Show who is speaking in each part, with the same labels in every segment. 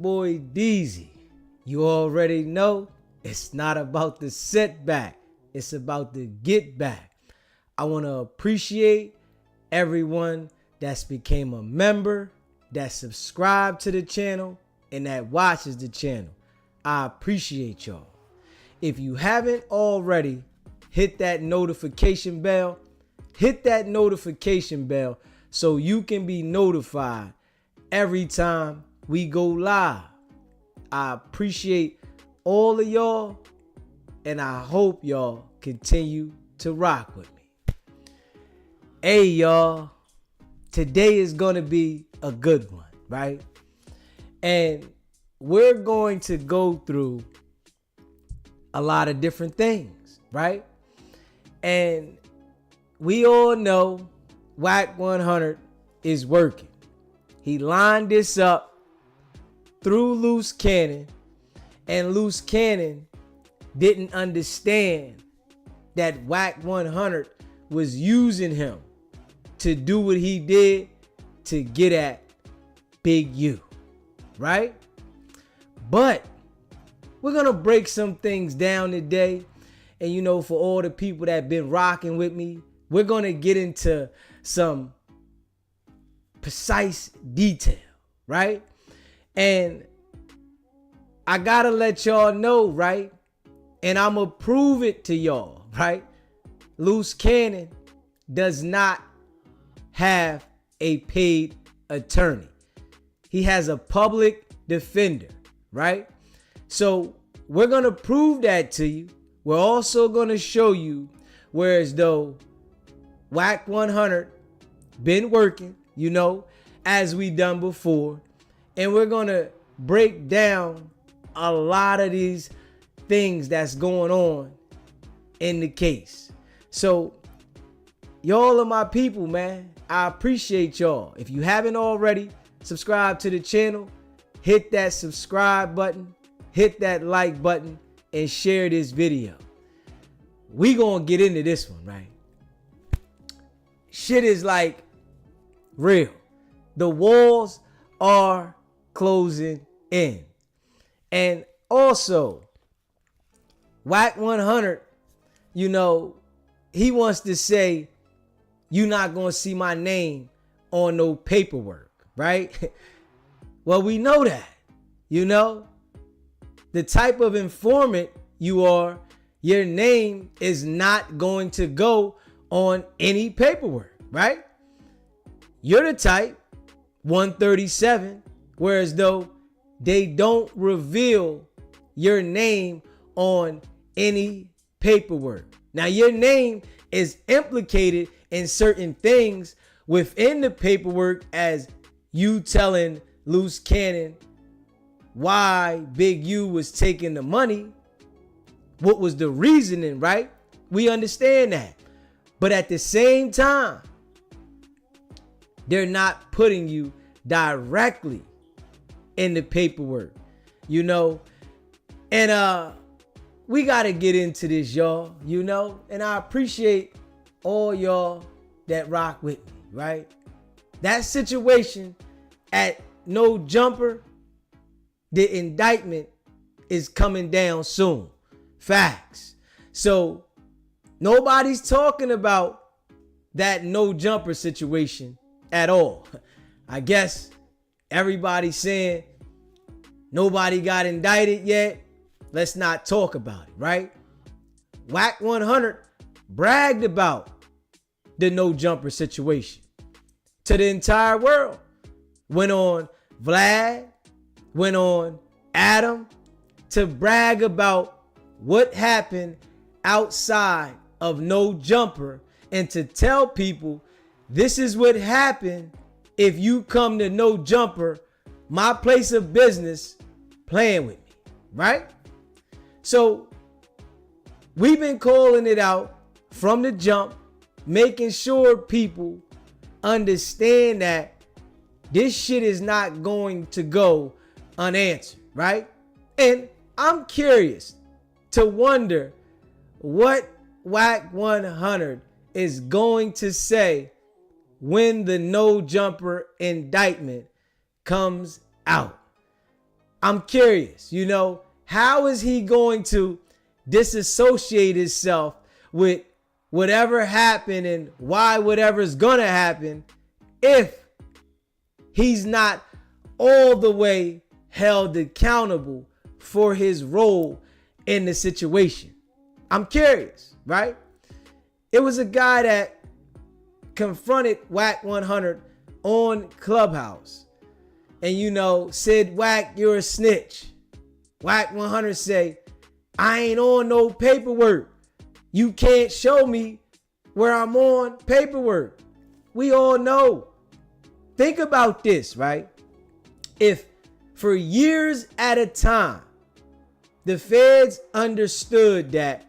Speaker 1: Boy DZ. You already know it's not about the setback, it's about the get back. I want to appreciate everyone that's became a member, that subscribed to the channel, and that watches the channel. I appreciate y'all. If you haven't already, hit that notification bell. Hit that notification bell so you can be notified every time we go live. I appreciate all of y'all, and I hope y'all continue to rock with me. Hey, y'all. Today is going to be a good one, right? And we're going to go through a lot of different things, right? And we all know Wack 100 is working. He lined this up through Luce Cannon, and Luce Cannon didn't understand that Wack 100 was using him to do what he did to get at Big U, right? But we're gonna break some things down today. And you know, for all the people that been rocking with me, we're gonna get into some precise detail, right? And I gotta let y'all know, right? And I'm gonna prove it to y'all, right? Luce Cannon does not have a paid attorney. He has a public defender, right? So we're gonna prove that to you. We're also gonna show you whereas though Wack 100 been working, you know, as we done before, and we're gonna break down a lot of these things that's going on in the case. So y'all are my people, man. I appreciate y'all. If you haven't already, subscribe to the channel, hit that subscribe button, hit that like button, and share this video. We gonna get into this one, right? Shit is like real. The walls are closing in. And also, Wack 100, you know, he wants to say, you're not going to see my name on no paperwork, right? Well, we know that, you know, the type of informant you are, your name is not going to go on any paperwork, right? You're the type 137, whereas though they don't reveal your name on any paperwork. Now, your name is implicated in certain things within the paperwork, as you telling Luce Cannon why Big U was taking the money. What was the reasoning, right? We understand that. But at the same time, they're not putting you directly in the paperwork, you know? And we got to get into this, y'all, you know? And I appreciate all y'all that rock with me, right? That situation at No Jumper, the indictment is coming down soon. Facts. So nobody's talking about that No Jumper situation at all. I guess everybody's saying nobody got indicted yet. Let's not talk about it, right? Wack 100 bragged about the No Jumper situation to the entire world. Went on Vlad, went on Adam to brag about what happened outside of No Jumper and to tell people this is what happened if you come to No Jumper, my place of business, playing with me, right? So we've been calling it out from the jump, making sure people understand that this shit is not going to go unanswered, right? And I'm curious to wonder what Wack 100 is going to say when the No Jumper indictment comes out. I'm curious, how is he going to disassociate himself with whatever happened and why whatever's gonna happen if he's not all the way held accountable for his role in the situation? I'm curious, right? It was a guy that confronted Wack 100 on Clubhouse and, said, Wack, you're a snitch. Wack 100 say, I ain't on no paperwork. You can't show me where I'm on paperwork. We all know. Think about this, right? If for years at a time, the feds understood that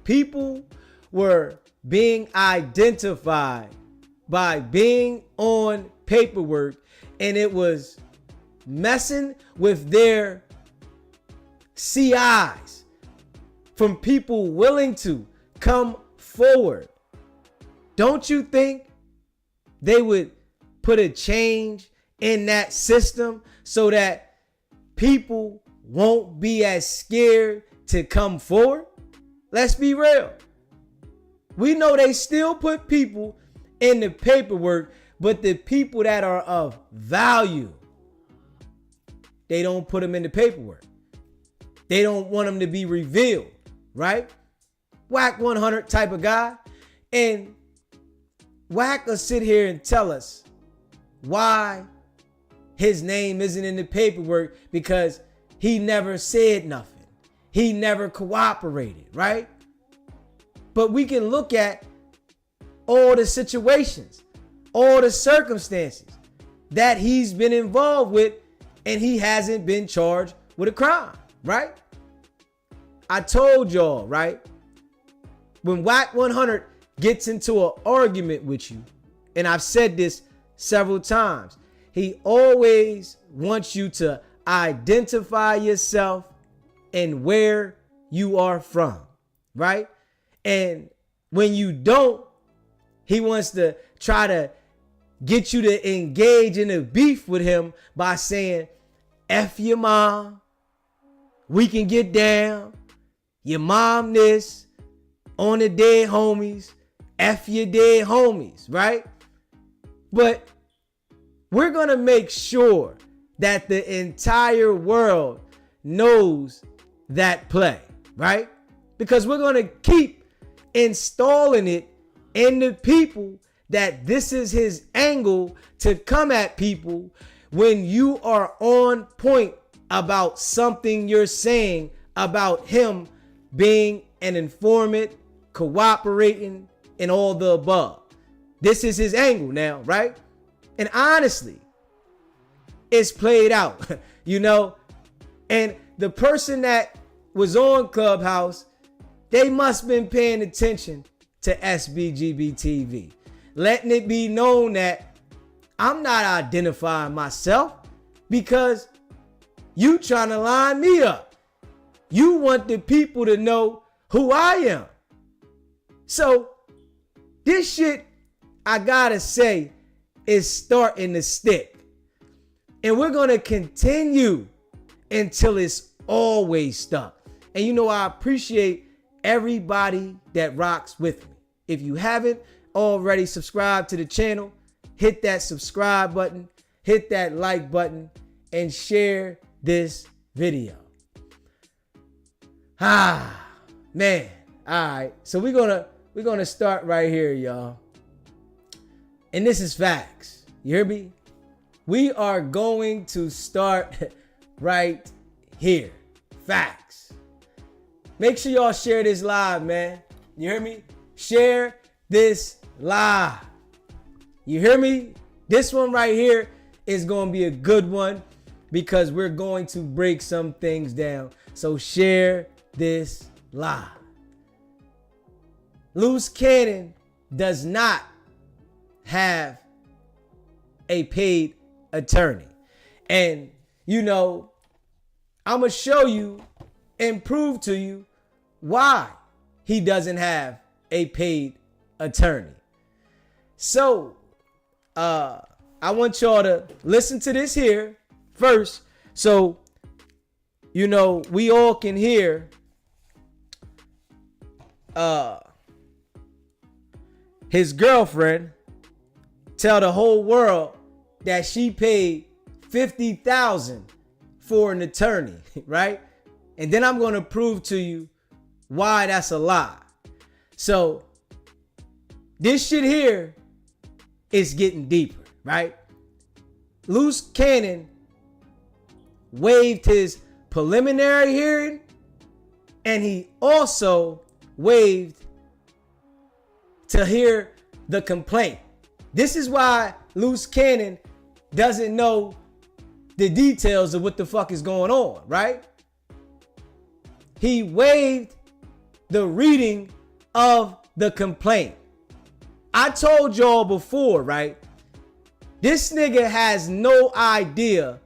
Speaker 1: people were being identified by being on paperwork and it was messing with their CIs from people willing to come forward, don't you think they would put a change in that system so that people won't be as scared to come forward? Let's be real. We know they still put people in the paperwork, but the people that are of value, they don't put them in the paperwork. They don't want them to be revealed, right? Wack 100 type of guy. And Wack will sit here and tell us why his name isn't in the paperwork because he never said nothing. He never cooperated, right? But we can look at all the situations, all the circumstances that he's been involved with, and he hasn't been charged with a crime, right? I told y'all, right? When Wack 100 gets into an argument with you, and I've said this several times, he always wants you to identify yourself and where you are from, right? And when you don't, he wants to try to get you to engage in a beef with him by saying, F your mom, we can get down, your mom this, on the dead homies, F your dead homies, right? But we're going to make sure that the entire world knows that play, right? Because we're going to keep installing it in the people that this is his angle to come at people when you are on point about something you're saying about him being an informant, cooperating, and all the above. This is his angle now, right? And honestly, it's played out, and the person that was on Clubhouse, they must have been paying attention to SBGB TV, letting it be known that I'm not identifying myself because you trying to line me up. You want the people to know who I am. So this shit, I gotta say, is starting to stick. And we're going to continue until it's always stuck. And I appreciate everybody that rocks with me. If you haven't already subscribed to the channel, hit that subscribe button, hit that like button, and share this video. Man. All right. So we're gonna start right here, y'all. And this is facts. You hear me? We are going to start right here. Facts. Make sure y'all share this live, man. You hear me? Share this live. You hear me? This one right here is going to be a good one because we're going to break some things down. So share this live. Luce Cannon does not have a paid attorney. And, I'm going to show you and prove to you why he doesn't have a paid attorney. So, I want y'all to listen to this here first. So we all can hear his girlfriend tell the whole world that she paid $50,000 for an attorney, right? And then I'm going to prove to you why that's a lie. So this shit here is getting deeper, right? Luce Cannon waived his preliminary hearing, and he also waived to hear the complaint. This is why Luce Cannon doesn't know the details of what the fuck is going on, right? He waived the reading of the complaint. I told y'all before, right? This nigga has no idea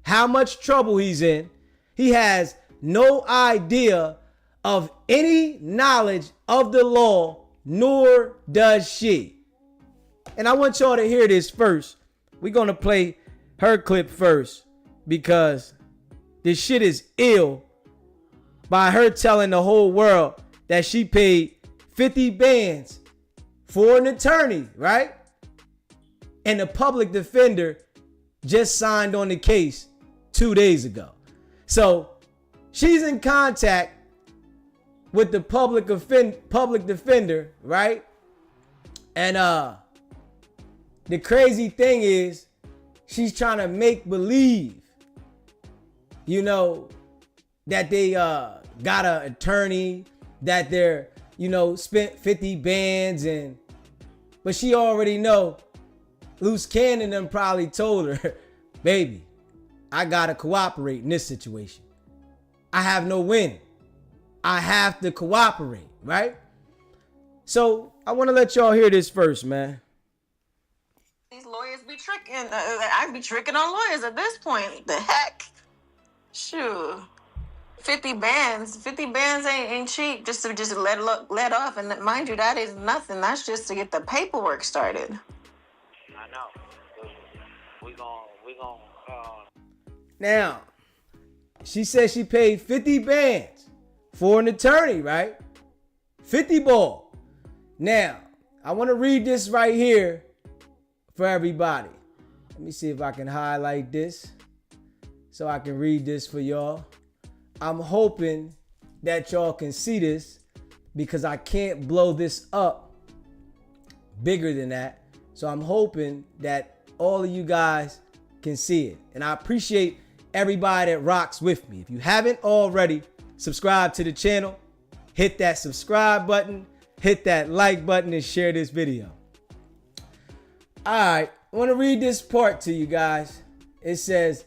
Speaker 1: how much trouble he's in. He has no idea of any knowledge of the law, nor does she. And I want y'all to hear this first. We're going to play her clip first because this shit is ill, by her telling the whole world that she paid 50 bands for an attorney, right? And the public defender just signed on the case 2 days ago. So she's in contact with the public defender, right? And the crazy thing is, she's trying to make believe, that they got an attorney, that they're, spent 50 bands, but she already know. Luce Cannon them probably told her, baby, I gotta cooperate in this situation. I have no win. I have to cooperate, right? So I want to let y'all hear this first, man.
Speaker 2: These lawyers be tricking. I be tricking on lawyers at this point. The heck? Shoot. 50 bands. 50 bands ain't cheap just to let off. And mind you, that is nothing. That's just to get the paperwork started.
Speaker 3: I know. We gon'
Speaker 1: Now, she said she paid 50 bands for an attorney, right? 50 ball. Now, I want to read this right here for everybody. Let me see if I can highlight this so I can read this for y'all. I'm hoping that y'all can see this because I can't blow this up bigger than that. So I'm hoping that all of you guys can see it. And I appreciate everybody that rocks with me. If you haven't already, subscribe to the channel, hit that subscribe button, hit that like button, and share this video. All right, I want to read this part to you guys. It says,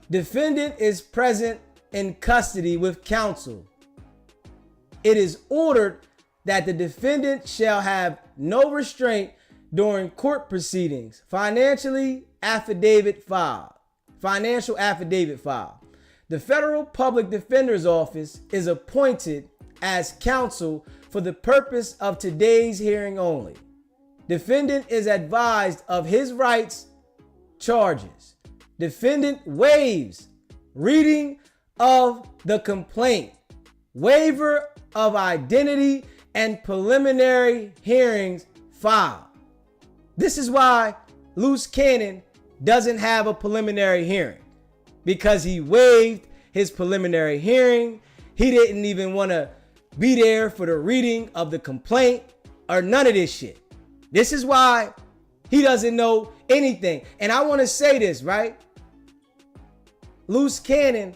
Speaker 1: defendant is present in custody with counsel. It is ordered that the defendant shall have no restraint during court proceedings. Financial affidavit filed. The Federal Public Defender's Office is appointed as counsel for the purpose of today's hearing only. Defendant is advised of his rights, charges. Defendant waives reading of the complaint, waiver of identity, and preliminary hearings filed. This is why Luce Cannon doesn't have a preliminary hearing, because he waived his preliminary hearing. He didn't even want to be there for the reading of the complaint or none of this shit. This is why he doesn't know anything. And I want to say this, right? Luce Cannon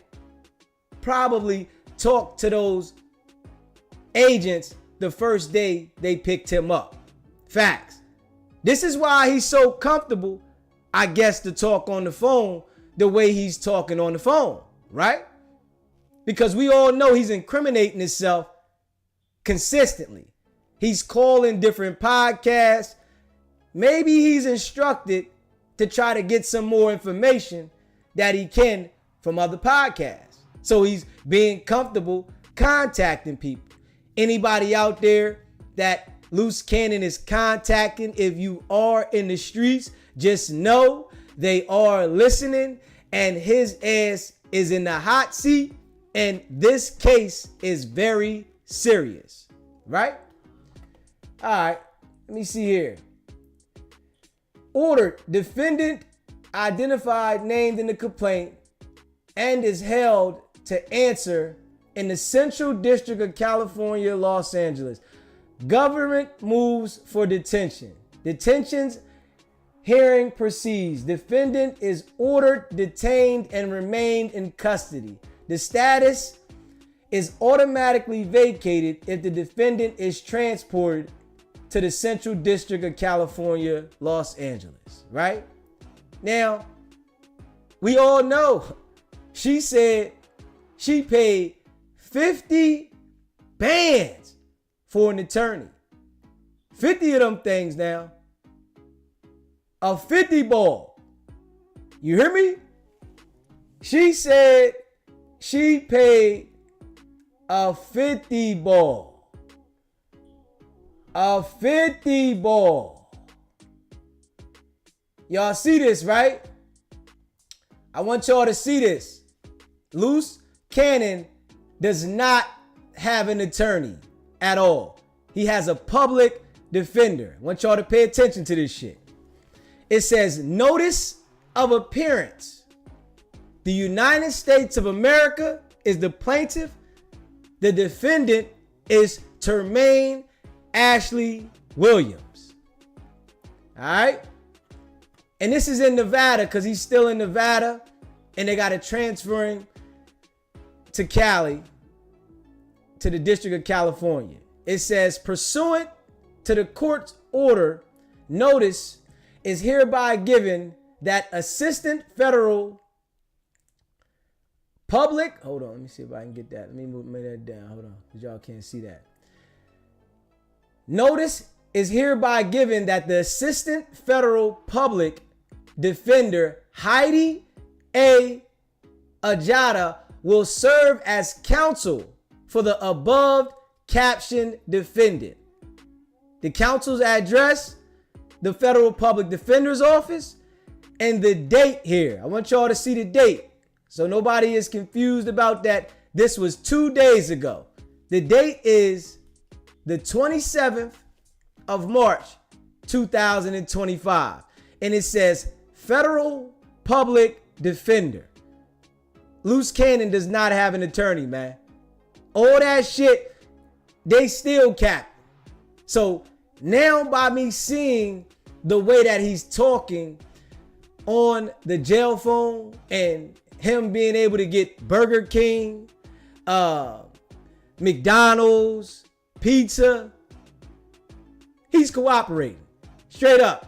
Speaker 1: probably talked to those agents the first day they picked him up. Facts. This is why he's so comfortable, I guess, to talk on the phone the way he's talking on the phone, right? Because we all know he's incriminating himself consistently. He's calling different podcasts. Maybe he's instructed to try to get some more information that he can from other podcasts. So he's being comfortable contacting people. Anybody out there that Luce Cannon is contacting, if you are in the streets, just know they are listening, and his ass is in the hot seat, and this case is very serious, right? All right, let me see here. Ordered, defendant identified, named in the complaint, and is held to answer in the Central District of California, Los Angeles. Government moves for detention. Detention's hearing proceeds. Defendant is ordered, detained, and remained in custody. The status is automatically vacated if the defendant is transported to the Central District of California, Los Angeles, right? Now, we all know she said she paid 50 bands for an attorney. 50 of them things now. A 50 ball. You hear me? She said she paid a 50 ball. A 50 ball. Y'all see this, right? I want y'all to see this. Luce Cannon does not have an attorney at all. He has a public defender. I want y'all to pay attention to this shit. It says, notice of appearance. The United States of America is the plaintiff. The defendant is Termaine Ashley Williams. All right? And this is in Nevada because he's still in Nevada and they got to transfer him to Cali, to the District of California. It says, pursuant to the court's order, notice is hereby given that Assistant Federal Public, hold on, let me see if I can get that. Let me move that down. Hold on, because y'all can't see that. Notice is hereby given that the Assistant Federal Public Defender Heidi A. Ajada will serve as counsel for the above captioned defendant. The counsel's address, the Federal Public Defender's Office, and the date here. I want y'all to see the date so nobody is confused about that. This was 2 days ago. The date is the 27th of March, 2025. And it says Federal Public Defender. Luce Cannon does not have an attorney, man. All that shit, they still cap. So now by me seeing the way that he's talking on the jail phone and him being able to get Burger King, McDonald's, pizza, he's cooperating. Straight up.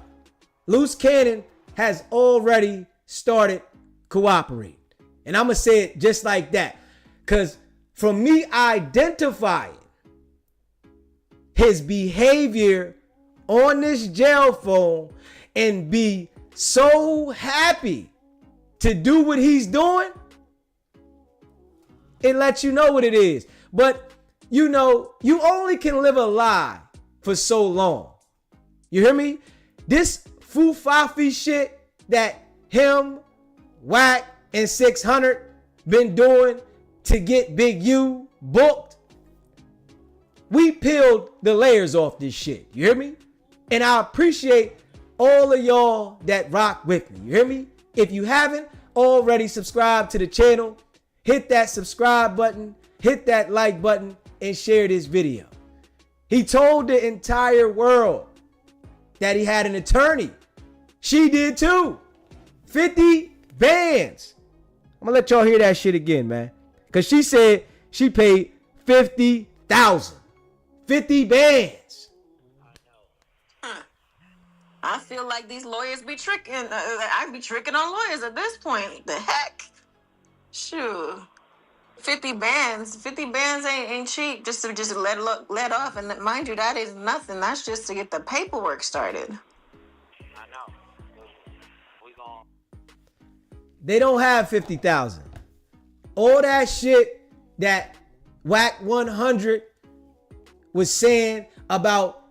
Speaker 1: Luce Cannon has already started cooperating. And I'm going to say it just like that. Because from me identifying his behavior on this jail phone and be so happy to do what he's doing, it lets you know what it is. But, you know, you only can live a lie for so long. You hear me? This foo-fafi shit that him, Wack, and 600 been doing to get Big U booked, we peeled the layers off this shit. You hear me? And I appreciate all of y'all that rock with me. You hear me? If you haven't already subscribed to the channel, hit that subscribe button, hit that like button, and share this video. He told the entire world that he had an attorney. She did too. 50 bands. I'm gonna let y'all hear that shit again, man. Cause she said she paid 50,000. 50 bands.
Speaker 2: I feel like these lawyers be tricking. I be tricking on lawyers at this point. The heck? Shoot. 50 bands. 50 bands ain't cheap just to let off. And mind you, that is nothing. That's just to get the paperwork started.
Speaker 3: I know. We gon'
Speaker 1: They don't have 50,000. All that shit that Wack 100 was saying about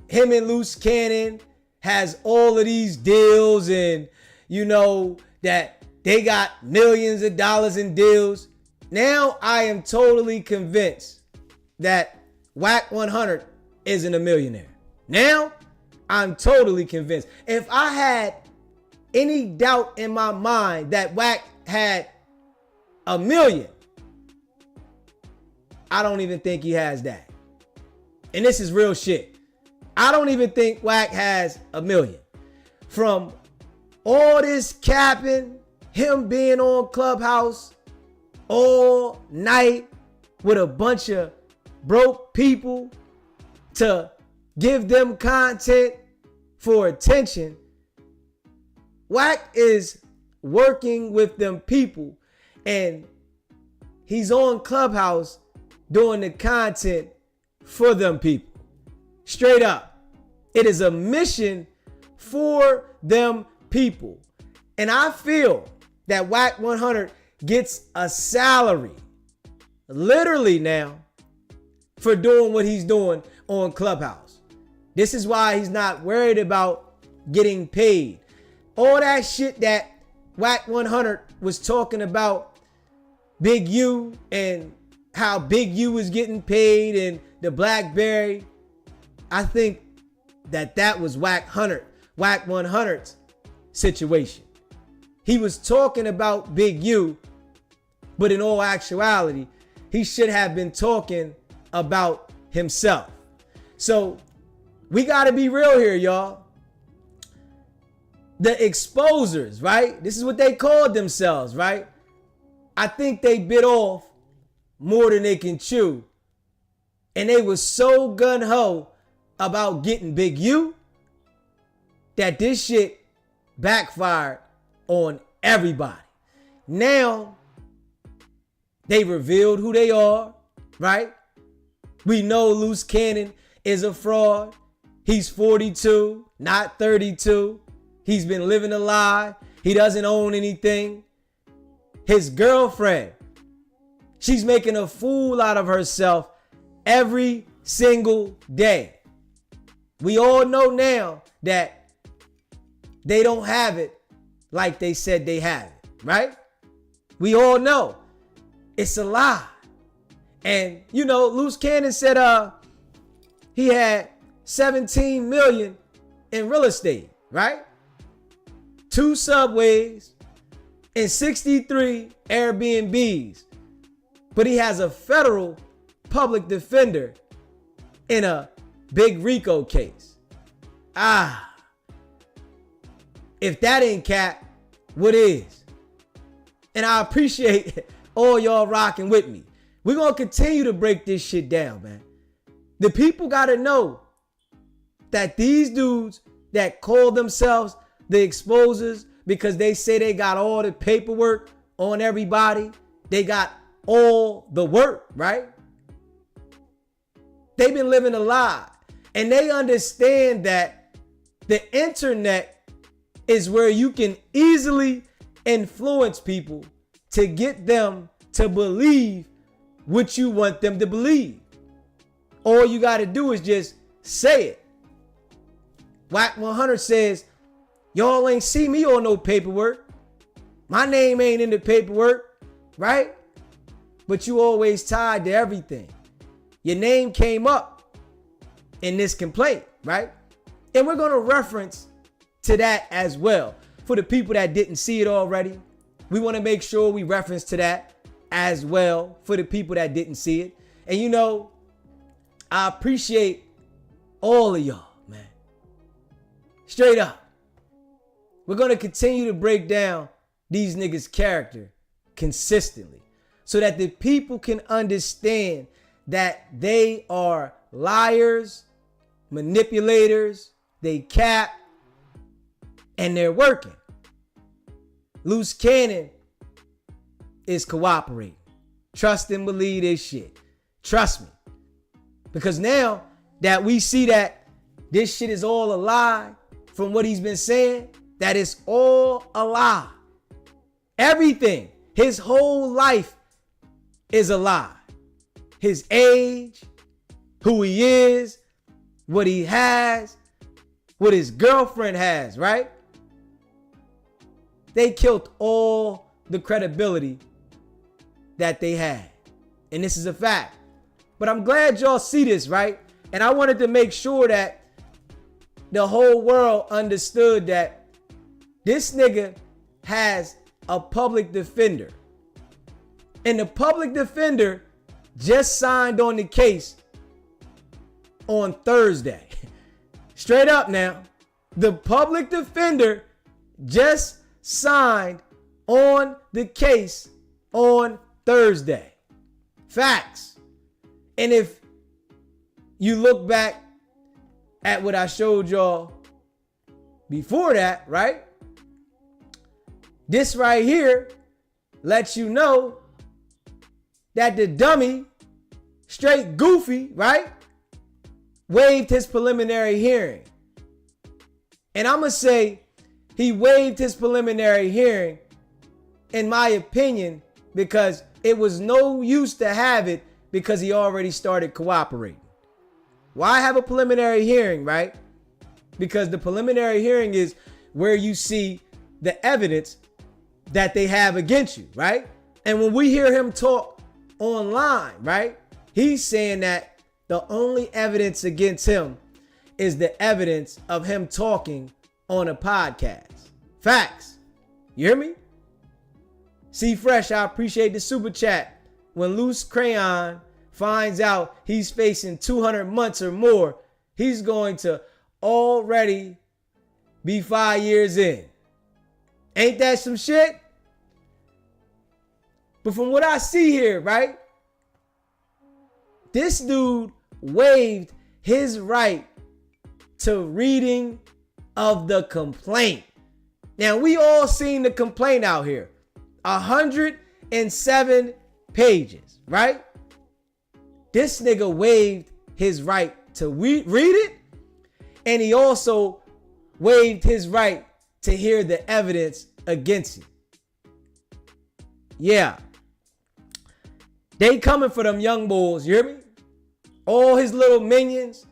Speaker 1: him and Luce Cannon has all of these deals and, you know, that They got millions of dollars in deals. Now I am totally convinced that Wack 100 isn't a millionaire. Now I'm totally convinced. If I had any doubt in my mind that Wack had $1 million, I don't even think he has that. And this is real shit. I don't even think Wack has $1 million. From all this capping, him being on Clubhouse all night with a bunch of broke people to give them content for attention, Wack is working with them people and he's on Clubhouse doing the content for them people. Straight up. It is a mission for them people. And I feel that Wack 100 gets a salary, literally now, for doing what he's doing on Clubhouse. This is why he's not worried about getting paid. All that shit that Wack 100 was talking about, Big U and how Big U was getting paid and the BlackBerry, I think that was Wack 100's situation. He was talking about Big U, but in all actuality, he should have been talking about himself. So we got to be real here, y'all. The exposers, right? This is what they called themselves, right? I think they bit off more than they can chew. And they was so gung-ho about getting Big U that this shit backfired on everybody. Now, they revealed who they are, right? We know Luce Cannon is a fraud. He's 42, not 32. He's been living a lie. He doesn't own anything. His girlfriend, she's making a fool out of herself every single day. We all know now that they don't have it like they said they have it, right? We all know it's a lie. And, you know, Luce Cannon said he had 17 million in real estate, right? 2 subways and 63 Airbnbs. But he has a federal public defender in a big RICO case. If that ain't cap, what is? And I appreciate all y'all rocking with me. We're going to continue to break this shit down, man. The people got to know that these dudes that call themselves the exposers because they say they got all the paperwork on everybody, they got all the work, right? They've been living a lie. And they understand that the internet is where you can easily influence people to get them to believe what you want them to believe. All you got to do is just say it. Wack 100 says, y'all ain't see me on no paperwork. My name ain't in the paperwork, right? But you always tied to everything. Your name came up in this complaint, right? And we're going to reference to that as well. For the people that didn't see it already, we want to make sure we reference to that as well for the people that didn't see it. And you know, I appreciate all of y'all, man. Straight up. We're going to continue to break down these niggas' character consistently so that the people can understand that they are liars, manipulators, they cap, and they're working. Luce Cannon is cooperating. Trust and believe this shit. Trust me. Because now that we see that this shit is all a lie from what he's been saying, that it's all a lie. Everything, his whole life is a lie. His age, who he is, what he has, what his girlfriend has, right? they killed all the credibility that they had. And this is a fact. But I'm glad y'all see this, right? And I wanted to make sure that the whole world understood that this nigga has a public defender. And the public defender just signed on the case on Thursday. Straight up now. The public defender just signed on the case on Thursday. Facts. And if you look back at what I showed y'all before that, right? This right here lets you know that the dummy, straight goofy, right, waived his preliminary hearing. And I'm going to say he waived his preliminary hearing, in my opinion, because it was no use to have it because he already started cooperating. Why have a preliminary hearing, right? Because the preliminary hearing is where you see the evidence that they have against you, right? And when we hear him talk online, right, he's saying that the only evidence against him is the evidence of him talking on a podcast. Facts. You hear me? See Fresh, I appreciate the super chat. When Luce Crayon finds out he's facing 200 months or more, he's going to already be 5 years in. Ain't that some shit? But from what I see here, right, this dude waived his right to reading of the complaint. Now, we all seen the complaint out here. 107 pages, right? This nigga waived his right to read it, and he also waived his right to hear the evidence against him. Yeah. They coming for them young bulls, you hear me? All his little minions.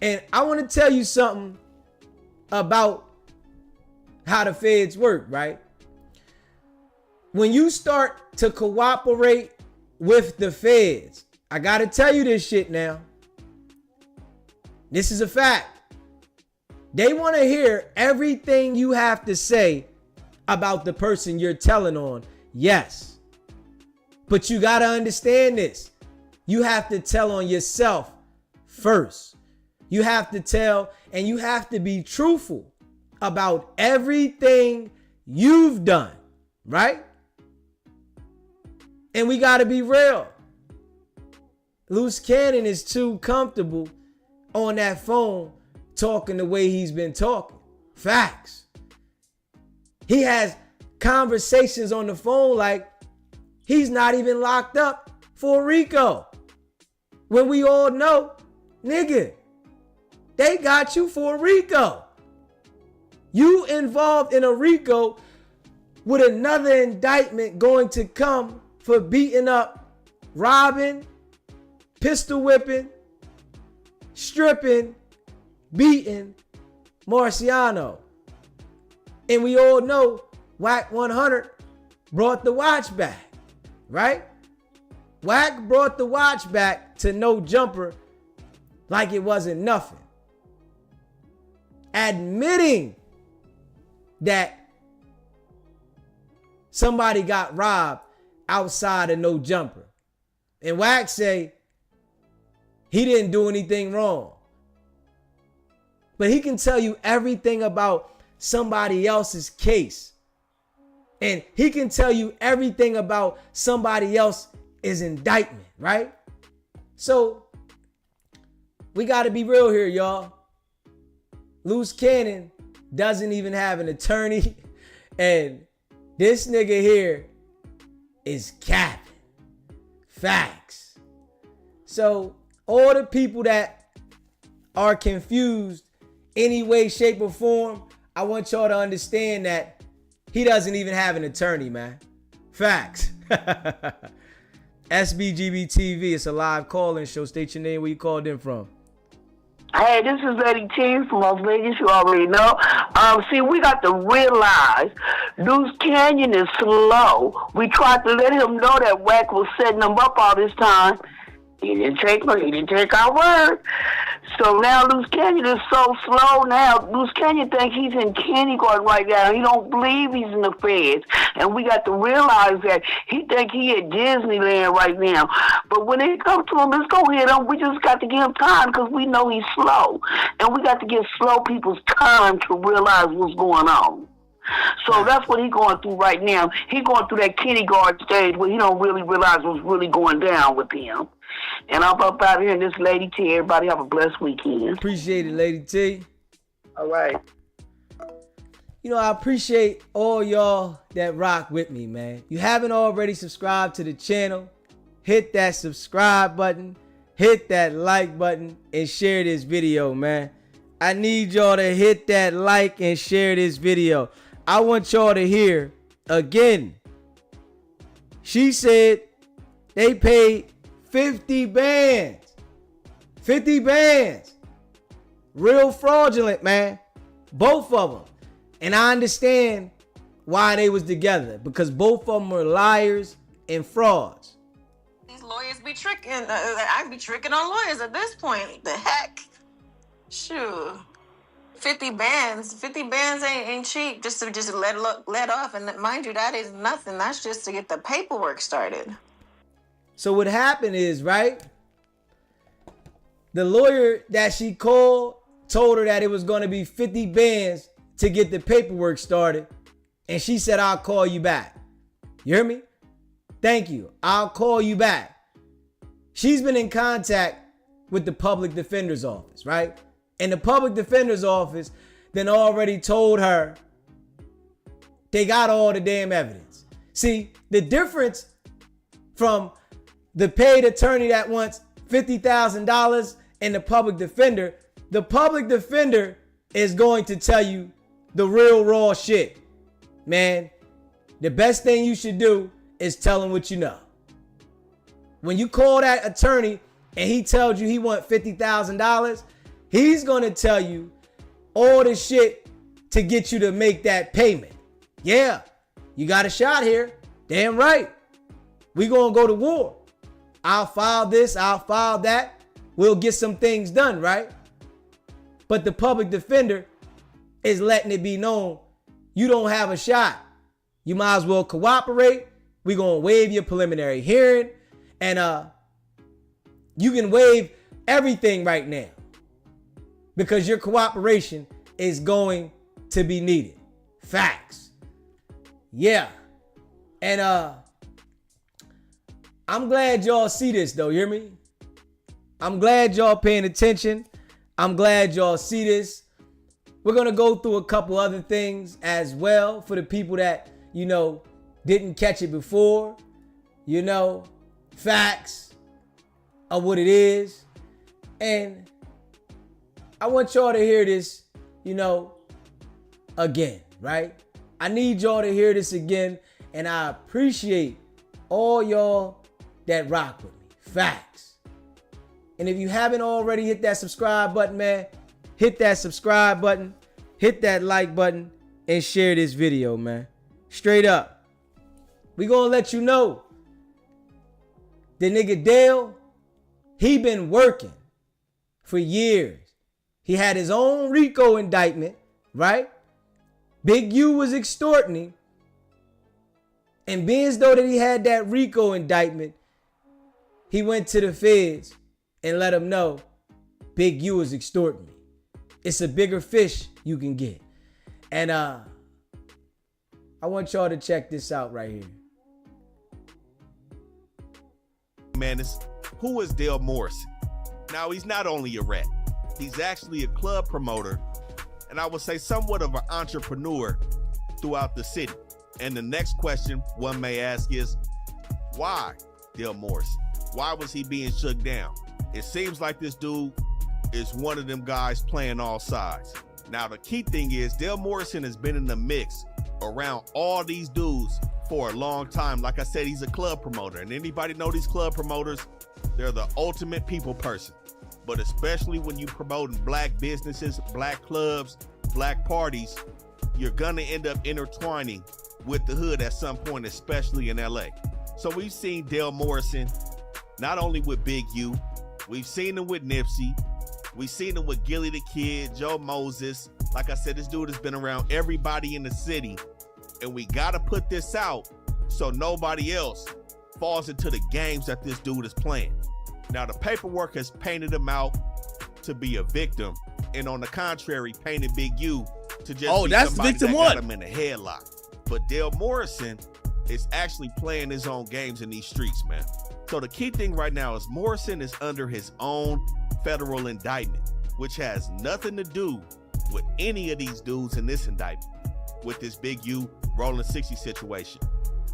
Speaker 1: And I want to tell you something about how the feds work, right? When you start to cooperate with the feds, I got to tell you this shit now. This is a fact. They want to hear everything you have to say about the person you're telling on. Yes. But you got to understand this. You have to tell on yourself first. You have to tell, and you have to be truthful about everything you've done, right? And we got to be real. Luce Cannon is too comfortable on that phone talking the way he's been talking. Facts. He has conversations on the phone like he's not even locked up for RICO. When we all know, nigga, they got you for RICO. You involved in a RICO with another indictment going to come for beating up, robbing, pistol whipping, stripping, beating Marciano. And we all know Wack 100 brought the watch back, right? Wack brought the watch back to No Jumper like it wasn't nothing. Admitting that somebody got robbed outside of No Jumper. And Wack say he didn't do anything wrong. But he can tell you everything about somebody else's case. And he can tell you everything about somebody else's indictment, right? So we got to be real here, y'all. Luce Cannon doesn't even have an attorney. And this nigga here is capping. Facts. So all the people that are confused any way, shape, or form, I want y'all to understand that he doesn't even have an attorney, man. Facts. SBGB TV, it's a live call-in show. State your name, where you called in from.
Speaker 4: Hey, this is Lady T from Las Vegas. You already know. See, we got to realize Luce Canyon is slow. We tried to let him know that Wack was setting him up all this time. He didn't take our word. So now Luce Canyon is so slow now. Luce Canyon thinks he's in kindergarten right now. He don't believe he's in the feds. And we got to realize that he think he at Disneyland right now. But when it comes to him, let's go hit him. We just got to give him time because we know he's slow. And we got to give slow people's time to realize what's going on. So that's what he's going through right now. He's going through that kindergarten stage where he don't really realize what's really going down with him. And I'm up out here, and this Lady T. Everybody have a blessed weekend.
Speaker 1: Appreciate it, Lady T.
Speaker 4: All right.
Speaker 1: You know, I appreciate all y'all that rock with me, man. You haven't already subscribed to the channel, hit that subscribe button, hit that like button, and share this video, man. I need y'all to hit that like and share this video. I want y'all to hear again. She said they paid 50 bands. 50 bands. Real fraudulent, man. Both of them. And I understand why they was together. Because both of them were liars and frauds.
Speaker 2: These lawyers be tricking. I be tricking on lawyers at this point. The heck? Shoot. 50 bands. 50 bands ain't cheap just to let off. And mind you, that is nothing. That's just to get the paperwork started.
Speaker 1: So what happened is, right? The lawyer that she called told her that it was going to be 50 bands to get the paperwork started. And she said, I'll call you back. You hear me? Thank you. I'll call you back. She's been in contact with the public defender's office, right? And the public defender's office then already told her they got all the damn evidence. See, the difference from the paid attorney that wants $50,000 and the public defender is going to tell you the real raw shit. Man, the best thing you should do is tell him what you know. When you call that attorney and he tells you he wants $50,000, he's going to tell you all the shit to get you to make that payment. Yeah, you got a shot here. Damn right. We going to go to war. I'll file this, I'll file that. We'll get some things done, right? But the public defender is letting it be known you don't have a shot. You might as well cooperate. We're going to waive your preliminary hearing. And you can waive everything right now because your cooperation is going to be needed. Facts. Yeah. And I'm glad y'all see this though, you hear me? I'm glad y'all paying attention. I'm glad y'all see this. We're going to go through a couple other things as well for the people that, you know, didn't catch it before. You know, facts of what it is. And I want y'all to hear this, you know, again, right? I need y'all to hear this again. And I appreciate all y'all that rock with me. Facts. And if you haven't already hit that subscribe button, man, hit that subscribe button, hit that like button, and share this video, man. Straight up. We gonna let you know the nigga Dale, he been working for years. He had his own RICO indictment, right? Big U was extorting him. And being as though that he had that RICO indictment, he went to the feds and let them know Big U is extorting me. It's a bigger fish you can get. And I want y'all to check this out right here.
Speaker 5: Man, who is Dale Morrison? Now, he's not only a rap, he's actually a club promoter, and I would say somewhat of an entrepreneur throughout the city. And the next question one may ask is, why Dale Morrison? Why was he being shook down? It seems like this dude is one of them guys playing all sides. Now, the key thing is Dale Morrison has been in the mix around all these dudes for a long time. Like I said, he's a club promoter, and anybody know these club promoters, they're the ultimate people person. But especially when you promoting black businesses, black clubs, black parties, you're gonna end up intertwining with the hood at some point, especially in LA. So we've seen Dale Morrison, not only with Big U, we've seen him with Nipsey, we've seen him with Gilly the Kid, Joe Moses. Like I said, this dude has been around everybody in the city, and we gotta put this out so nobody else falls into the games that this dude is playing. Now, the paperwork has painted him out to be a victim, and on the contrary, painted Big U to just be
Speaker 6: that's
Speaker 5: somebody
Speaker 6: victim
Speaker 5: that
Speaker 6: one.
Speaker 5: got him in a headlock. But Dale Morrison is actually playing his own games in these streets, man. So the key thing right now is Morrison is under his own federal indictment, which has nothing to do with any of these dudes in this indictment, with this Big U Rolling 60 situation.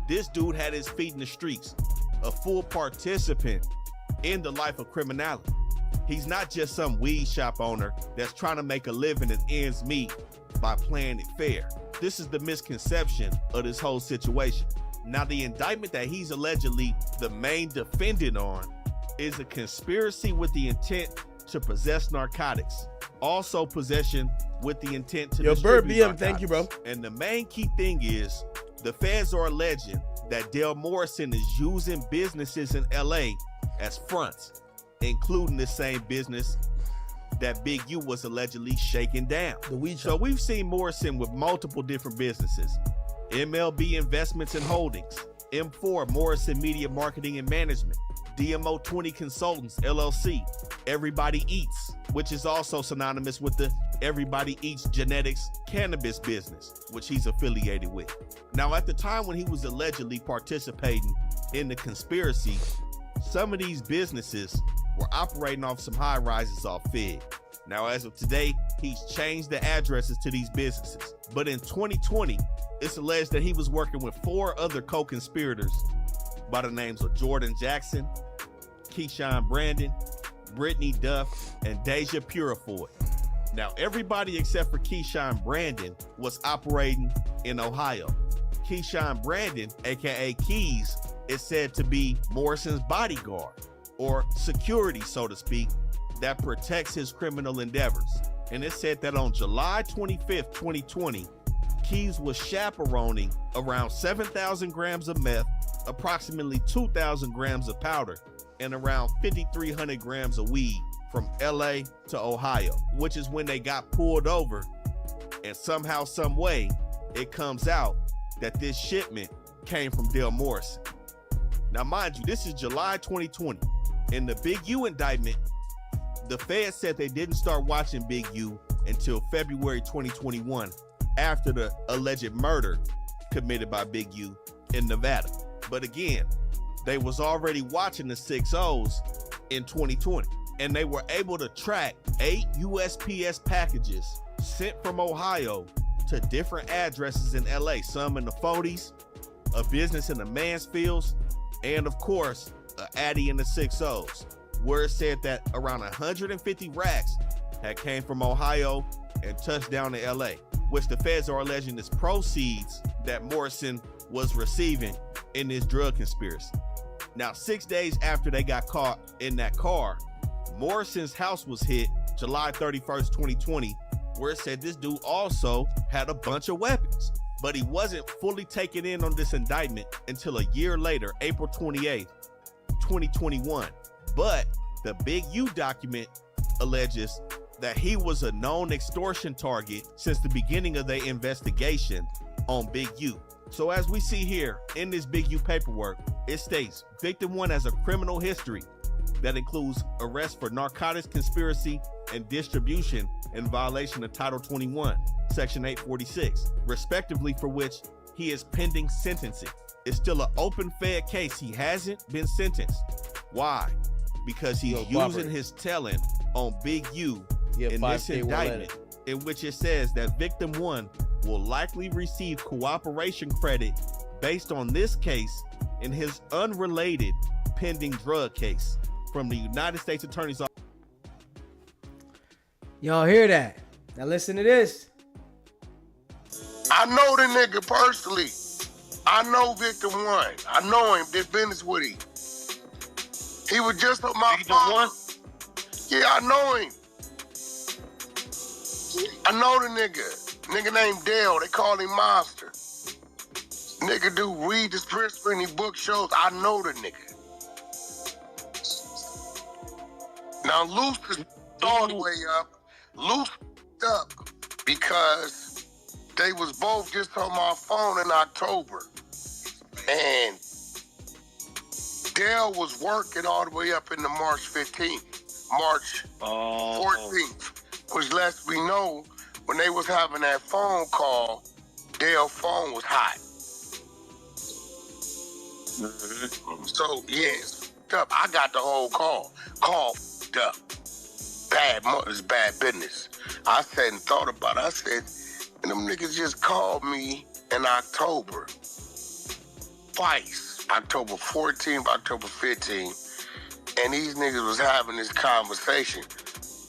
Speaker 5: This dude had his feet in the streets, a full participant in the life of criminality. He's not just some weed shop owner that's trying to make a living and ends meet by playing it fair. This is the misconception of this whole situation. Now, the indictment that he's allegedly the main defendant on is a conspiracy with the intent to possess narcotics. Also possession with the intent to
Speaker 6: Bird
Speaker 5: distribute
Speaker 6: BM,
Speaker 5: narcotics.
Speaker 6: thank you, bro.
Speaker 5: And the main key thing is the feds are alleging that Dale Morrison is using businesses in LA as fronts, including the same business that Big U was allegedly shaking down.
Speaker 6: The weed
Speaker 5: So
Speaker 6: shop.
Speaker 5: we've seen Morrison with multiple different businesses: MLB Investments and Holdings, M4 Morrison Media Marketing and Management, DMO 20 Consultants LLC, Everybody Eats, which is also synonymous with the Everybody Eats Genetics cannabis business, which he's affiliated with. Now, at the time when he was allegedly participating in the conspiracy, some of these businesses were operating off some high rises off Fed. Now, as of today, he's changed the addresses to these businesses. But in 2020, it's alleged that he was working with 4 other co-conspirators by the names of Jordan Jackson, Keyshawn Brandon, Brittany Duff, and Deja Purifoy. Now, everybody except for Keyshawn Brandon was operating in Ohio. Keyshawn Brandon, aka Keys, is said to be Morrison's bodyguard, or security, so to speak, that protects his criminal endeavors. And it's said that on July 25th, 2020, Keys was chaperoning around 7,000 grams of meth, approximately 2,000 grams of powder, and around 5,300 grams of weed from LA to Ohio, which is when they got pulled over. And somehow, some way, it comes out that this shipment came from Dale Morrison. Now, mind you, this is July 2020. In the Big U indictment, the feds said they didn't start watching Big U until February 2021, after the alleged murder committed by Big U in Nevada. But again, they was already watching the 6-0s in 2020, and they were able to track 8 USPS packages sent from Ohio to different addresses in LA, some in the 40s, a business in the Mansfields, and of course, an Addy in the 6-0s, where it said that around 150 racks had came from Ohio and touched down to LA, which the feds are alleging is proceeds that Morrison was receiving in this drug conspiracy. Now, 6 days after they got caught in that car, Morrison's house was hit July 31st, 2020, where it said this dude also had a bunch of weapons. But he wasn't fully taken in on this indictment until a year later, April 28th, 2021. But the Big U document alleges that he was a known extortion target since the beginning of their investigation on Big U. So as we see here in this Big U paperwork, it states victim 1 has a criminal history that includes arrest for narcotics conspiracy and distribution in violation of Title 21, Section 846, respectively, for which he is pending sentencing. It's still an open Fed case. He hasn't been sentenced. Why? Because he's using his telling on Big U in this indictment, in which it says that victim 1 will likely receive cooperation credit based on this case in his unrelated pending drug case from the United States Attorney's Office.
Speaker 1: Y'all hear that? Now listen to this.
Speaker 7: I know the nigga personally. I know Victim 1. I know him. Did business with him. He was just on my
Speaker 3: Victim 1?
Speaker 7: Yeah, I know him. I know the nigga. Nigga named Dale. They call him Monster. Nigga do read the scripts when he book shows. I know the nigga. Now Luce is all the way up. Luce up because they was both just on my phone in October. And Dale was working all the way up into March 15th, March 14th, which lets me know when they was having that phone call, Dale's phone was hot. So, yeah, it's up. I got the whole call. Call up. It's bad business. I said and thought about it. I said, and them niggas just called me in October. Twice. October 14th, October 15th. And these niggas was having this conversation.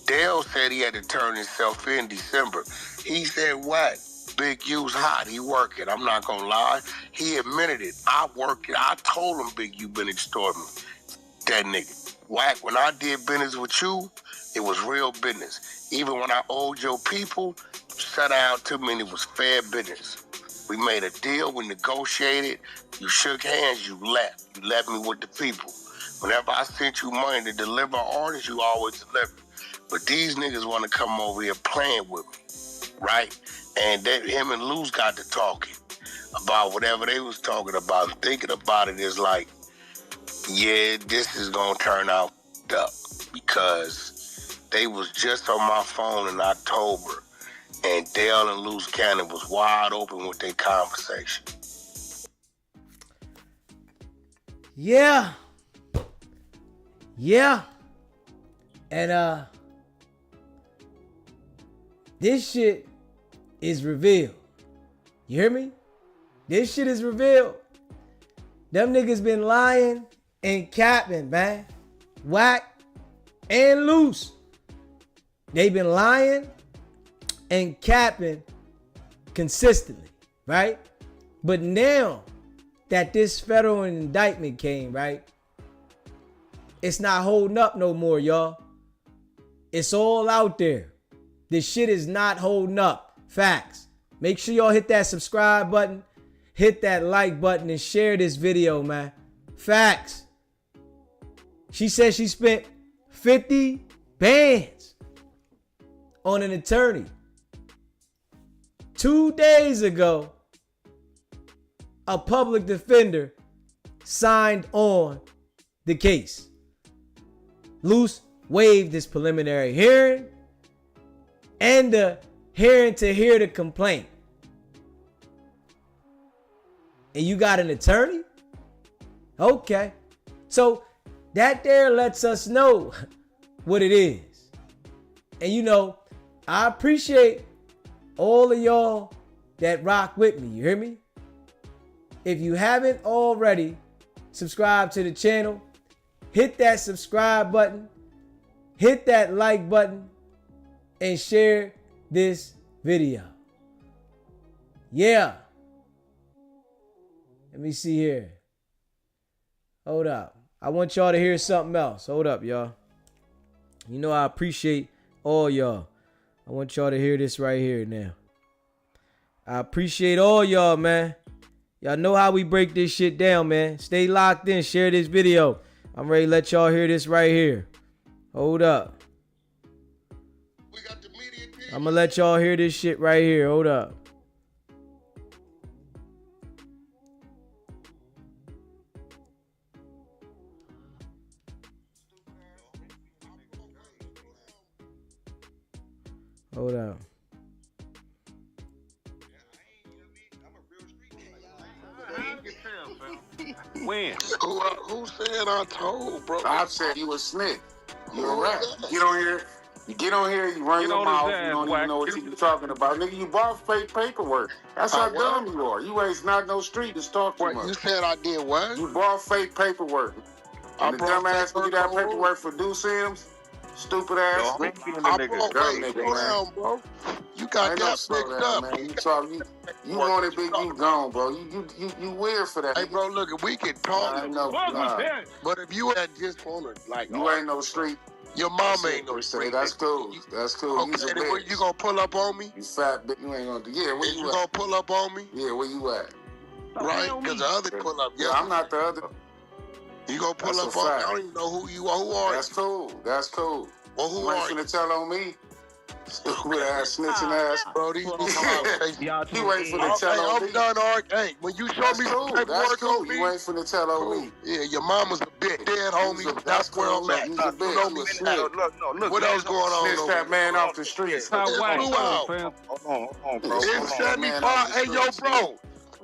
Speaker 7: Dale said he had to turn himself in December. He said, what? Big U's hot. He working. I'm not gonna lie. He admitted it. I work it. I told him Big U been extorting me. That nigga. Wack, when I did business with you, it was real business. Even when I owed your people, set out to me and it was fair business. We made a deal, we negotiated, you shook hands, you left. You left me with the people. Whenever I sent you money to deliver orders, you always deliver. But these niggas want to come over here playing with me, right? And him and Luce got to talking about whatever they was talking about. And thinking about it is like, yeah, this is going to turn out up because they was just on my phone in October and Dale and Luce Cannon was wide open with their conversation.
Speaker 1: Yeah. And this shit is revealed. You hear me? This shit is revealed. Them niggas been lying and capping, man. Wack and Luce. They been lying and capping consistently, right? But now that this federal indictment came, right? It's not holding up no more, y'all. It's all out there. This shit is not holding up. Facts. Make sure y'all hit that subscribe button, hit that like button, and share this video, man. Facts. She said she spent 50 bands on an attorney. 2 days ago, a public defender signed on the case. Luce waived this preliminary hearing and the hearing to hear the complaint. And you got an attorney? Okay. So that there lets us know what it is. And you know, I appreciate all of y'all that rock with me. You hear me? If you haven't already subscribed to the channel, hit that subscribe button, hit that like button, and share this video. Yeah. Let me see here. Hold up. I want y'all to hear something else. Hold up, y'all. You know I appreciate all y'all. I want y'all to hear this right here now. I appreciate all y'all, man. Y'all know how we break this shit down, man. Stay locked in. Share this video. I'm ready to let y'all hear this right here. Hold up. I'm gonna let y'all hear this shit right here. Hold up. Hold up.
Speaker 3: When?
Speaker 7: Who said I told, bro?
Speaker 6: I said you a snitch. You a rat. Get on here. You get on here, you run your mouth, you don't even know what you talking about. Nigga, you bought fake paperwork. That's how dumb you are. You ain't not no street to talk too much.
Speaker 7: You said I did what?
Speaker 6: You bought fake paperwork. And the dumb ass give you that paperwork for Do Sims? Stupid ass.
Speaker 7: I broke down, bro. You got that mixed up.
Speaker 6: Man. You wanted Big U gone, bro. You weird for that.
Speaker 7: Hey, bro, look, if we can talk.
Speaker 6: I know.
Speaker 7: But if you had just wanted, like,
Speaker 6: you ain't no street.
Speaker 7: Your mama ain't no
Speaker 6: Say
Speaker 7: spring.
Speaker 6: that's cool. That's cool.
Speaker 7: Okay,
Speaker 6: You's a
Speaker 7: then where
Speaker 6: bitch.
Speaker 7: you gonna pull up on me?
Speaker 6: You fat bitch. You ain't gonna do. Yeah, where
Speaker 7: And
Speaker 6: you
Speaker 7: you
Speaker 6: at?
Speaker 7: gonna pull up on me?
Speaker 6: Yeah, where you at?
Speaker 7: Right? Because the other pull up.
Speaker 6: Yeah, I'm not the other.
Speaker 7: You gonna pull
Speaker 6: That's
Speaker 7: up
Speaker 6: a
Speaker 7: on me?
Speaker 6: fact.
Speaker 7: I don't even know who you are. Who are
Speaker 6: That's
Speaker 7: you?
Speaker 6: cool. That's cool.
Speaker 7: Well, who
Speaker 6: You ain't
Speaker 7: are you?
Speaker 6: finna tell on me. Stupid ass, snitching ass.
Speaker 7: Bro, these niggas.
Speaker 6: You ain't finna tell
Speaker 7: Hey,
Speaker 6: on
Speaker 7: I'm
Speaker 6: me.
Speaker 7: done, Ark. Hey, when you show
Speaker 6: That's
Speaker 7: me some
Speaker 6: cool. That's
Speaker 7: paperwork
Speaker 6: cool.
Speaker 7: on me,
Speaker 6: You ain't finna tell on
Speaker 7: cool.
Speaker 6: me.
Speaker 7: Yeah, your mama's a bitch. Dead homie.
Speaker 6: That's
Speaker 7: That's where
Speaker 6: cool.
Speaker 7: I'm at.
Speaker 6: You's a
Speaker 7: You
Speaker 6: bitch.
Speaker 7: know
Speaker 6: You
Speaker 7: me.
Speaker 6: a snitch.
Speaker 3: Look.
Speaker 7: What else going on
Speaker 6: Snitch
Speaker 7: over
Speaker 6: that
Speaker 7: here?
Speaker 6: man off the streets.
Speaker 7: It's who out?
Speaker 3: Hold on, bro.
Speaker 7: It's
Speaker 6: Snitch that man off
Speaker 7: 75.
Speaker 6: the
Speaker 7: Hey, yo,
Speaker 6: streets.
Speaker 7: bro.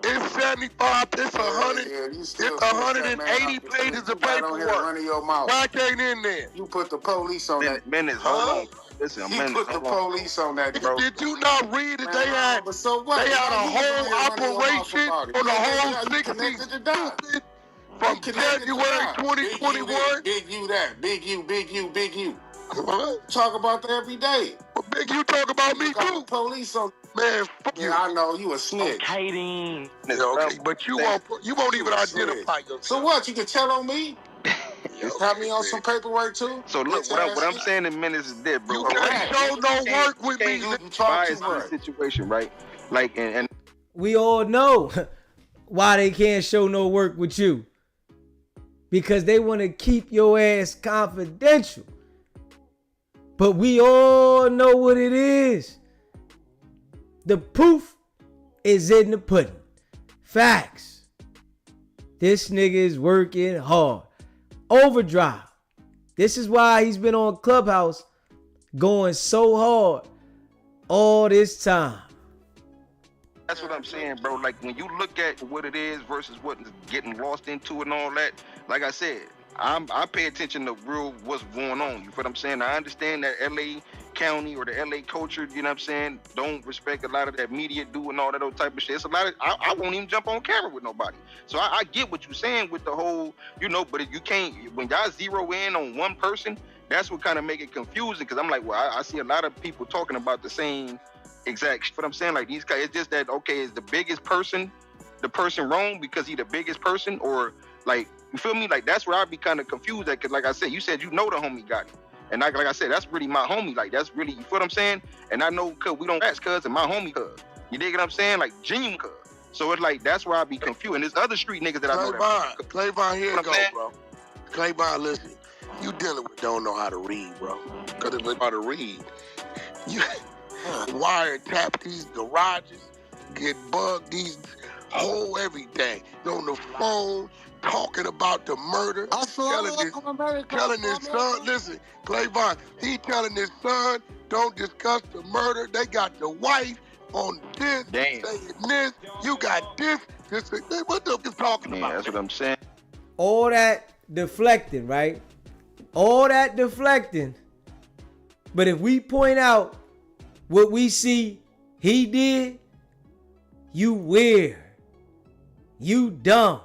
Speaker 7: It's 75. It's 100.
Speaker 6: Yeah, you
Speaker 7: It's
Speaker 6: still snitch that man
Speaker 7: 180
Speaker 6: off the
Speaker 7: pages
Speaker 6: streets.
Speaker 7: of
Speaker 6: You got on here
Speaker 7: paperwork.
Speaker 6: running your mouth.
Speaker 7: Wack ain't in there.
Speaker 6: You put the police on that.
Speaker 3: Minutes,
Speaker 7: Huh?
Speaker 3: hold on. Listen,
Speaker 6: You put the police on that, bro.
Speaker 7: Did you not read that
Speaker 6: Man,
Speaker 7: they had?
Speaker 6: but so what?
Speaker 7: They had a
Speaker 6: You was on
Speaker 7: whole
Speaker 6: here running your mouth
Speaker 7: operation
Speaker 6: about it.
Speaker 7: on the whole
Speaker 6: You
Speaker 7: 60
Speaker 6: connected to that.
Speaker 7: stupid from January 2021.
Speaker 6: Big you that. Big you.
Speaker 7: Huh?
Speaker 6: Talk about that every day.
Speaker 7: Well, Big, you talk about me
Speaker 6: Got
Speaker 7: too.
Speaker 6: the police on.
Speaker 7: Man, fuck you.
Speaker 6: Yeah, I know you a snitch.
Speaker 7: Yeah, okay, but you won't even
Speaker 6: a snitch.
Speaker 7: identify yourself.
Speaker 6: So what? You can tell on me? Have me on some paperwork too?
Speaker 3: So look, what I'm saying in minutes is this, bro.
Speaker 7: You can't show no work with me.
Speaker 6: You talk too
Speaker 3: Bias
Speaker 6: much.
Speaker 3: situation, right? Like, and
Speaker 1: We all know why they can't show no work with you. Because they want to keep your ass confidential. But we all know what it is. The proof is in the pudding. Facts. This nigga is working hard. Overdrive. This is why he's been on Clubhouse going so hard all this time.
Speaker 3: that's what I'm saying, bro. Like, when you look at what it is versus what is getting lost into and all that, like I said, I pay attention to real what's going on. You feel what I'm saying? I understand that LA County or the LA culture, you know what I'm saying, don't respect a lot of that media do and all that old type of shit. It's a lot of, I won't even jump on camera with nobody. So I get what you're saying with the whole, but if you can't, when y'all zero in on one person, that's what kind of make it confusing. Cause I'm like, well, I see a lot of people talking about the same exact shit. What I'm saying, like these guys, it's just that, okay, is the biggest person the person wrong because he the biggest person, or like, you feel me? Like, that's where I be kind of confused at, because like I said, you said the homie got it. And like I said, that's really my homie. Like, that's really, you feel what I'm saying? And I know cuz we don't ask cuz and my homie cuz. You dig what I'm saying? Like, genuine cuz. So it's like, that's where I be confused. And there's other street niggas that I know that.
Speaker 7: Clayvon, here you go, bro. Clayvon, listen. You dealing with don't know how to read, bro. Because if you know how to read, you wiretap these garages, get bugged, these whole everything. On the phone, talking about the murder, telling his son, listen, Clayvon, he telling his son, don't discuss the murder. They got the wife on this, saying this, you got this. What the fuck is talking about?
Speaker 3: That's what I'm saying.
Speaker 1: All that deflecting, right? All that deflecting. But if we point out what we see he did, you weird. You dumb.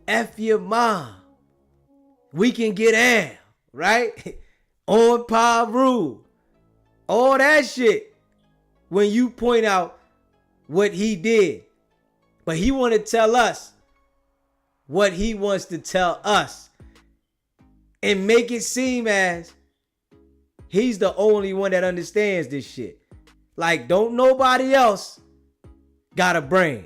Speaker 1: F your mom. We can get out, right? On par rule. All that shit when you point out what he did. But he want to tell us what he wants to tell us and make it seem as he's the only one that understands this shit. Like, don't nobody else got a brain.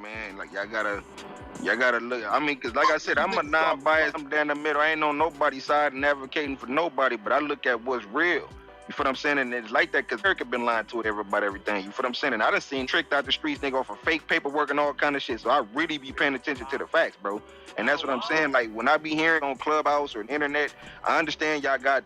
Speaker 3: Man, like, y'all gotta look. I mean, cause like I said, I'm a non-biased. I'm down the middle. I ain't on nobody's side and advocating for nobody, but I look at what's real. You feel what I'm saying? And it's like that because Eric been lying to everybody, everything. You feel what I'm saying? And I done seen tricked out the streets, nigga, off of fake paperwork and all kind of shit. So I really be paying attention to the facts, bro. And that's what I'm saying. Like, when I be hearing on Clubhouse or the internet, I understand y'all got,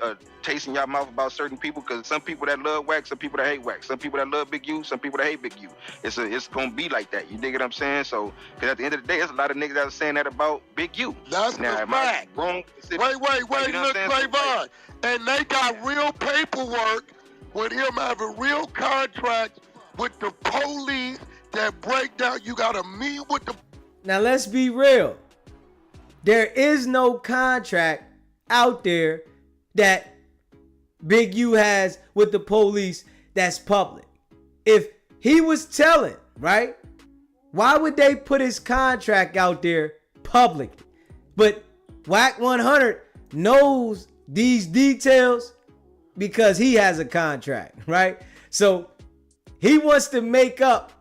Speaker 3: a taste in y'all mouth about certain people, because some people that love Wack, some people that hate Wack, some people that love Big U, some people that hate Big U. It's gonna be like that. You dig what I'm saying? So, because at the end of the day, there's a lot of niggas that are saying that about Big U.
Speaker 7: That's the fact.
Speaker 3: Wrong?
Speaker 7: Wait, look, Clayvon. And they got real paperwork with him having real contracts with the police that break down. You got to meet with the...
Speaker 1: Now, let's be real. There is no contract out there that Big U has with the police that's public. If he was telling, right? Why would they put his contract out there publicly? But Wack 100 knows these details because he has a contract, right? So he wants to make up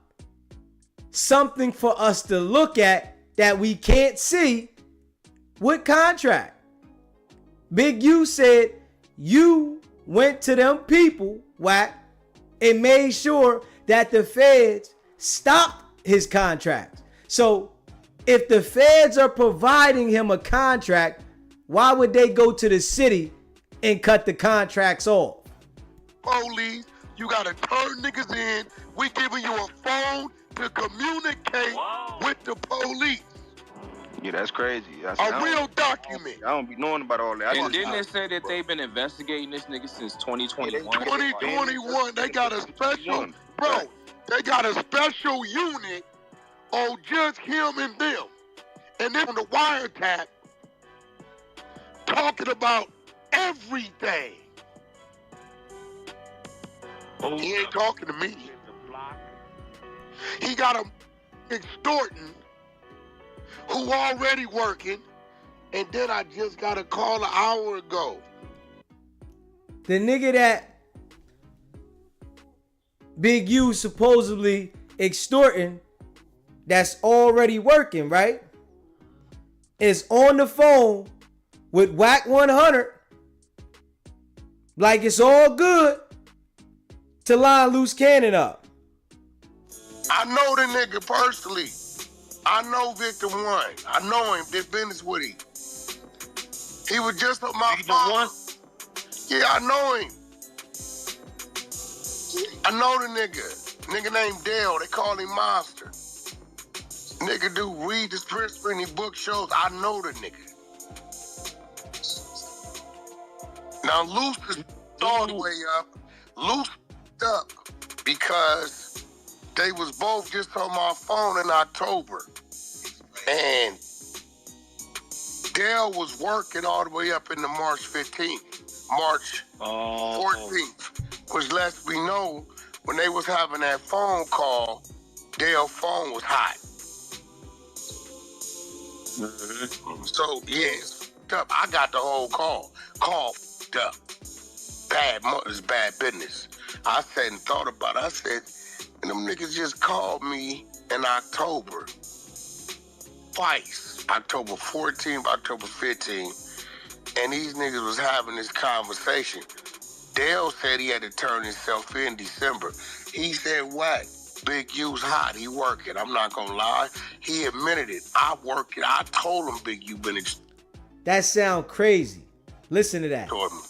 Speaker 1: something for us to look at that we can't see with contract. Big U said you went to them people, Wack, and made sure that the feds stopped his contract. So if the feds are providing him a contract, why would they go to the city and cut the contracts off?
Speaker 7: Police, you gotta turn niggas in. We giving you a phone to communicate with the police.
Speaker 3: Yeah, that's crazy.
Speaker 7: A real document.
Speaker 3: I don't be knowing about all that.
Speaker 8: And didn't they say that they've been investigating this nigga since 2021?
Speaker 7: 2021, they got a special, bro, they got a special unit on just him and them. And then on the wiretap, talking about everything. He ain't talking to me. He got him extorting who already working, and then I just got a call an hour ago.
Speaker 1: The nigga that Big U supposedly extorting, that's already working, right? Is on the phone with Wack 100 like it's all good to line Luce Cannon up.
Speaker 7: I know the nigga personally. I know Victor 1. I know him. Did business with him. He was just on my phone. Yeah, I know him. I know the nigga. Nigga named Dale. They call him Monster. Nigga do read the scripts when he book shows. I know the nigga. Now Luce is all the way up. Luce up because they was both just on my phone in October. And Dale was working all the way up into March 15th, March 14th, which lets me know when they was having that phone call, Dale's phone was hot. So, yes, I got the whole call. Call up. It's bad business. I said and thought about it. I said, and them niggas just called me in October. Twice. October 14th, October 15th. And these niggas was having this conversation. Dale said he had to turn himself in December. He said, what? Big U's hot. He working. I'm not gonna lie. He admitted it. I work it. I told him Big U been
Speaker 1: That sound crazy. Listen to that.
Speaker 7: Told him,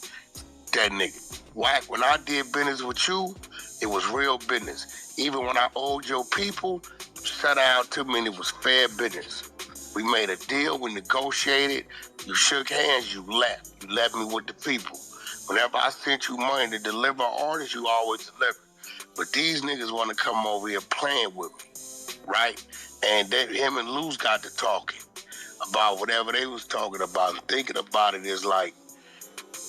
Speaker 7: that nigga. Wack, when I did business with you, it was real business. Even when I owed your people, set out to me and it was fair business. We made a deal, we negotiated, you shook hands, you left. You left me with the people. Whenever I sent you money to deliver orders, you always delivered. But these niggas want to come over here playing with me, right? And him and Luce got to talking about whatever they was talking about. And thinking about it is like,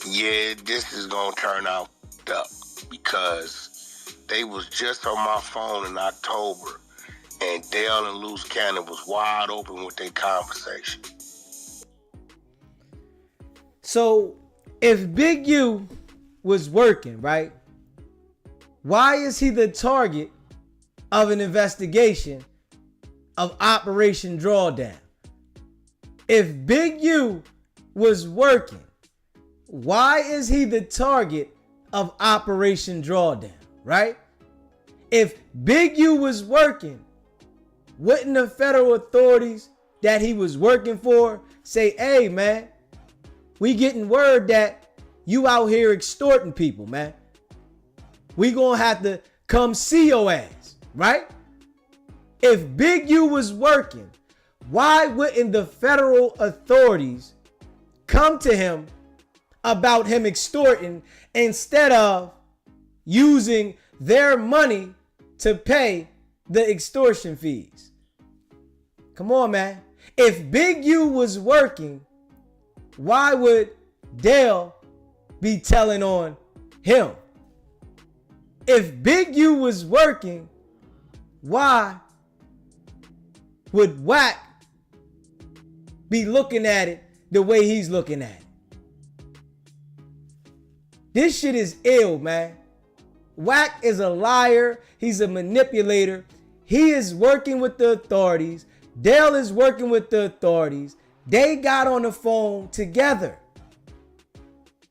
Speaker 7: yeah, this is going to turn out up because they was just on my phone in October and Dale and Luce Cannon was wide open with their conversation.
Speaker 1: So if Big U was working, right? Why is he the target of an investigation of Operation Drawdown? If Big U was working, why is he the target of Operation Drawdown, right? If Big U was working, wouldn't the federal authorities that he was working for say, hey, man, we getting word that you out here extorting people, man. We gonna have to come see your ass, right? If Big U was working, why wouldn't the federal authorities come to him about him extorting instead of using their money to pay the extortion fees? Come on, man. If Big U was working, why would Dale be telling on him? If Big U was working, why would Wack be looking at it the way he's looking at it? This shit is ill, man. Wack is a liar. He's a manipulator. He is working with the authorities. Dale is working with the authorities. They got on the phone together,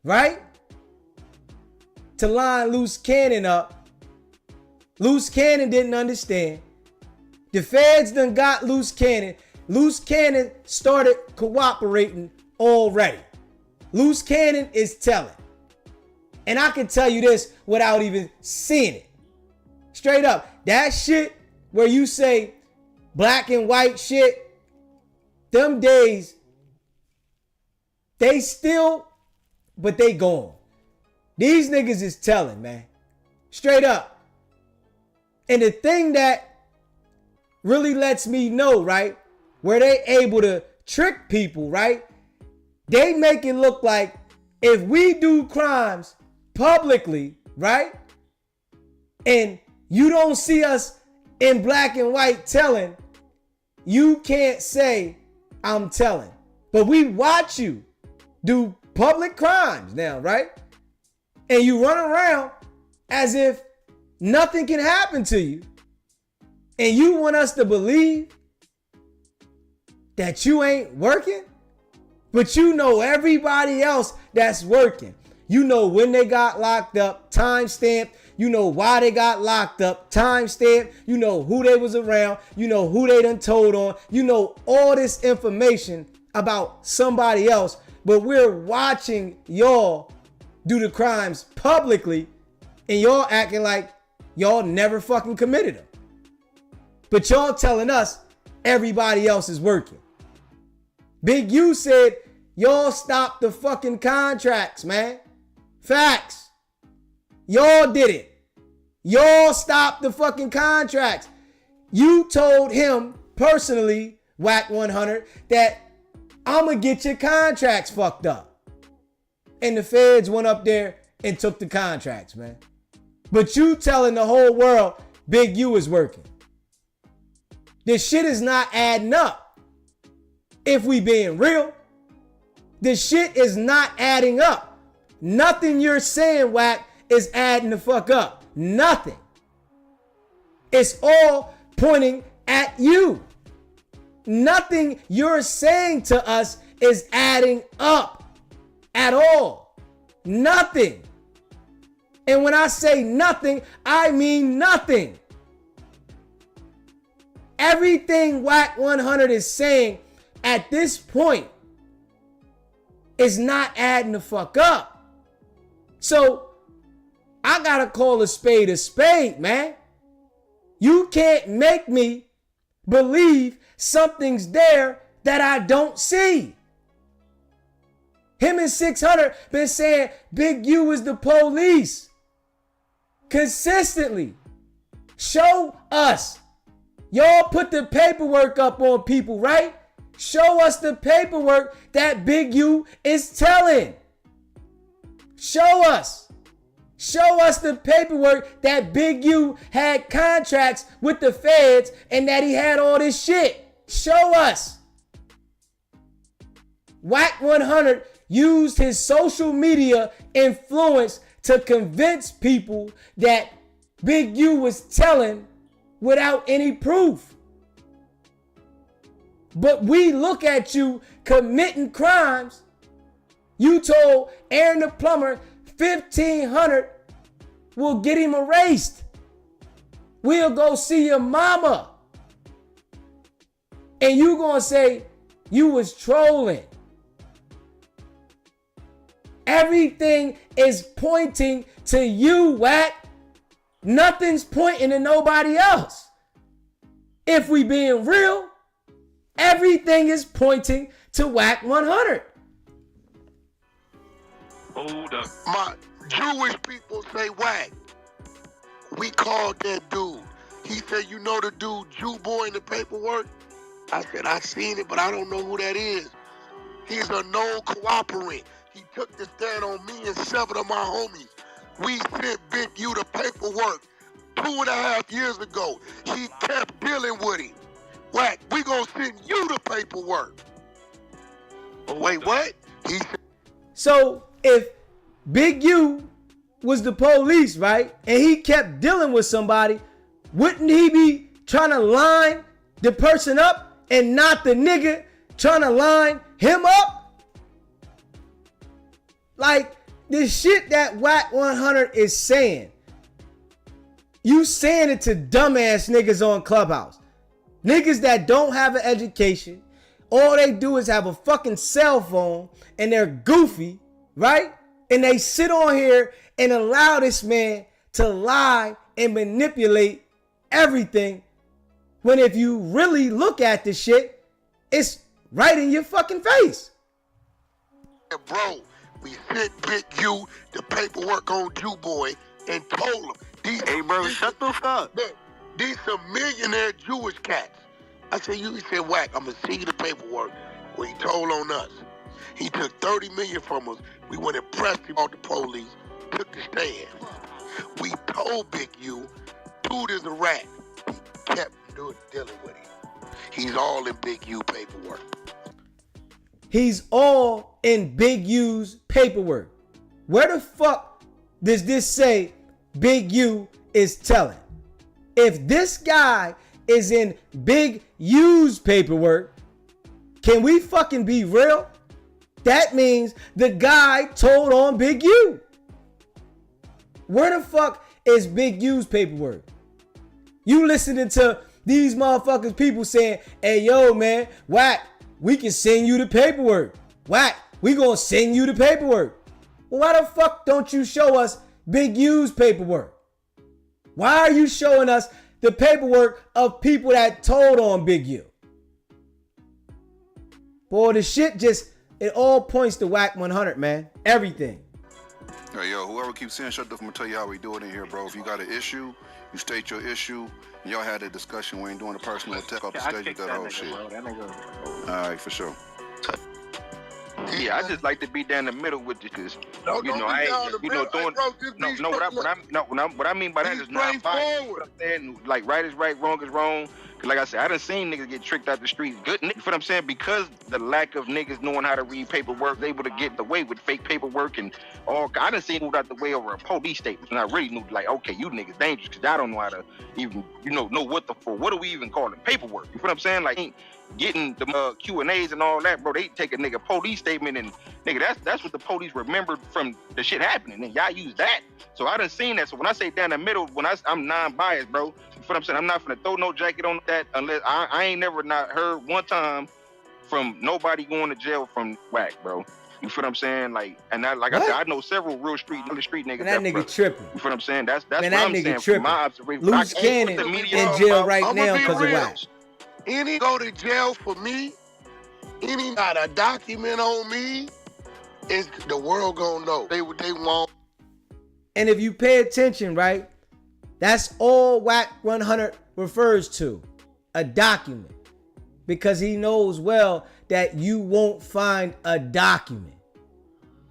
Speaker 1: right? To line Luce Cannon up. Luce Cannon didn't understand. The feds done got Luce Cannon. Luce Cannon started cooperating already. Luce Cannon is telling. And I can tell you this without even seeing it. Straight up. That shit where you say black and white shit, them days, they still, but they gone. These niggas is telling, man. Straight up. And the thing that really lets me know, right, where they able to trick people, right, they make it look like if we do crimes publicly, right, and you don't see us in black and white telling, you can't say I'm telling. But we watch you do public crimes now, right? And you run around as if nothing can happen to you. And you want us to believe that you ain't working? But you know everybody else that's working. You know when they got locked up, timestamp. You know why they got locked up, timestamp. You know who they was around. You know who they done told on. You know all this information about somebody else. But we're watching y'all do the crimes publicly. And y'all acting like y'all never fucking committed them. But y'all telling us everybody else is working. Big U said y'all stopped the fucking contracts, man. Facts. Y'all did it. Y'all stopped the fucking contracts. You told him personally, Wack 100, that I'm going to get your contracts fucked up. And the feds went up there and took the contracts, man. But you telling the whole world Big U is working. This shit is not adding up. If we being real, this shit is not adding up. Nothing you're saying, Wack, is adding the fuck up. Nothing. It's all pointing at you. Nothing you're saying to us is adding up at all. Nothing. And when I say nothing, I mean nothing. Everything Wack 100 is saying at this point is not adding the fuck up. So I gotta call a spade, man. You can't make me believe something's there that I don't see. Him and 600 been saying Big U is the police consistently. Show us. Y'all put the paperwork up on people, right? Show us the paperwork that Big U is telling. Show us. Show us the paperwork that Big U had contracts with the feds and that he had all this shit. Show us. Wack 100 used his social media influence to convince people that Big U was telling without any proof. But we look at you committing crimes. You told Aaron the plumber 1,500 will get him erased. We'll go see your mama. And you gonna say you was trolling. Everything is pointing to you, Wack. Nothing's pointing to nobody else. If we being real, everything is pointing to Wack 100.
Speaker 7: Hold up. My Jewish people say Wack. We called that dude. He said, you know the dude, Jew boy in the paperwork? I said, I seen it, but I don't know who that is. He's a known cooperant. He took the stand on me and 7 of my homies. We sent Big U the paperwork 2.5 years ago. He kept dealing with him. Wack, we gonna send you the paperwork. Wait, what? He said.
Speaker 1: So if Big U was the police, right? And he kept dealing with somebody, wouldn't he be trying to line the person up and not the nigga trying to line him up? Like, the shit that Wack 100 is saying, you saying it to dumbass niggas on Clubhouse. Niggas that don't have an education. All they do is have a fucking cell phone and they're goofy, right? And they sit on here and allow this man to lie and manipulate everything, when if you really look at the shit, it's right in your fucking face.
Speaker 7: Bro, we sent Big U the paperwork on you, boy, and told him. Hey, bro, shut the fuck up. These some millionaire Jewish cats. I said, he said, Wack, I'm going to send you the paperwork when he told on us. He took 30 million from us. We went and pressed him on the police, took the stand. We told Big U, dude is a rat. He kept dealing with him. He's all in Big U paperwork.
Speaker 1: He's all in Big U's paperwork. Where the fuck does this say Big U is telling? If this guy is in Big U's paperwork, can we fucking be real? That means the guy told on Big U. Where the fuck is Big U's paperwork? You listening to these motherfuckers, people saying, hey, yo, man, Wack, we can send you the paperwork. Wack, we gonna send you the paperwork. Well, why the fuck don't you show us Big U's paperwork? Why are you showing us the paperwork of people that told on Big U? Boy, the shit just, it all points to Wack 100, man. Everything.
Speaker 9: Hey, yo, whoever keeps saying shut the fuck, I'm gonna tell you how we do it in here, bro. If you got an issue, you state your issue, and y'all had a discussion. We ain't doing a personal attack off the stage with that whole shit. All right, for sure.
Speaker 3: Yeah, I just like to be down the middle with you, cause you know I ain't, you know, throwing. What I mean by that is not biased. Like right is right, wrong is wrong. Cause like I said, I done seen niggas get tricked out the streets. Good niggas, what I'm saying, because the lack of niggas knowing how to read paperwork, they able to get away with fake paperwork and all. I done seen moved out the way over a police statement, and I really knew like, okay, you niggas dangerous, cause I don't know how to even, know what the fuck. What do we even call it? Paperwork. You know what I'm saying? Like getting the Q&As and all that, bro. They take a nigga police statement and nigga, that's what the police remembered from the shit happening, and y'all use that. So I done seen that. So when I say down the middle, when I'm non-biased, bro. What I'm saying, I'm not gonna throw no jacket on that unless I ain't never not heard one time from nobody going to jail from Wack, bro. You feel what I'm saying? Like, and I, like what? I said, I know several real street niggas.
Speaker 1: And that nigga tripping.
Speaker 3: You feel what I'm saying? That's man,
Speaker 1: what
Speaker 3: that
Speaker 1: I'm
Speaker 3: nigga
Speaker 1: saying.
Speaker 3: Tripping. From my observation,
Speaker 1: Luce Cannon in jail right now because of Wack.
Speaker 7: Any go to jail for me, any got a document on me, is the world gonna know. They want.
Speaker 1: And if you pay attention, right? That's all Wack 100 refers to, a document, because he knows well that you won't find a document.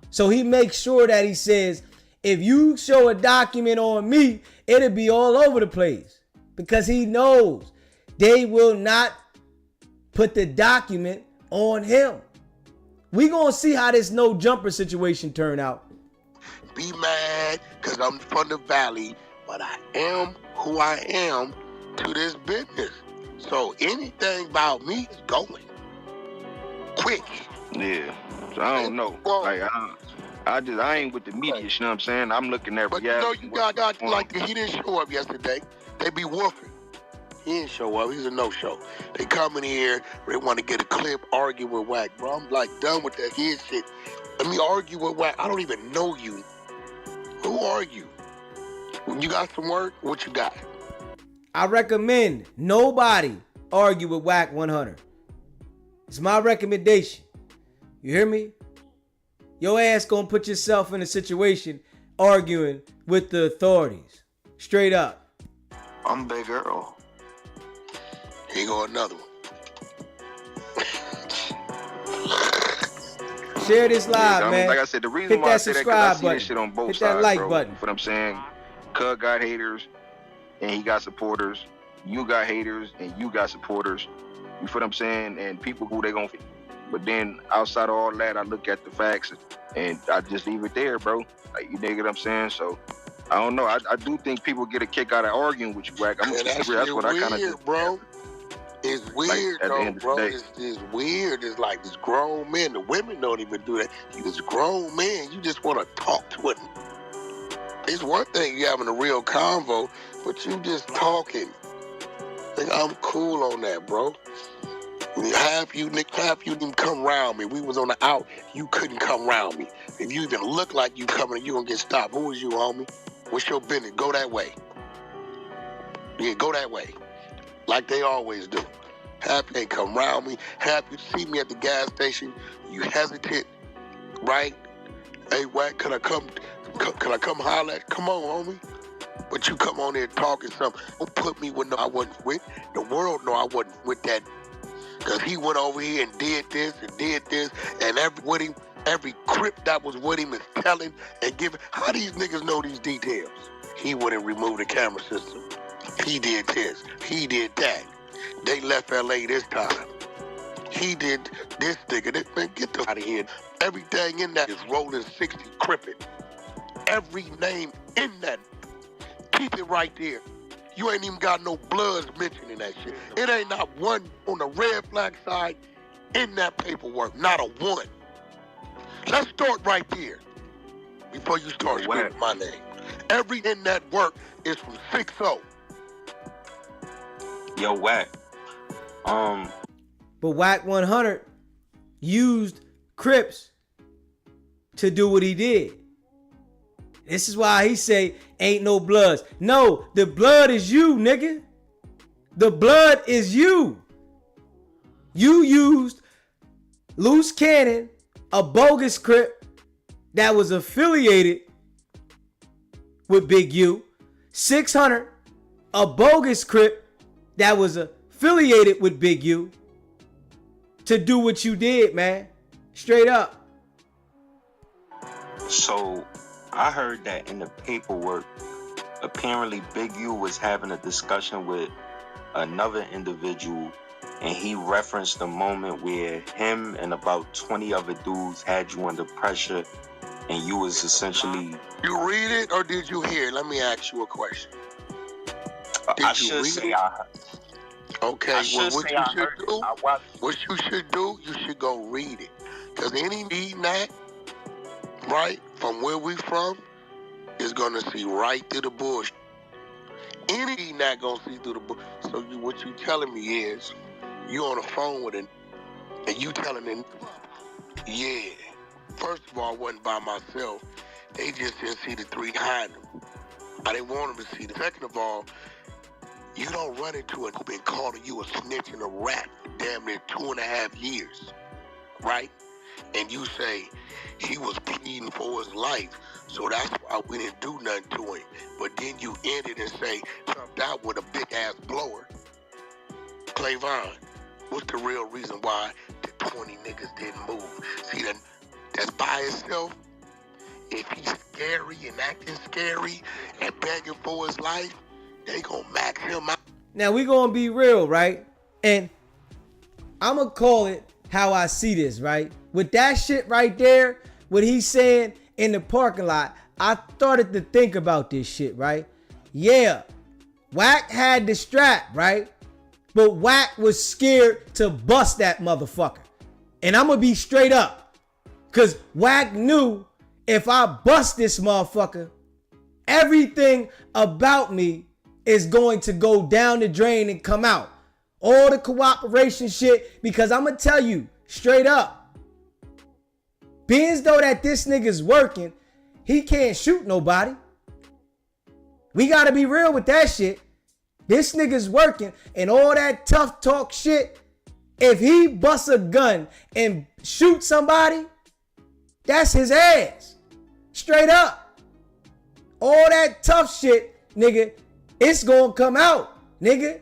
Speaker 1: So he makes sure that he says, if you show a document on me, it'll be all over the place, because he knows they will not put the document on him. We gonna see how this no jumper situation turn out.
Speaker 7: Be mad because I'm from the valley, but I am who I am to this business. So anything about me is going quick.
Speaker 3: Yeah. So I don't know. Like I ain't with the media, you know what I'm saying? I'm looking at reality.
Speaker 7: But you got like he didn't show up yesterday. They be woofing. He didn't show up. He's a no-show. They come in here, they want to get a clip, argue with Wack, bro. I'm like done with that kid shit. Let me argue with Wack. I don't even know you. Who are you? You got some work? What you got?
Speaker 1: I recommend nobody argue with Wack 100. It's my recommendation. You hear me? Your ass gonna put yourself in a situation arguing with the authorities. Straight up.
Speaker 7: I'm Big Earl. Here go another one.
Speaker 1: Share this live, man.
Speaker 3: Like I said, the reason why I say that because I see this shit on both
Speaker 1: sides.
Speaker 3: Hit that
Speaker 1: like
Speaker 3: bro.
Speaker 1: button.
Speaker 3: What I'm saying, Cug got haters, and he got supporters. You got haters, and you got supporters. You feel what I'm saying? And people who they gonna But then outside of all that, I look at the facts and I just leave it there, bro. Like, you dig what I'm saying? So I don't know. I do think people get a kick out of arguing with you, Wack. I'm gonna keep it real. That's what I kind of do,
Speaker 7: bro. It's weird,
Speaker 3: like,
Speaker 7: though, bro. It's weird. It's like this grown man. The women don't even do that. You this grown man, you just want to talk to it. It's one thing you having a real convo, but you just talking. Like, I'm cool on that, bro. Half you didn't come around me. We was on the out. You couldn't come around me. If you even look like you coming, you gonna get stopped. Who is you, homie? What's your business? Go that way. Yeah, go that way. Like they always do. Half you ain't come around me. Half you see me at the gas station. You hesitant, right? Hey, Wack, can I come holler at you? Come on, homie. But you come on there talking something. Don't put me with no I wasn't with. The world know I wasn't with that. Because he went over here and did this, and every crip that was with him is telling and giving. How these niggas know these details? He went and removed the camera system. He did this. He did that. They left LA this time. He did this nigga. Man, get the out of here. Everything in that is rolling 60 crippin'. Every name in that. Keep it right there. You ain't even got no bloods mentioning that shit. It ain't not one on the red flag side in that paperwork. Not a one. Let's start right there before you start screaming my name. Every in that work is from 6-0.
Speaker 10: Yo, Wack.
Speaker 1: But Wack 100 used Crips to do what he did. This is why he say ain't no bloods. No, the blood is you, nigga. The blood is you. You used Luce Cannon, a bogus Crip that was affiliated with Big U. 600, a bogus Crip that was affiliated with Big U, to do what you did, man. Straight up.
Speaker 10: So I heard that in the paperwork, apparently Big U was having a discussion with another individual, and he referenced the moment where him and about 20 other dudes had you under pressure, and you was essentially...
Speaker 7: You read it or did you hear it? Let me ask you a question.
Speaker 10: I should say I...
Speaker 7: Okay, well, what you should do, you should go read it. Because any reading that, right, from where we from, is going to see right through the bush. Any not going to see through the bush. So what you telling me is, you on the phone with it, and you telling them, yeah. First of all, I wasn't by myself. They just didn't see the three behind them. I didn't want them to see them. Second of all, you don't run into it who been calling you a snitch and a rat for damn near 2.5 years, right? And you say he was pleading for his life, so that's why we didn't do nothing to him. But then you end it and say, jumped out with a big-ass blower. Clavon, what's the real reason why the 20 niggas didn't move? See, that's by itself. If he's scary and acting scary and begging for his life, they gonna max him out.
Speaker 1: Now we gonna be real, right? And I'm gonna call it how I see this, right? With that shit right there, what he's saying in the parking lot, I started to think about this shit, right? Yeah, Wack had the strap, right? But Wack was scared to bust that motherfucker. And I'm gonna be straight up. Cause Wack knew if I bust this motherfucker, everything about me is going to go down the drain and come out. All the cooperation shit, because I'm gonna tell you straight up, being as though that this nigga's working, he can't shoot nobody. We gotta be real with that shit. This nigga's working, and all that tough talk shit, if he busts a gun and shoots somebody, that's his ass. Straight up. All that tough shit, nigga, it's gonna come out, nigga.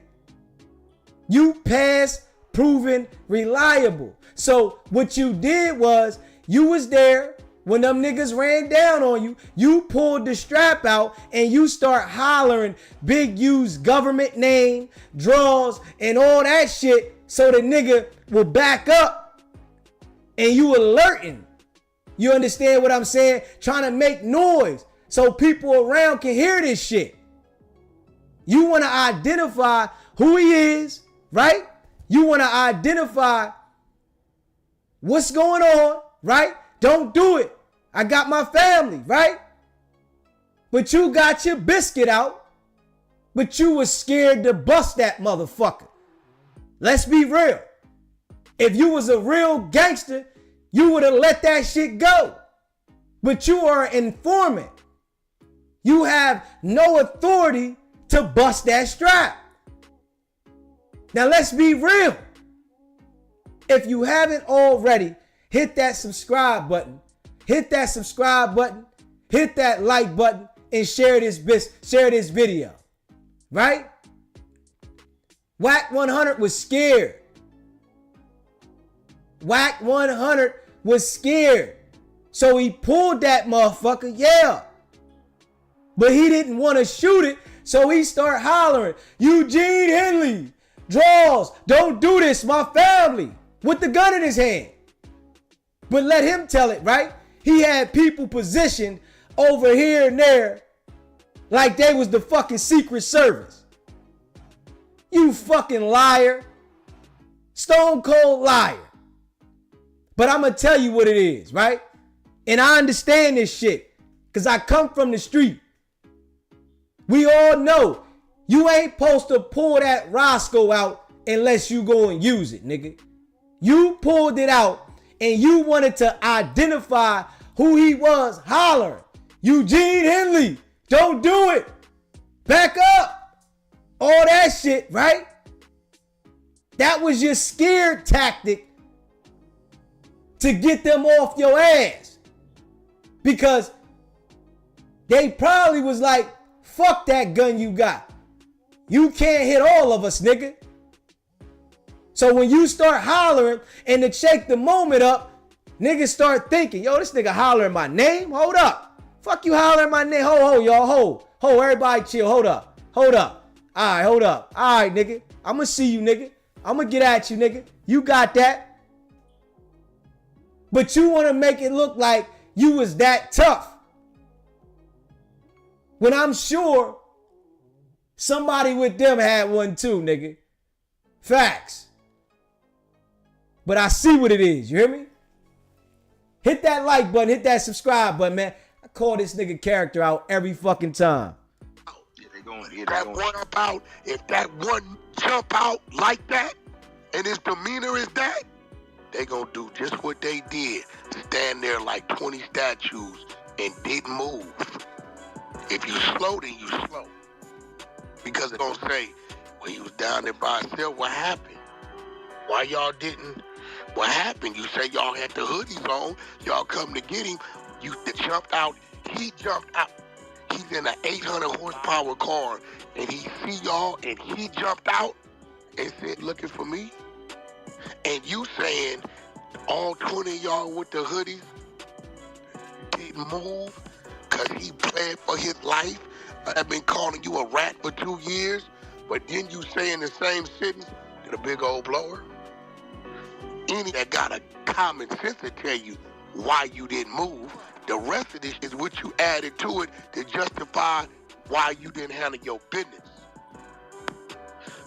Speaker 1: You past proven reliable. So what you did was, you was there when them niggas ran down on you. You pulled the strap out and you start hollering Big U's government name, draws, and all that shit, so the nigga will back up and you alerting. You understand what I'm saying? Trying to make noise so people around can hear this shit. You want to identify who he is, right? You want to identify what's going on, right? Don't do it. I got my family, right? But you got your biscuit out, but you was scared to bust that motherfucker. Let's be real. If you was a real gangster, you would have let that shit go. But you are an informant. You have no authority to bust that strap. Now let's be real. If you haven't already, hit that subscribe button. Hit that subscribe button. Hit that like button and share this video. Right? Wack 100 was scared. Wack 100 was scared. So he pulled that motherfucker, yeah. But he didn't want to shoot it, so he started hollering, Eugene Henley, draws, don't do this, my family, with the gun in his hand. But let him tell it, right? He had people positioned over here and there like they was the fucking Secret Service. You fucking liar. Stone cold liar. But I'm going to tell you what it is, right? And I understand this shit because I come from the street. We all know you ain't supposed to pull that Roscoe out unless you go and use it, nigga. You pulled it out and you wanted to identify who he was hollering. Eugene Henley, don't do it. Back up. All that shit, right? That was your scared tactic to get them off your ass. Because they probably was like, fuck that gun you got. You can't hit all of us, nigga. So when you start hollering and to shake the moment up, niggas start thinking, yo, this nigga hollering my name? Hold up. Fuck you hollering my name. Ho, y'all. Ho, everybody chill. Hold up. All right, hold up. All right, nigga. I'm going to see you, nigga. I'm going to get at you, nigga. You got that. But you want to make it look like you was that tough. When I'm sure somebody with them had one too, nigga. Facts. But I see what it is. You hear me? Hit that like button. Hit that subscribe button, man. I call this nigga character out every fucking time.
Speaker 7: That one about, if that one jump out like that, and his demeanor is that, they gonna do just what they did. Stand there like 20 statues and didn't move. If you slow, then you slow. Because it's gonna say, well, he was down there by himself. What happened? Why y'all didn't? What happened? You say y'all had the hoodies on. Y'all come to get him. You jumped out. He jumped out. He's in an 800 horsepower car, and he see y'all, and he jumped out and said, looking for me? And you saying all 20 of y'all with the hoodies didn't move because he planned for his life? I've been calling you a rat for 2 years, but then you say in the same sentence, get a big old blower? Any that got a common sense to tell you why you didn't move. The rest of this is what you added to it to justify why you didn't handle your business.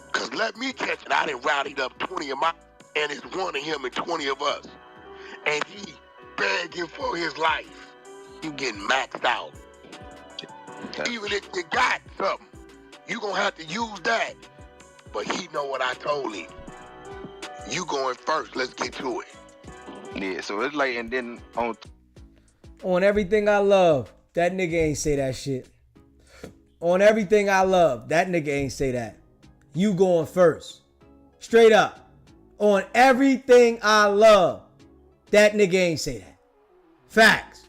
Speaker 7: Because let me catch it. I done rallied up 20 of my, and it's one of him and 20 of us. And he begging for his life. You getting maxed out. Even if you got something, you gonna have to use that. But he know what I told him. You going first. Let's get to it.
Speaker 3: Yeah, so it's like, and then
Speaker 1: on everything I love, that nigga ain't say that shit. On everything I love, that nigga ain't say that. You going first. Straight up. On everything I love, that nigga ain't say that. Facts.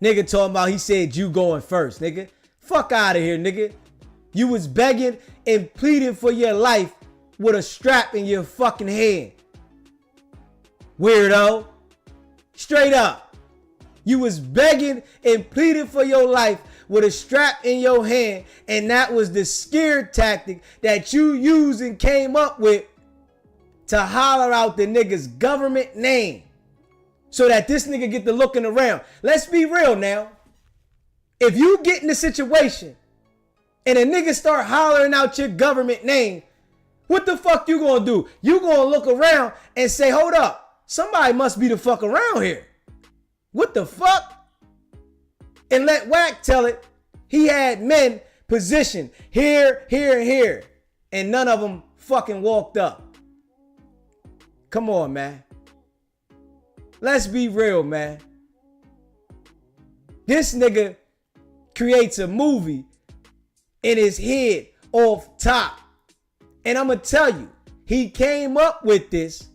Speaker 1: Nigga talking about he said you going first, nigga. Fuck out of here, nigga. You was begging and pleading for your life with a strap in your fucking hand. Weirdo. Straight up. You was begging and pleading for your life with a strap in your hand, and that was the scare tactic that you used and came up with to holler out the nigga's government name. so that this nigga get the looking around. Let's be real now. If you get in a situation and a nigga start hollering out your government name, what the fuck you gonna do? You gonna look around and say, hold up, somebody must be the fuck around here. What the fuck? And let Wack tell it. He had men positioned here, here, and here, and none of them fucking walked up. Come on, man. Let's be real, man. This nigga creates a movie in his head off top. And I'm going to tell you, he came up with this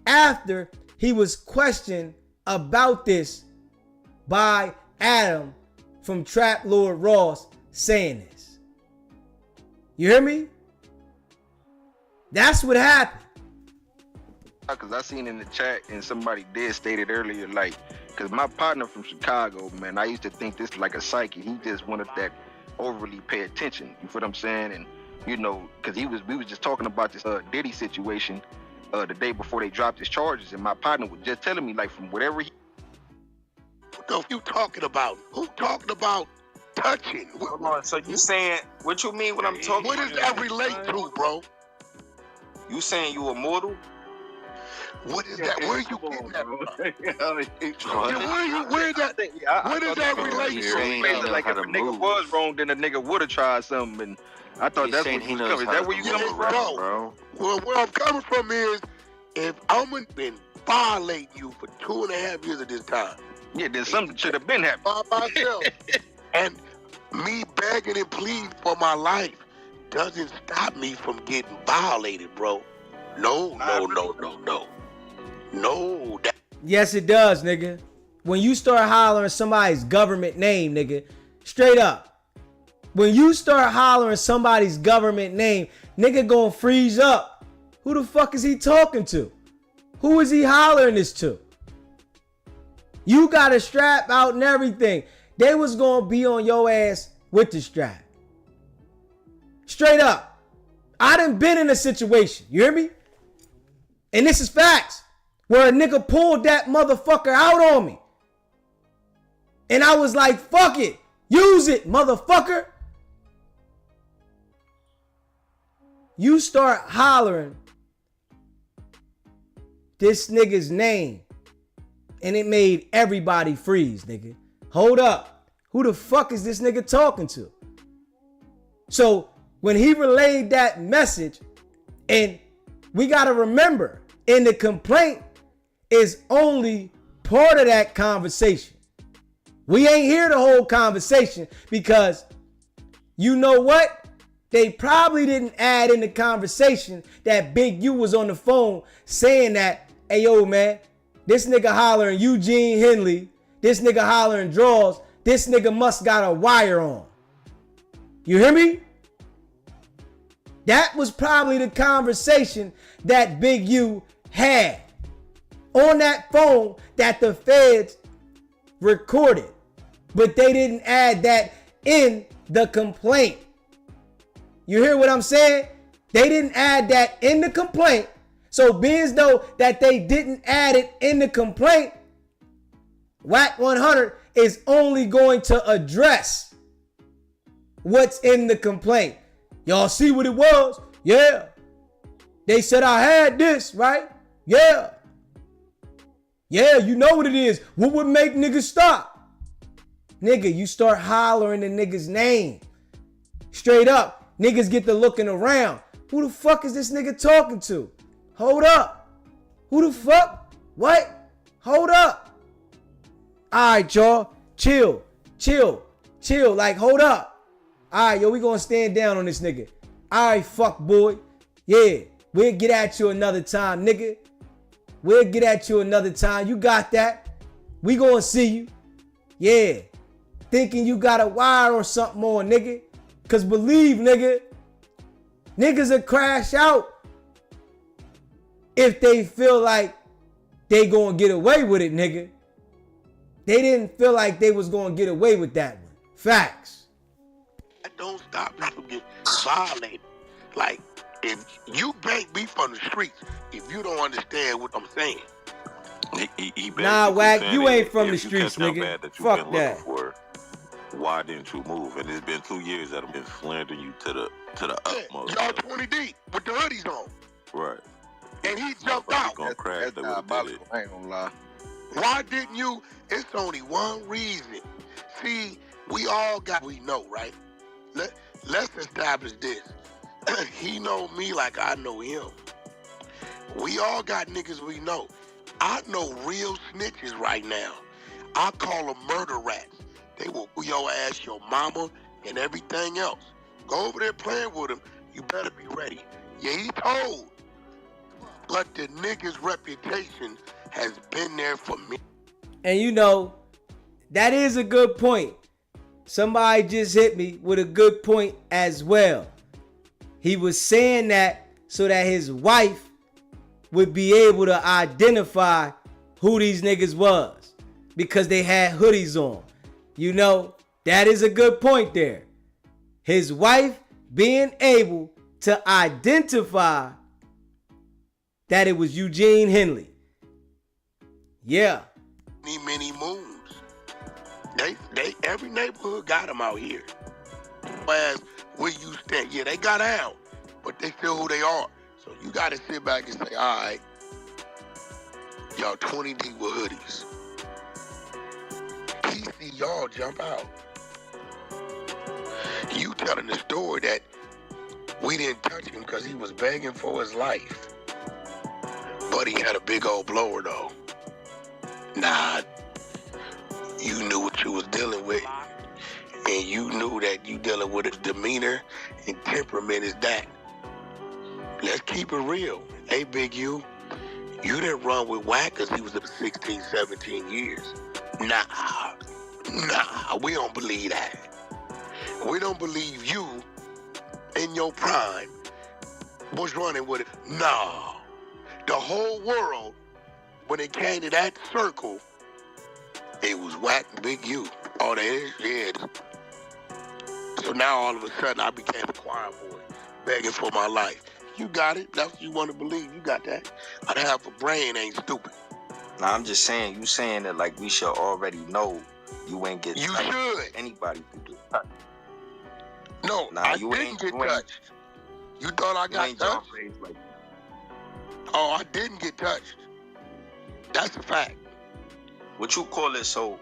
Speaker 1: after he was questioned about this by Adam from Trap Lord Ross saying this. You hear me? That's what happened.
Speaker 3: Because I seen in the chat and somebody did state it earlier, like, because my partner from Chicago, man, I used to think this like a psychic. He just wanted that overly pay attention. You feel what I'm saying? And, you know, because we was just talking about this Diddy situation the day before they dropped his charges. And my partner was just telling me, like, from whatever he...
Speaker 7: What the fuck you talking about? Who talking about touching?
Speaker 10: Hold on, so you saying, what you mean when I'm talking?
Speaker 7: What does that relate to, bro?
Speaker 10: You saying you immortal?
Speaker 7: What is that? Where you getting that from? Where does that relate to?
Speaker 3: Like if a nigga was wrong, then a nigga would have tried something. And I thought that's what he was coming. Is that where you coming from,
Speaker 7: bro? Well, where I'm coming from is, if I'm been violating you for 2.5 years at this time.
Speaker 3: Yeah, then something should have been happening.
Speaker 7: By myself. And me begging and pleading for my life doesn't stop me from getting violated, bro. No.
Speaker 1: Yes, it does, nigga. When you start hollering somebody's government name, nigga, straight up. When you start hollering somebody's government name, nigga gonna freeze up. Who the fuck is he talking to? Who is he hollering this to? You got a strap out and everything. They was gonna be on your ass with the strap. Straight up. I done been in a situation, you hear me? And this is facts, where a nigga pulled that motherfucker out on me. And I was like, fuck it. Use it, motherfucker. You start hollering this nigga's name, and it made everybody freeze, nigga. Hold up. Who the fuck is this nigga talking to? So when he relayed that message, and we got to remember, in the complaint is only part of that conversation. We ain't hear the whole conversation because you know what? They probably didn't add in the conversation that Big U was on the phone saying that, hey, yo, man, this nigga hollering Eugene Henley, this nigga hollering Draws, this nigga must got a wire on. You hear me? That was probably the conversation that Big U had on that phone that the feds recorded. But they didn't add that in the complaint. You hear what I'm saying? They didn't add that in the complaint. So being as though that they didn't add it in the complaint, Wack 100 is only going to address what's in the complaint. Y'all see what it was? Yeah. They said I had this, right? Yeah. Yeah, you know what it is. What would make niggas stop? Nigga, you start hollering the nigga's name. Straight up. Niggas get to looking around. Who the fuck is this nigga talking to? Hold up. Who the fuck? What? Hold up. All right, y'all. Chill. Like, hold up. All right, yo, we gonna stand down on this nigga. All right, fuck boy. Yeah, we'll get at you another time, nigga. We'll get at you another time. You got that. We gonna see you. Yeah. Thinking you got a wire or something more, nigga. Cause believe, nigga, niggas will crash out if they feel like they gonna get away with it, nigga. They didn't feel like they was gonna get away with that one. Facts.
Speaker 7: That don't stop me from getting violated. Like, if you beg me from the streets, if you don't understand what I'm saying,
Speaker 11: He
Speaker 1: Nah,
Speaker 11: basically
Speaker 1: Wack,
Speaker 11: saying
Speaker 1: you
Speaker 11: that
Speaker 1: ain't from the
Speaker 11: if you
Speaker 1: streets,
Speaker 11: catch how
Speaker 1: nigga.
Speaker 11: bad that you've
Speaker 1: Fuck
Speaker 11: been
Speaker 1: that.
Speaker 11: looking for, why didn't you move? And it's been 2 years that I've been slandering you to the utmost.
Speaker 7: Y'all 20 deep with the hoodies on.
Speaker 11: Right.
Speaker 7: And he jumped out.
Speaker 11: Gonna crash,
Speaker 3: That's
Speaker 11: they would've did it.
Speaker 3: diabolical. I ain't gonna lie.
Speaker 7: Why didn't you? It's only one reason. See, we all got we know, right? Let's establish this. He know me like I know him. We all got niggas we know. I know real snitches right now. I call them murder rats. They will pull your ass, your mama, and everything else. Go over there playing with them. You better be ready. Yeah, he told. But the nigga's reputation has been there for me.
Speaker 1: And you know, that is a good point. Somebody just hit me with a good point as well. He was saying that so that his wife would be able to identify who these niggas was because they had hoodies on. You know, that is a good point there. His wife being able to identify that it was Eugene Henley. Yeah.
Speaker 7: Many moons. They every neighborhood got them out here. As where you stand, yeah, they got out, but they still who they are. So you got to sit back and say, all right, y'all 20 deep with hoodies. He see y'all jump out. You telling the story that we didn't touch him because he was begging for his life. But he had a big old blower though. Nah, you knew what you was dealing with. And you knew that you dealing with a demeanor and temperament is that. Let's keep it real. Hey, Big U, you didn't run with Wack because he was up 16, 17 years. Nah, we don't believe that. We don't believe you in your prime was running with it. Nah, the whole world, when it came to that circle, it was Wack and Big U. Oh, that is, yeah. So now all of a sudden I became a choir boy, begging for my life. You got it. That's what you want to believe. You got that. I'd have a brain ain't stupid.
Speaker 10: Nah, I'm just saying, you saying that like we should already know you ain't get touched.
Speaker 7: You should.
Speaker 10: Anybody can get touched.
Speaker 7: No,
Speaker 10: nah,
Speaker 7: I
Speaker 10: you
Speaker 7: didn't get touched. You thought I got touched?
Speaker 10: Like
Speaker 7: oh, I didn't get touched. That's a fact.
Speaker 10: What you call it, so?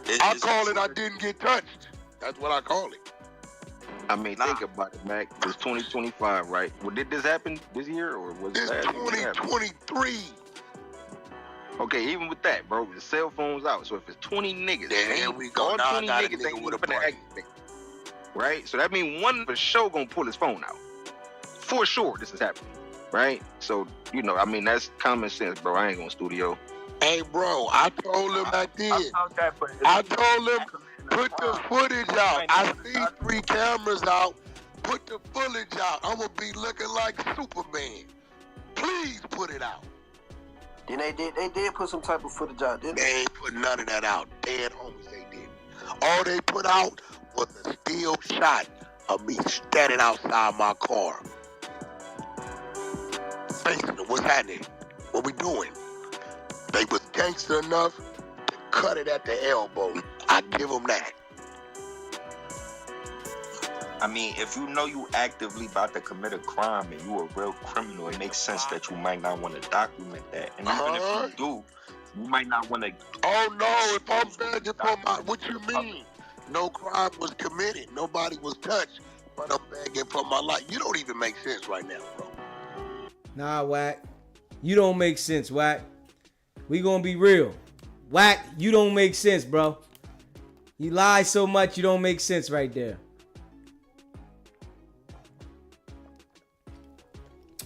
Speaker 7: I call it I didn't get touched. That's what I call it.
Speaker 3: I mean, think about it, Mac. It's 2025, right? Well, did this happen this year or was it last year?
Speaker 7: It's 2023.
Speaker 3: Okay, even with that, bro, the cell phone's out. So if it's 20 niggas,
Speaker 7: there we go.
Speaker 3: All
Speaker 7: now
Speaker 3: 20
Speaker 7: I got
Speaker 3: niggas
Speaker 7: a
Speaker 3: ain't
Speaker 7: nigga with a
Speaker 3: even
Speaker 7: brain.
Speaker 3: Right? So that means one for sure gonna pull his phone out. For sure, this is happening. Right? So, you know, I mean, that's common sense, bro. I ain't gonna studio.
Speaker 7: Hey, bro, I told him I did. I told him, put the footage out. I see 3 cameras out. Put the footage out. I'm going to be looking like Superman. Please put it out.
Speaker 12: Then they did put some type of footage out, didn't they?
Speaker 7: They ain't put none of that out. Dead homies, they did. All they put out was a still shot of me standing outside my car. Facing them. What's happening? What we doing? They was gangster enough to cut it at the elbow. I give them that.
Speaker 10: I mean, if you know you actively about to commit a crime and you a real criminal, it makes sense that you might not want to document that. And even if you do, you might not want to.
Speaker 7: Oh no! If I'm begging for my, what you mean? No crime was committed. Nobody was touched. But I'm begging for my life. You don't even make sense right now, bro.
Speaker 1: Nah, Wack. You don't make sense, Wack. We gonna be real. Wack, you don't make sense, bro. You lie so much, you don't make sense right there.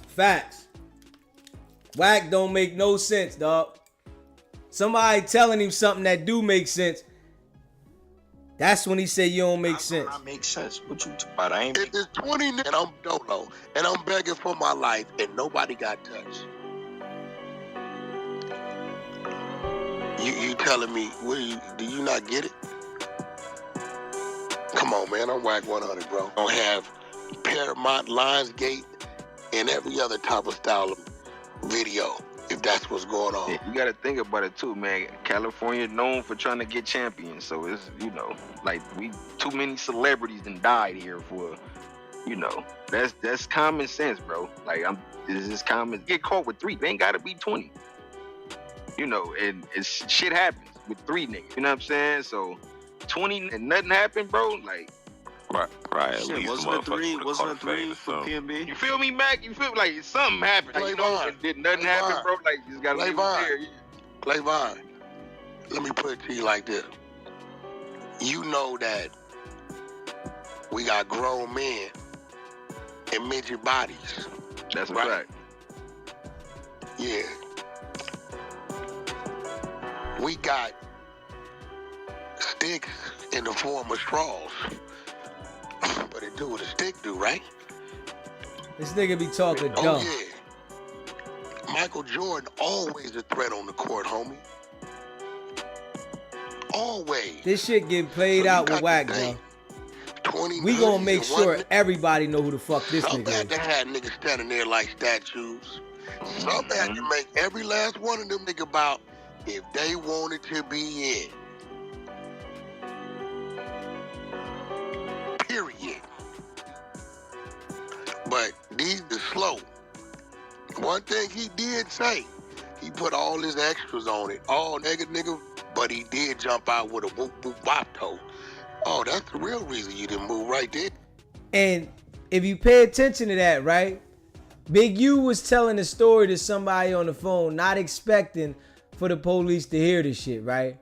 Speaker 1: Facts. Wack don't make no sense, dog. Somebody telling him something that do make sense. That's when he say you don't make sense.
Speaker 10: That makes sense. What you talking about? I ain't.
Speaker 7: If there's 20 and I'm dolo and I'm begging for my life and nobody got touched. You telling me, do you not get it? Come on, man, I'm Wack 100, bro. I don't have Paramount, Lionsgate, and every other type of style of video. If That's what's going on.
Speaker 3: Yeah, you got to think about it too, man. California known for trying to get champions, so it's like too many celebrities done died here for, that's common sense, bro. Like this is common. Get caught with 3, they ain't got to be 20. And shit happens with 3 niggas. You know what I'm saying? So 20 and nothing happened, bro. Like.
Speaker 11: Right. At
Speaker 10: Shit,
Speaker 11: least
Speaker 10: wasn't it 3? Wasn't it 3
Speaker 11: or
Speaker 10: for
Speaker 11: something.
Speaker 10: PNB?
Speaker 3: You feel me, Mac? You feel like something happened? Like, and did nothing happen, bro? Like you just gotta leave it there.
Speaker 7: Clavon, let me put it to you like this. You know that we got grown men in midget bodies.
Speaker 3: That's
Speaker 7: right.
Speaker 3: Right.
Speaker 7: Yeah. We got sticks in the form of straws. But it do what a stick do, right?
Speaker 1: This nigga be talking dumb.
Speaker 7: Oh, yeah. Michael Jordan always a threat on the court, homie. Always.
Speaker 1: This shit get played out with Wack, bro. We gonna make sure everybody know who the fuck this nigga is.
Speaker 7: Some had had niggas standing there like statues. Some had to make every last one of them think about if they wanted to be in. Period. But these are slow. One thing he did say, he put all his extras on it. All nigga, but he did jump out with a whoop whoop wop toe. Oh, that's the real reason you didn't move right there.
Speaker 1: And if you pay attention to that, right? Big U was telling the story to somebody on the phone, not expecting for the police to hear this shit, right?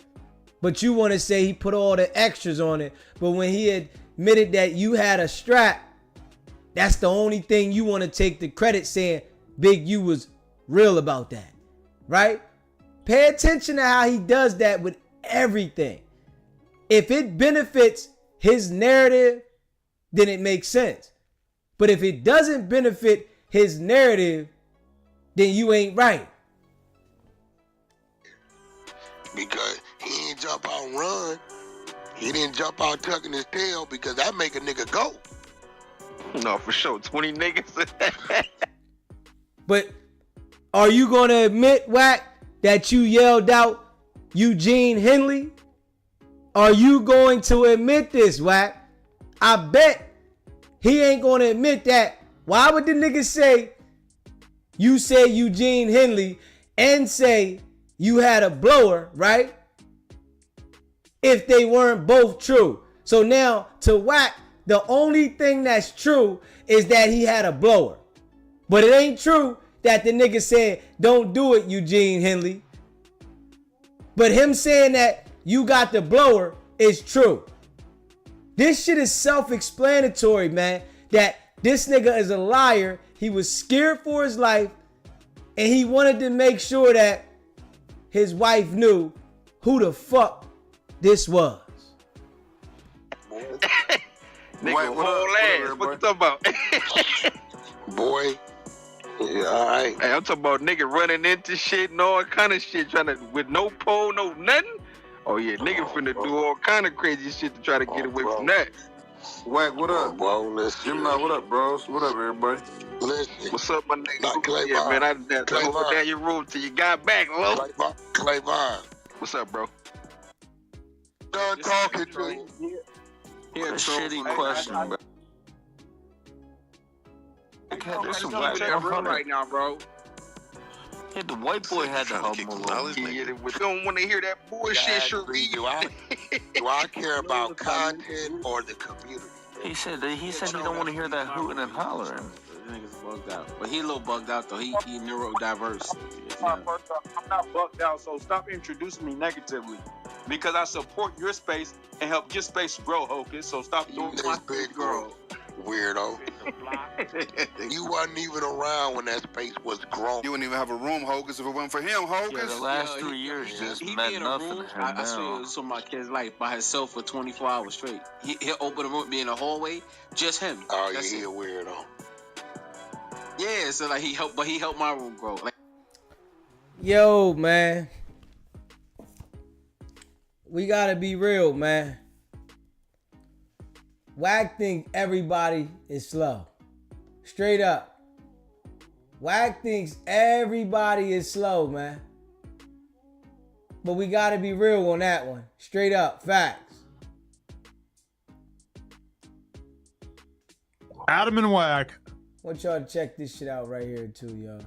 Speaker 1: But you want to say he put all the extras on it. But when he admitted that you had a strap, that's the only thing you want to take the credit saying Big U was real about that, right? Pay attention to how he does that with everything. If it benefits his narrative, then it makes sense. But if it doesn't benefit his narrative, then you ain't right.
Speaker 7: Because he didn't jump out and run. He didn't jump out tucking his tail because that make a nigga go.
Speaker 3: No, for sure. 20 niggas.
Speaker 1: But are you going to admit, Wack, that you yelled out Eugene Henley? Are you going to admit this, Wack? I bet he ain't going to admit that. Why would the nigga say you say Eugene Henley and say you had a blower, right? If they weren't both true. So now to Wack, the only thing that's true is that he had a blower. But it ain't true that the nigga said, don't do it, Eugene Henley. But him saying that you got the blower is true. This shit is self-explanatory, man. That this nigga is a liar. He was scared for his life. And he wanted to make sure that his wife knew who the fuck this was.
Speaker 3: Nigga, whole ass. What you talking about?
Speaker 7: Boy. Yeah, all right.
Speaker 3: Hey, I'm talking about nigga running into shit and all kind of shit, trying to, with no pole, no nothing. Oh yeah, nigga finna do all kind of crazy shit to try to get away from that.
Speaker 6: Wack, what up?
Speaker 7: Bro, listen.
Speaker 6: Gemini, what up, bros? What up, everybody?
Speaker 7: Listen.
Speaker 3: What's up, my nigga?
Speaker 7: Clavon.
Speaker 3: Yeah, man, I had to hold down your room till you got back, bro.
Speaker 7: Clavon.
Speaker 3: What's up, bro?
Speaker 7: Done talking to you.
Speaker 10: Yeah, a shitty question, bro. This is Wack
Speaker 3: right now, bro.
Speaker 10: Yeah, the white boy had to help him a little.
Speaker 3: Yeah, we don't want to hear that bullshit.
Speaker 7: Do I care about content or the community?
Speaker 10: He said he don't want to hear that hooting and hollering.
Speaker 13: Niggas bugged out, but he a little bugged out though. He neurodiverse.
Speaker 14: I'm not bugged out, so stop introducing me negatively. Because I support your space and help your space grow, Hocus. So stop doing my
Speaker 7: big girl. Weirdo. You wasn't even around when that space was grown.
Speaker 9: You wouldn't even have a room, Hocus, if it wasn't for him, Hocus.
Speaker 10: Yeah, the last 3 years just
Speaker 13: he
Speaker 10: meant
Speaker 13: be in a
Speaker 10: nothing
Speaker 13: room.
Speaker 10: to him
Speaker 13: I swear it was on my kid's life by himself for 24 hours straight. He'll open a room, be in a hallway, just him.
Speaker 7: Oh, yeah, he a weirdo.
Speaker 13: Yeah, so like he helped my room grow. Like,
Speaker 1: Yo, man. We gotta be real, man. Wack think everybody is slow. Straight up. Wack thinks everybody is slow, man. But we gotta be real on that one. Straight up, facts.
Speaker 15: Adam and Wack.
Speaker 1: I want y'all to check this shit out right here too, y'all.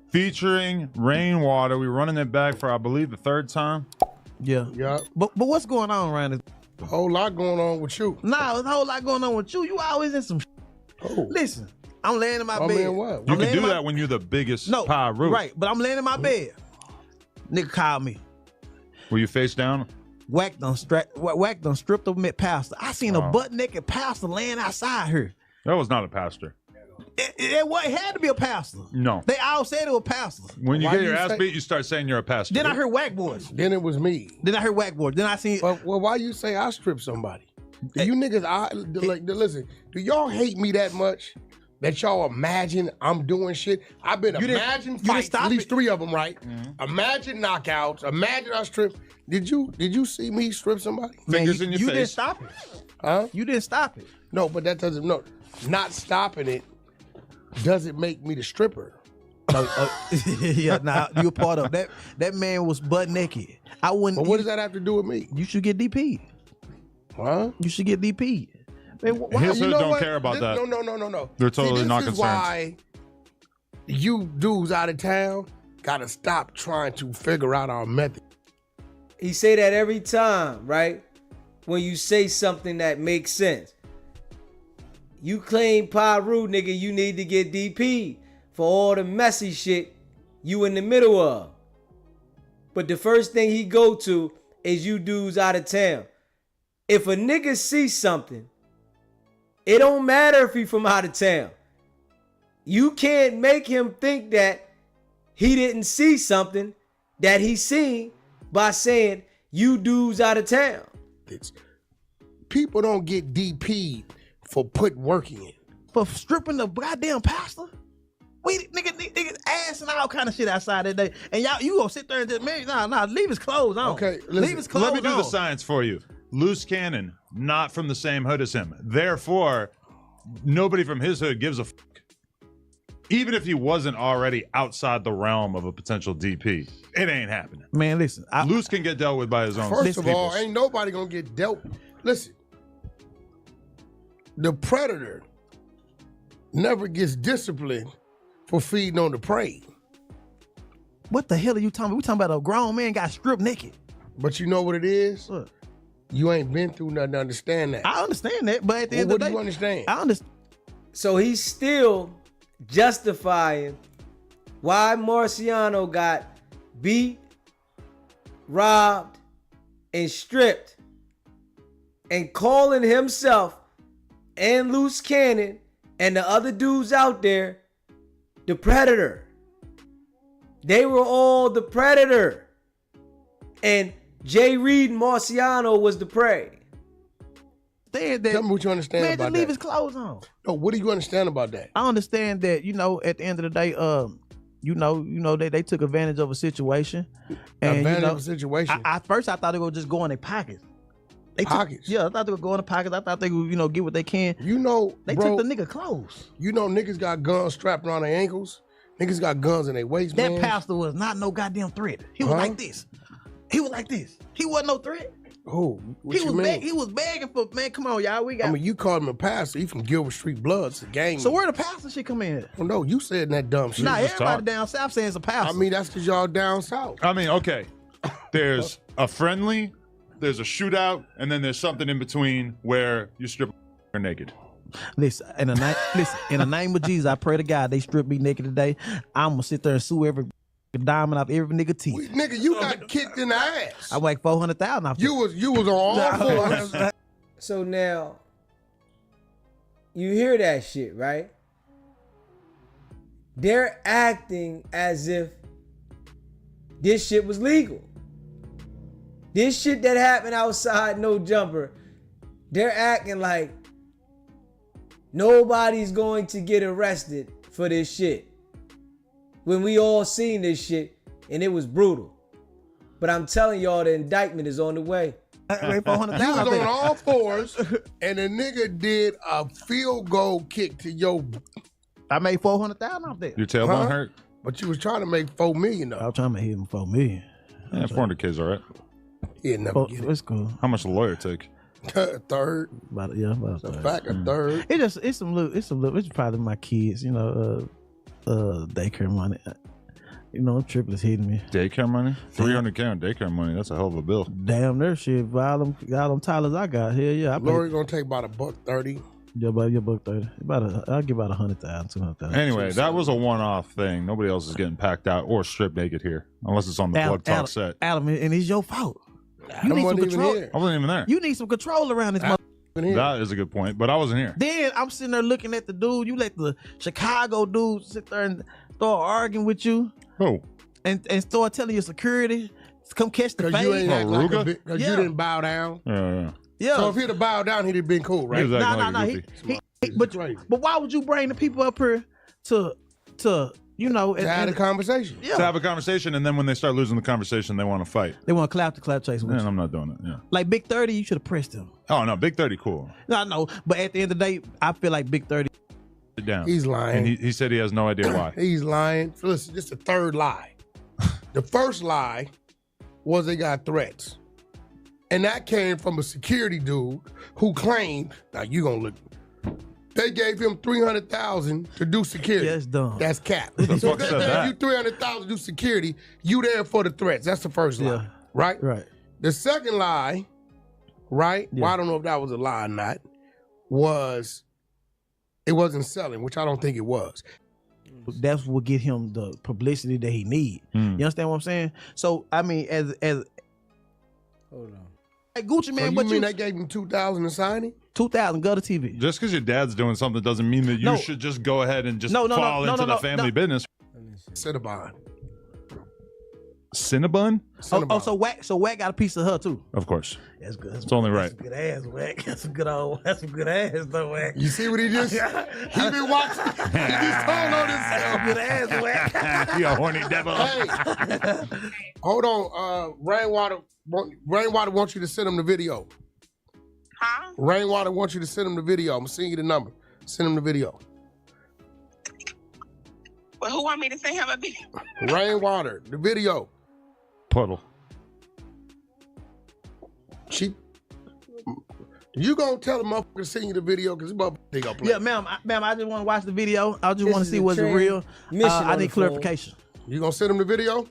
Speaker 15: Featuring Rainwater. We're running it back for, I believe, the third time.
Speaker 16: Yeah.
Speaker 17: Yeah.
Speaker 16: But what's going on around this?
Speaker 17: A whole lot going on with you.
Speaker 16: Nah, there's a whole lot going on with you. You always in some
Speaker 17: Oh.
Speaker 16: Listen, I'm laying in my
Speaker 17: I
Speaker 16: bed.
Speaker 17: mean, what?
Speaker 15: You can do that when you're the biggest Pyru.
Speaker 16: Right, but I'm laying in my bed. Nigga called me.
Speaker 15: Were you face down?
Speaker 16: Wack done stripped the pastor. I seen a butt naked pastor laying outside here.
Speaker 15: That was not a pastor.
Speaker 16: It had to be a pastor.
Speaker 15: No.
Speaker 16: They all said it was pastor.
Speaker 15: When you get your ass beat, you start saying you're a pastor.
Speaker 16: Then I heard Wack boys.
Speaker 17: Then it was me.
Speaker 16: Then I heard Wack boys. Then I seen.
Speaker 17: Well, why you say I stripped somebody? Do you niggas, listen, do y'all hate me that much that y'all imagine I'm doing shit? I've been imagine fights, at least 3 of them, right?
Speaker 15: Mm-hmm.
Speaker 17: Imagine knockouts, imagine I strip. Did you see me strip somebody?
Speaker 15: Fingers in your
Speaker 16: you
Speaker 15: face.
Speaker 16: didn't stop it.
Speaker 17: Huh?
Speaker 16: You didn't stop it.
Speaker 17: No, but that doesn't, no, not stopping it doesn't make me the stripper.
Speaker 16: Yeah, nah, you're part of that. That man was butt naked. I wouldn't.
Speaker 17: But what does that have to do with me?
Speaker 16: You should get DP.
Speaker 17: Huh?
Speaker 16: You should get DP. Man,
Speaker 15: His hood don't care about that.
Speaker 17: No.
Speaker 15: They're totally
Speaker 17: See,
Speaker 15: not
Speaker 17: this is
Speaker 15: concerned.
Speaker 17: why you dudes out of town gotta stop trying to figure out our method.
Speaker 1: He say that every time, right? When you say something that makes sense. You claim Pyru, nigga, you need to get DP for all the messy shit you in the middle of. But the first thing he go to is you dudes out of town. If a nigga sees something, it don't matter if he from out of town. You can't make him think that he didn't see something that he seen by saying you dudes out of town.
Speaker 17: People don't get DP'd for put work in.
Speaker 16: For stripping the goddamn pastor? We nigga ass and all kind of shit outside that day. And y'all, you gonna sit there and just, man, nah, leave his clothes on.
Speaker 17: Okay,
Speaker 16: leave his clothes on.
Speaker 15: Let me do the science for you. Luce Cannon, not from the same hood as him. Therefore, nobody from his hood gives a fuck. Even if he wasn't already outside the realm of a potential DP, it ain't happening.
Speaker 16: Man, listen.
Speaker 15: Luce can get dealt with by his own.
Speaker 17: First of all, ain't nobody gonna get dealt. Listen, the predator never gets disciplined for feeding on the prey.
Speaker 16: What the hell are you talking about? We talking about a grown man got stripped naked.
Speaker 17: But you know what it is?
Speaker 16: What?
Speaker 17: You ain't been through nothing to understand that.
Speaker 16: I understand that, but at the end of the day,
Speaker 17: what do you understand?
Speaker 16: I understand.
Speaker 1: So he's still justifying why Marciano got beat, robbed, and stripped, and calling himself and Luce Cannon and the other dudes out there the predator. They were all the predator. And Jay Reed and Marciano was the prey.
Speaker 17: Tell me what you understand
Speaker 16: Man,
Speaker 17: about
Speaker 16: just
Speaker 17: that.
Speaker 16: leave his clothes on.
Speaker 17: No, what do you understand about that?
Speaker 16: I understand that, at the end of the day, they took advantage of a situation. And,
Speaker 17: Advantage of a situation?
Speaker 16: First, I thought they were just go in their pockets.
Speaker 17: Pockets?
Speaker 16: I thought they would go in the pockets. I thought they would, get what they can.
Speaker 17: They
Speaker 16: bro, took the nigga clothes.
Speaker 17: Niggas got guns strapped around their ankles. Niggas got guns in their waistbands.
Speaker 16: That pastor was not no goddamn threat. He was like this. He was like this. He wasn't no threat.
Speaker 17: Who? What
Speaker 16: He
Speaker 17: you
Speaker 16: was
Speaker 17: mean?
Speaker 16: he was begging for, man, come on, y'all. We got.
Speaker 17: I mean, you called him a pastor. He from Gilbert Street Bloods, a gang.
Speaker 16: So where the pastor shit come in?
Speaker 17: Well, no, you said that dumb shit.
Speaker 16: Nah, everybody down south saying it's a pastor.
Speaker 17: I mean, that's because y'all down south.
Speaker 15: I mean, okay. There's a friendly, there's a shootout, and then there's something in between where you strip her naked.
Speaker 16: Listen, in the name of Jesus, I pray to God they strip me naked today. I'm gonna sit there and sue every diamond off every nigga teeth.
Speaker 17: Nigga, you got kicked in the ass.
Speaker 16: I like 400,000 off.
Speaker 17: You was on all fours.
Speaker 1: So now, you hear that shit, right? They're acting as if this shit was legal. This shit that happened outside No Jumper, they're acting like nobody's going to get arrested for this shit. When we all seen this shit and it was brutal. But I'm telling y'all, the indictment is on the way.
Speaker 16: I made 400,000.
Speaker 17: You was on all fours, and the nigga did a field goal kick to your.
Speaker 16: I made 400,000 off there.
Speaker 15: Your tailbone hurt?
Speaker 17: But you was trying to make $4 million though.
Speaker 16: I was trying to hit him 4 million.
Speaker 15: Yeah, 400K's all right.
Speaker 17: He'd never get it.
Speaker 16: It's cool.
Speaker 15: How much the lawyer take?
Speaker 17: A third.
Speaker 16: About a
Speaker 17: The
Speaker 16: third.
Speaker 17: fact a third.
Speaker 16: It's some little. It's probably my kids. You know, daycare money. You know, triplets hitting me.
Speaker 15: Daycare money? 300K on daycare money. That's a hell of a bill.
Speaker 16: Damn, their shit. For all them Tylers I got here. Yeah,
Speaker 17: Lori gonna take about $130.
Speaker 16: Yeah, about your buck 30. I'll give about 100,000, 200,000.
Speaker 15: Anyway, that was a one-off thing. Nobody else is getting packed out or stripped naked here, unless it's on the Plug Talk set.
Speaker 16: Adam, and it's your fault.
Speaker 17: I wasn't even here.
Speaker 15: I wasn't even there.
Speaker 16: You need some control around this motherfucker.
Speaker 15: That is a good point, but I wasn't here.
Speaker 16: Then I'm sitting there looking at the dude. You let the Chicago dude sit there and start arguing with you.
Speaker 15: Who?
Speaker 16: And start telling your security to come catch the
Speaker 17: Because you
Speaker 16: fade.
Speaker 17: ain't act like a bit, because you didn't bow down.
Speaker 16: Yeah.
Speaker 17: So if he'd have bowed down, he'd have been cool, right?
Speaker 16: But why would you bring the people up here to you know,
Speaker 17: to have a conversation?
Speaker 15: To have a conversation, and then when they start losing the conversation, they want to fight.
Speaker 16: They want to clap chase with
Speaker 15: And
Speaker 16: you.
Speaker 15: I'm not doing it. Yeah.
Speaker 16: Like Big 30, you should have pressed him.
Speaker 15: Oh no, Big 30, cool.
Speaker 16: No, I know, but at the end of the day, I feel like Big 30.
Speaker 15: Sit down.
Speaker 17: He's lying.
Speaker 15: And he said he has no idea why.
Speaker 17: He's lying. So listen, this is the third lie. The first lie was they got threats. And that came from a security dude who claimed, now you gonna look, they gave him $300,000 to do security.
Speaker 16: That's dumb.
Speaker 17: That's cap.
Speaker 15: Who the
Speaker 17: So
Speaker 15: fuck
Speaker 17: if
Speaker 15: said
Speaker 17: they
Speaker 15: that?
Speaker 17: gave you $300,000 to do security, you there for the threats. That's the first lie.
Speaker 16: Yeah.
Speaker 17: Right?
Speaker 16: Right.
Speaker 17: The second lie, right?
Speaker 16: Yeah.
Speaker 17: Well, I don't know if that was a lie or not, was it wasn't selling, which I don't think it was.
Speaker 16: That's what get him the publicity that he need. You understand what I'm saying? So I mean, as
Speaker 1: hold on,
Speaker 16: hey, Gucci man,
Speaker 17: So
Speaker 16: what
Speaker 17: you mean they gave him $2,000 to sign it?
Speaker 16: 2,000 go to TV.
Speaker 15: Just because your dad's doing something doesn't mean that you
Speaker 16: No.
Speaker 15: should just go ahead and just
Speaker 16: No, no, no,
Speaker 15: fall
Speaker 16: no,
Speaker 15: into
Speaker 16: no,
Speaker 15: the family
Speaker 16: no.
Speaker 15: business.
Speaker 17: Cinnabon.
Speaker 15: Cinnabon?
Speaker 16: Oh, so Wack got a piece of her too.
Speaker 15: Of course.
Speaker 16: That's good.
Speaker 15: It's only right.
Speaker 16: That's a good ass, Wack. That's some good ass, though, Wack.
Speaker 17: You see what he just? He been watching. He just told on himself.
Speaker 16: Good ass, Wack.
Speaker 15: You a horny devil.
Speaker 17: Hey, hold on. Rainwater wants you to send him the video.
Speaker 2: Huh?
Speaker 17: Rainwater wants you to send him the video. I'm gonna send you the number. Send him the video.
Speaker 2: Well, who want me to send him a video?
Speaker 17: Rainwater, the video.
Speaker 15: Puddle.
Speaker 17: You gonna tell the motherfucker to send you the video because this motherfucker they gonna play.
Speaker 16: Yeah, ma'am, I just want to watch the video. I just want to
Speaker 1: is
Speaker 16: see
Speaker 1: a
Speaker 16: was it real.
Speaker 1: transmission
Speaker 16: I
Speaker 1: on
Speaker 16: need
Speaker 1: the phone.
Speaker 16: clarification.
Speaker 17: You gonna send him the video?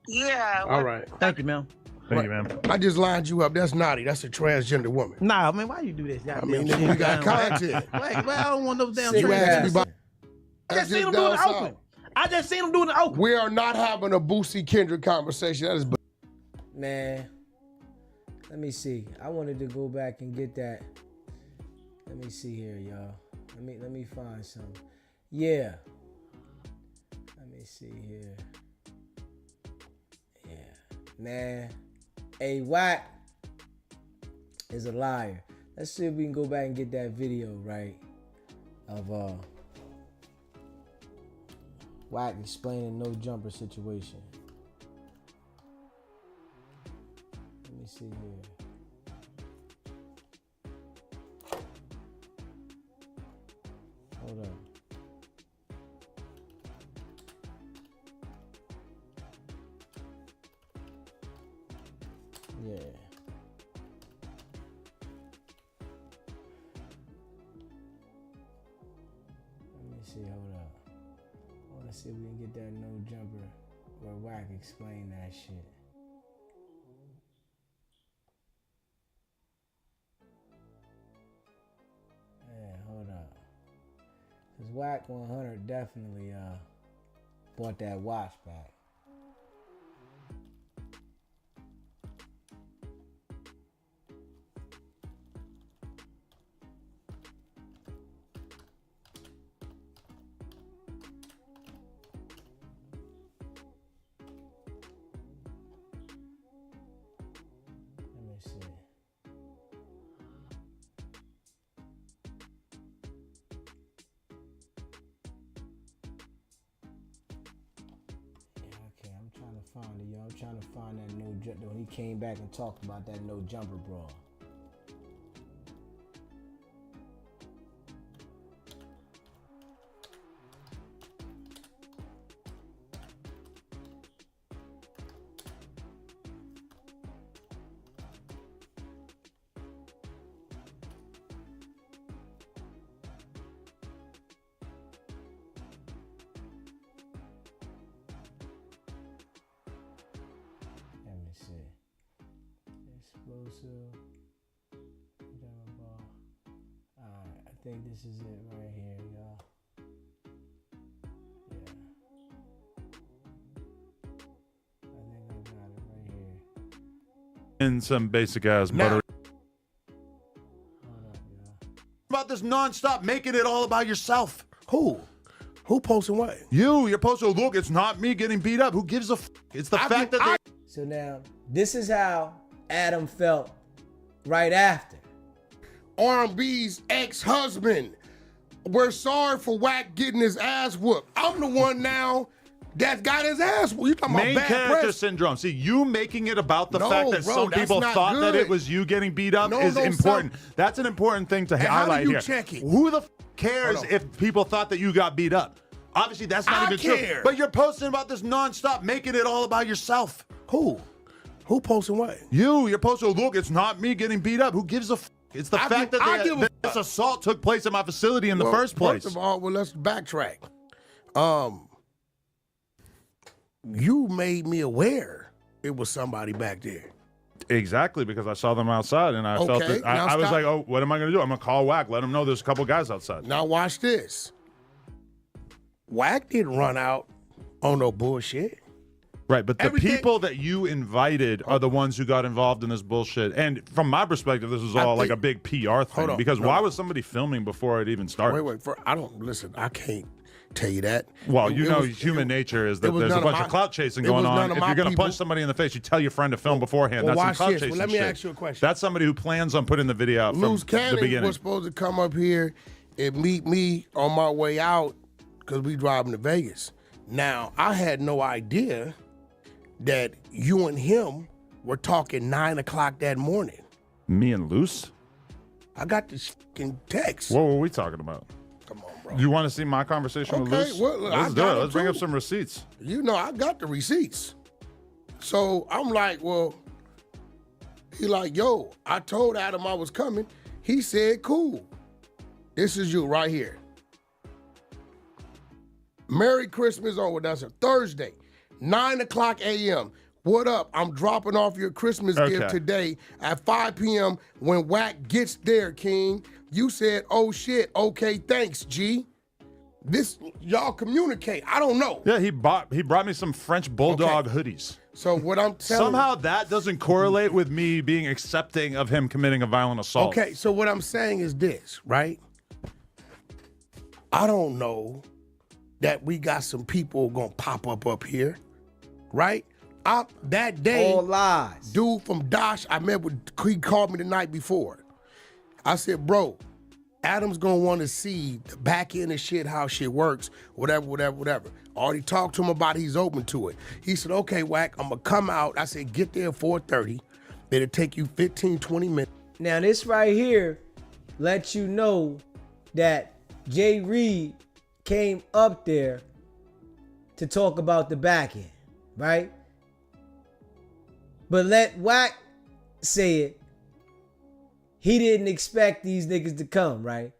Speaker 2: Yeah.
Speaker 17: All right.
Speaker 16: Thank you, ma'am.
Speaker 15: Thank you, ma'am.
Speaker 17: I just lined you up. That's naughty. That's a transgender woman.
Speaker 16: Nah, man, why you do this?
Speaker 17: I mean, we got content.
Speaker 16: Wait, I don't want those damn
Speaker 17: You asked me about.
Speaker 16: I just seen him do it in the open. I just seen him do it in the open.
Speaker 17: We are not having a Boosie Kendrick conversation. That is.
Speaker 1: man. Let me see. I wanted to go back and get that. Let me see here, y'all. Let me find some. Yeah. Let me see here. Yeah, man. Hey, Wack is a liar. Let's see if we can go back and get that video right of Wack explaining no jumper situation. Let me see here. Hold on. Yeah. Let me see, hold up. I wanna see if we can get that no jumper where Wack explained that shit. Yeah, hold up. Cause Wack 100 definitely bought that watch back. Let me see. Yeah. trying to find that no jumper. When he came back and talked about that no jumper brawl. Explosive. Alright, I think this is it right here, y'all. Yeah. I think I got it right here.
Speaker 15: In some basic ass butter. About this nonstop making it all about yourself.
Speaker 17: Who posting what?
Speaker 15: You're posting, look, it's not me getting beat up. Who gives a f? It's the fact that they...
Speaker 1: So now, this is how Adam felt right after.
Speaker 17: R&B's ex-husband. We're sorry for Wack getting his ass whooped. I'm the one now that got his ass whooped. You talking
Speaker 15: Main
Speaker 17: about bad
Speaker 15: character
Speaker 17: press?
Speaker 15: syndrome. See, you making it about the fact that
Speaker 17: bro,
Speaker 15: some
Speaker 17: that's
Speaker 15: people
Speaker 17: not
Speaker 15: thought that
Speaker 17: good.
Speaker 15: it was you getting beat up
Speaker 17: No,
Speaker 15: is
Speaker 17: no,
Speaker 15: important. That's an important thing to
Speaker 17: And
Speaker 15: highlight
Speaker 17: how do you
Speaker 15: here.
Speaker 17: check it?
Speaker 15: Who the f cares if people thought that you got beat up? Obviously, that's not
Speaker 17: I
Speaker 15: even true.
Speaker 17: care.
Speaker 15: But you're posting about this nonstop, making it all about yourself.
Speaker 17: Who posting what?
Speaker 15: You're posting, look, it's not me getting beat up. Who gives a f? It's the fact that this assault took place at my facility in the first place.
Speaker 17: First of all, let's backtrack. You made me aware it was somebody back there.
Speaker 15: Exactly, because I saw them outside and I felt it. I was like, oh, what am I going to do? I'm going to call Wack, let him know there's a couple guys outside.
Speaker 17: Now watch this. Wack didn't run out on no bullshit.
Speaker 15: Right, but the people that you invited are the ones who got involved in this bullshit. And from my perspective, this is all like a big PR thing. Because why was somebody filming before it even started?
Speaker 17: Wait, I can't tell you that.
Speaker 15: Well, human nature is that there's a bunch of clout chasing going on. If you're going to punch somebody in the face, you tell your friend to film beforehand. That's some clout chasing shit.
Speaker 17: Let me ask you a question.
Speaker 15: That's somebody who plans on putting the video out from
Speaker 17: Luce
Speaker 15: the
Speaker 17: Cannon
Speaker 15: beginning.
Speaker 17: was supposed to come up here and meet me on my way out because we driving to Vegas. Now, I had no idea that you and him were talking 9 o'clock that morning.
Speaker 15: Me and Luce?
Speaker 17: I got this fucking text.
Speaker 15: What were we talking about?
Speaker 17: Come on, bro.
Speaker 15: You want to see my conversation with Luce?
Speaker 17: Well,
Speaker 15: Let's do it. Let's bring up some receipts.
Speaker 17: You know, I got the receipts. So I'm like, well, he like, yo, I told Adam I was coming. He said, cool. This is you right here. Merry Christmas on, that's a Thursday. 9 o'clock a.m. What up? I'm dropping off your Christmas gift today at 5 p.m. when Wack gets there, King. You said, oh shit, okay, thanks, G. This, y'all communicate. I don't know.
Speaker 15: Yeah, he brought me some French Bulldog hoodies.
Speaker 17: So what I'm telling
Speaker 15: Somehow that doesn't correlate with me being accepting of him committing a violent assault.
Speaker 17: Okay, so what I'm saying is this, right? I don't know that we got some people gonna pop up here. Right? That day,
Speaker 1: all lies.
Speaker 17: Dude from Dosh, I met with, he called me the night before. I said, bro, Adam's gonna want to see the back end of shit, how shit works, whatever. Already talked to him about it, he's open to it. He said, okay, Wack, I'm gonna come out. I said, get there at 4:30. It'll take you 15, 20 minutes.
Speaker 1: Now this right here lets you know that Jay Reed came up there to talk about the back end. Right? But let Wack say it. He didn't expect these niggas to come, right?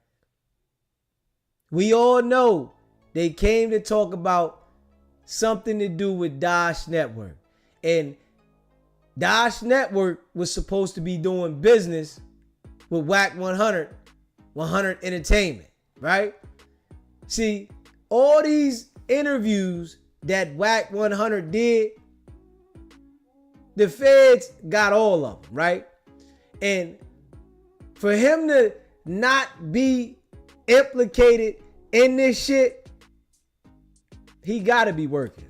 Speaker 1: We all know they came to talk about something to do with Dosh Network. And Dosh Network was supposed to be doing business with Wack 100 Entertainment, right? See, all these interviews that Wack 100 did, the feds got all of them, right? And for him to not be implicated in this shit, he gotta be working.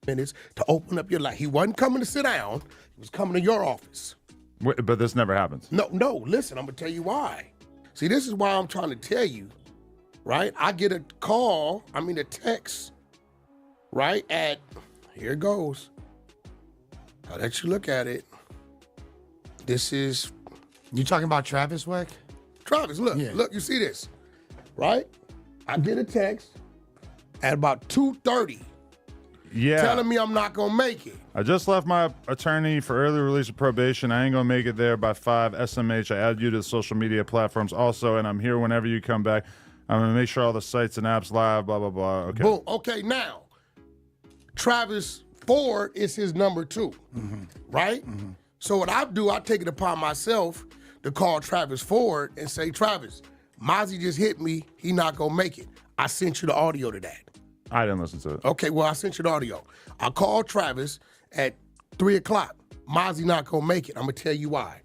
Speaker 17: Minutes to open up your life. He wasn't coming to sit down, he was coming to your office.
Speaker 15: Wait, but this never happens.
Speaker 17: No, listen, I'm gonna tell you why. See, this is why I'm trying to tell you. Right? I get a text, right, at, Here it goes. I'll let you look at it. This is...
Speaker 18: You talking about Travis, Wack?
Speaker 17: Travis, look, look, you see this, right? I get a text at about 2:30 telling me I'm not gonna make it.
Speaker 15: I just left my attorney for early release of probation. I ain't gonna make it there by 5 SMH. I add you to the social media platforms also, and I'm here whenever you come back. I'm gonna make sure all the sites and apps live, blah, blah, blah. Okay.
Speaker 17: Boom. Okay, now, Travis Ford is his number 2, right? So what I do, I take it upon myself to call Travis Ford and say, Travis, Mozzie just hit me. He not gonna make it. I sent you the audio to that.
Speaker 15: I didn't listen to it.
Speaker 17: Okay, well, I sent you the audio. I called Travis at 3 o'clock. Mozzie not gonna make it. I'm gonna tell you why.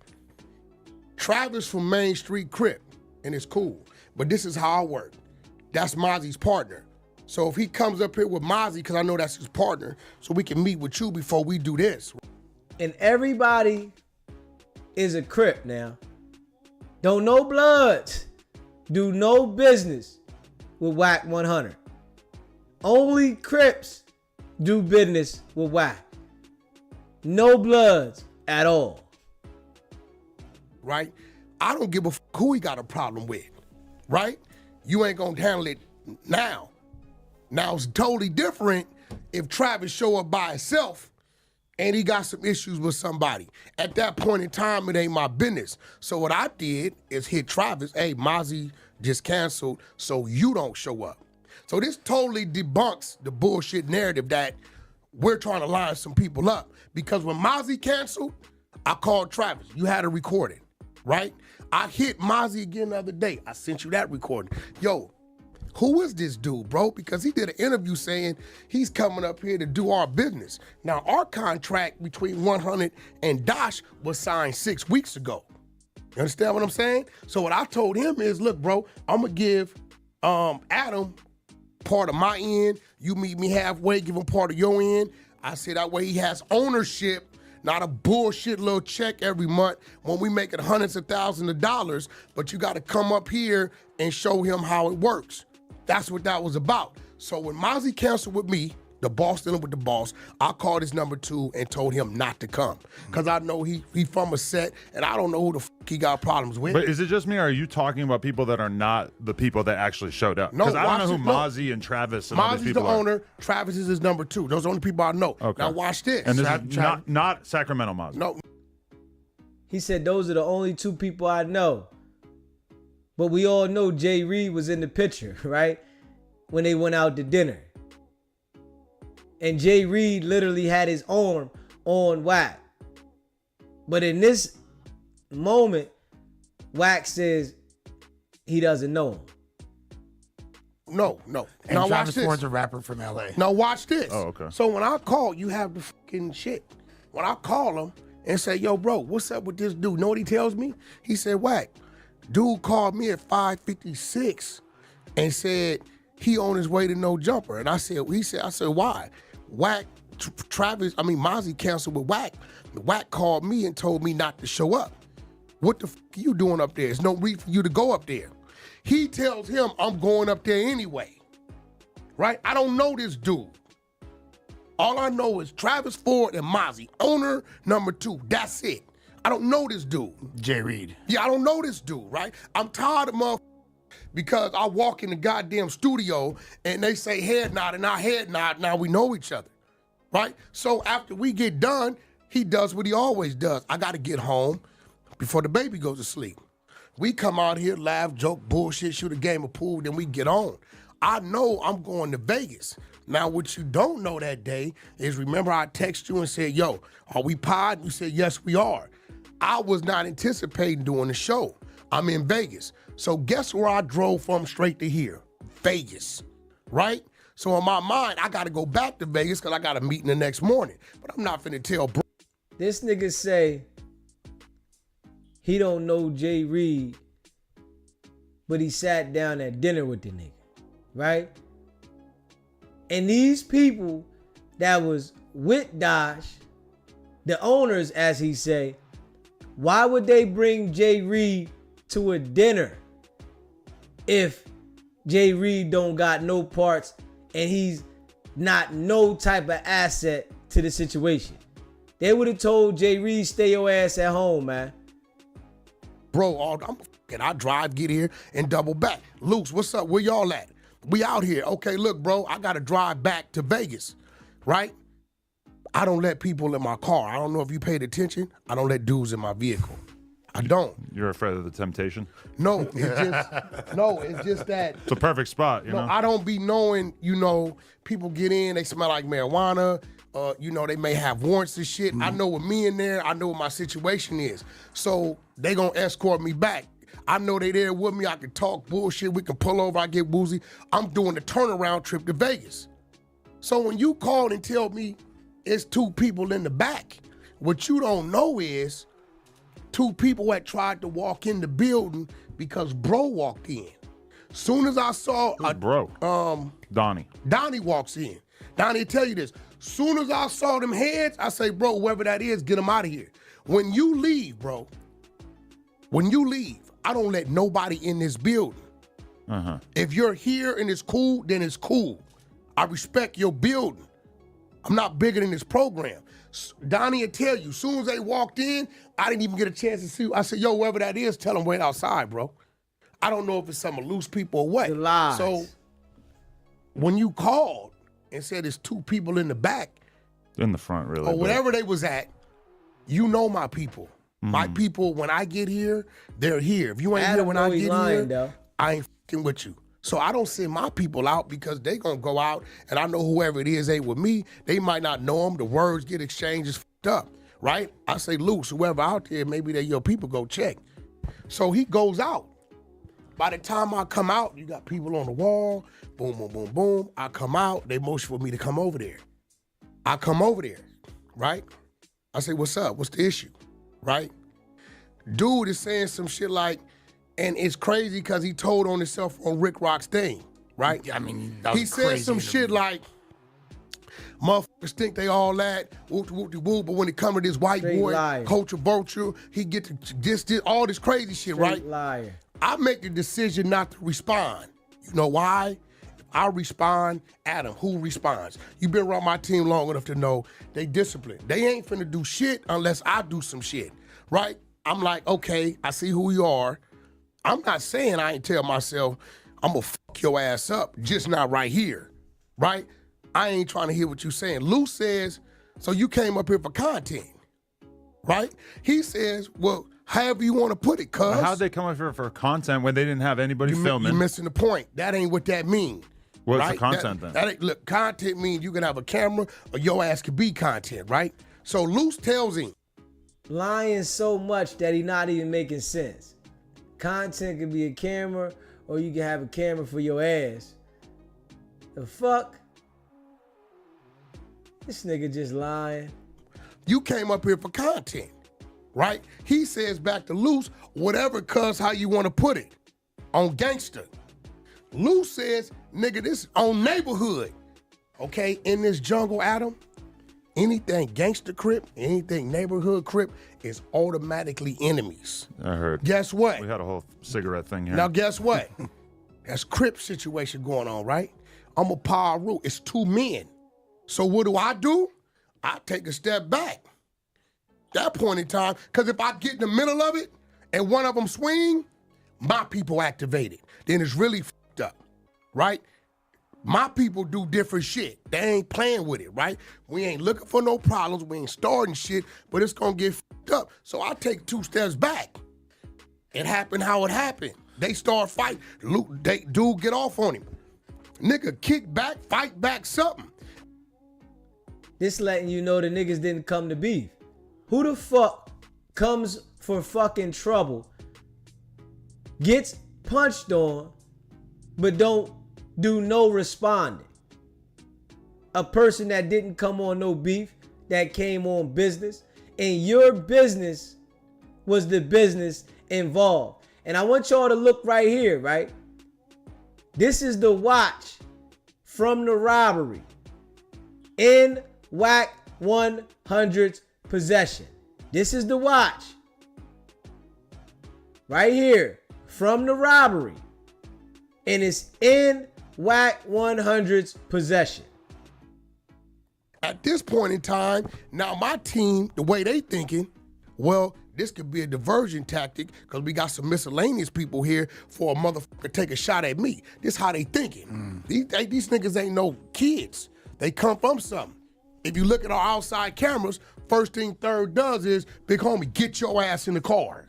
Speaker 17: Travis from Main Street Crip, and it's cool. But this is how I work. That's Mozzie's partner. So if he comes up here with Mozzie, because I know that's his partner, so we can meet with you before we do this.
Speaker 1: And everybody is a Crip now. Don't no Bloods do no business with Wack 100. Only Crips do business with Wack. No Bloods at all.
Speaker 17: Right? I don't give a who he got a problem with. Right? You ain't gonna handle it now. Now it's totally different if Travis show up by himself and he got some issues with somebody. At that point in time, it ain't my business. So what I did is hit Travis, hey, Mozzie just canceled, so you don't show up. So this totally debunks the bullshit narrative that we're trying to line some people up. Because when Mozzie canceled, I called Travis. You had a recording, right? I hit Mozzie again the other day. I sent you that recording. Yo, who is this dude, bro? Because he did an interview saying he's coming up here to do our business. Now, our contract between 100 and Dosh was signed 6 weeks ago. You understand what I'm saying? So what I told him is, look, bro, I'm going to give Adam part of my end. You meet me halfway, give him part of your end. I said that way he has ownership, not a bullshit little check every month when we make it hundreds of thousands of dollars, but you got to come up here and show him how it works. That's what that was about. So when Mozzie canceled with me, the boss dealing with the boss, I called his number 2 and told him not to come. Because I know he from a set, and I don't know who the fuck he got problems with.
Speaker 15: But is it just me, or are you talking about people that are not the people that actually showed up?
Speaker 17: No,
Speaker 15: because I don't know who Mozzie and Travis and all these
Speaker 17: Mozzie's
Speaker 15: people
Speaker 17: the
Speaker 15: are.
Speaker 17: owner. Travis is his number 2. Those are the only people I know.
Speaker 15: Okay.
Speaker 17: Now watch this.
Speaker 15: And this is not Sacramento Mozzie.
Speaker 17: No.
Speaker 1: He said those are the only 2 people I know. But we all know Jay Reed was in the picture, right? When they went out to dinner. And Jay Reed literally had his arm on Wack. But in this moment, Wack says he doesn't know him.
Speaker 17: No.
Speaker 18: And
Speaker 17: Now
Speaker 18: Travis
Speaker 17: watch this.
Speaker 18: Ford's a rapper from LA.
Speaker 17: Now watch this.
Speaker 15: Oh, okay.
Speaker 17: So when I call, you have the fucking shit. When I call him and say, yo, bro, what's up with this dude? Know what he tells me? He said, Wack, dude called me at 5:56 and said he on his way to No Jumper. And I said, why? Wack, Mozzie canceled with Wack. Wack called me and told me not to show up. What the fuck are you doing up there? There's no reason for you to go up there. He tells him I'm going up there anyway. Right? I don't know this dude. All I know is Travis Ford and Mozzie, owner number 2. That's it. I don't know this dude.
Speaker 18: Jay Reed.
Speaker 17: Yeah, I don't know this dude, right? I'm tired of motherfuckers because I walk in the goddamn studio and they say head nod and I head nod. Now we know each other, right? So after we get done, he does what he always does. I got to get home before the baby goes to sleep. We come out here, laugh, joke, bullshit, shoot a game of pool, then we get on. I know I'm going to Vegas. Now, what you don't know that day is, remember I text you and said, yo, are we pod? You said, yes, we are. I was not anticipating doing the show. I'm in Vegas. So guess where I drove from straight to here? Vegas, right? So in my mind, I got to go back to Vegas because I got a meeting the next morning. But I'm not finna tell bro.
Speaker 1: This nigga say he don't know Jay Reed, but he sat down at dinner with the nigga, right? And these people that was with Dosh, the owners, as he say, why would they bring Jay Reed to a dinner if Jay Reed don't got no parts and he's not no type of asset to the situation. They would have told Jay Reed, stay your ass at home, man.
Speaker 17: Bro, I drive, get here, and double back. Luce, what's up? Where y'all at? We out here. Okay, look, bro, I got to drive back to Vegas, right? I don't let people in my car. I don't know if you paid attention. I don't let dudes in my vehicle. I don't.
Speaker 15: You're afraid of the temptation?
Speaker 17: No, it's just that.
Speaker 15: It's a perfect spot, you know?
Speaker 17: I don't be knowing, people get in, they smell like marijuana. They may have warrants and shit. I know with me in there, I know what my situation is. So they gonna escort me back. I know they there with me. I can talk bullshit. We can pull over. I get woozy. I'm doing the turnaround trip to Vegas. So when you call and tell me it's 2 people in the back, what you don't know is 2 people that tried to walk in the building because bro walked in. Soon as I saw Donnie walks in. Donnie tell you this. Soon as I saw them heads, I say, bro, whoever that is, get them out of here. When you leave, bro, I don't let nobody in this building. If you're here and it's cool, then it's cool. I respect your building. I'm not bigger than this program. Donnie will tell you, soon as they walked in, I didn't even get a chance to see. I said, yo, whoever that is, tell them wait outside, bro. I don't know if it's some loose people or what.
Speaker 1: The lies.
Speaker 17: So when you called and said it's 2 people in the back,
Speaker 15: in the front, really,
Speaker 17: or whatever they was at, you know my people. My people, when I get here, they're here. If you ain't here when I get here, I ain't fucking with you. So I don't send my people out because they gonna go out and I know whoever it is ain't with me. They might not know them. The words get exchanged, it's fucked up, right? I say, Luce, whoever out there, maybe they're your people, go check. So he goes out. By the time I come out, you got people on the wall, boom, boom, boom, boom. I come out, they motion for me to come over there. I come over there, right? I say, what's up? What's the issue, right? Dude is saying some shit like, and it's crazy because he told on himself on Rick Rock's thing, right?
Speaker 18: I mean,
Speaker 17: he said some shit like, motherfuckers think they all that, whoop-de-whoop-de-whoop, but when it come to this white
Speaker 1: Straight
Speaker 17: boy,
Speaker 1: liar.
Speaker 17: Culture Vulture, he get to this, all this crazy shit,
Speaker 1: Straight
Speaker 17: right?
Speaker 1: liar.
Speaker 17: I make the decision not to respond. You know why? If I respond, Adam, who responds? You've been around my team long enough to know they disciplined. They ain't finna do shit unless I do some shit, right? I'm like, okay, I see who you are. I'm not saying I ain't tell myself I'm gonna fuck your ass up, just not right here, right? I ain't trying to hear what you saying. Luce says, so you came up here for content, right? He says, well, however you want to put it, cuz.
Speaker 15: How'd they come up here for content when they didn't have anybody filming?
Speaker 17: You're missing the point. That ain't what that mean.
Speaker 15: What's
Speaker 17: right?
Speaker 15: the content then?
Speaker 17: That ain't, look, content means you can have a camera or your ass could be content, right? So Luce tells him.
Speaker 1: Lying so much that he not even making sense. Content could be a camera or you can have a camera for your ass. The fuck? This nigga just lying.
Speaker 17: You came up here for content, right? He says back to Luce, whatever, cuz, how you want to put it, on gangster. Luce says, nigga, this on neighborhood. Okay, in this jungle, Adam, anything gangster crip, anything neighborhood crip is automatically enemies.
Speaker 15: I heard.
Speaker 17: Guess what?
Speaker 15: We had a whole cigarette thing here.
Speaker 17: Now, guess what? That's crip situation going on, right? I'm a power root. It's 2 men. So what do? I take a step back. That point in time, because if I get in the middle of it and one of them swing, my people activated. Then it's really fucked up, right? My people do different shit. They ain't playing with it, right? We ain't looking for no problems. We ain't starting shit, but it's gonna get fucked up. So I take 2 steps back. It happened how it happened. They start fighting. Dude get off on him. Nigga kick back, fight back, something.
Speaker 1: This letting you know the niggas didn't come to beef. Who the fuck comes for fucking trouble, gets punched on, but don't do no responding? A person that didn't come on no beef, that came on business, and your business was the business involved. And I want y'all to look right here, right? This is the watch from the robbery in Wack 100's possession. This is the watch right here from the robbery, and it's in Wack 100's possession.
Speaker 17: at this point in time, now my team, the way they thinking, well, this could be a diversion tactic because we got some miscellaneous people here for a motherfucker to take a shot at me. This how they thinking. These niggas ain't no kids. They come from something. If you look at our outside cameras, first thing Third does is, big homie, get your ass in the car,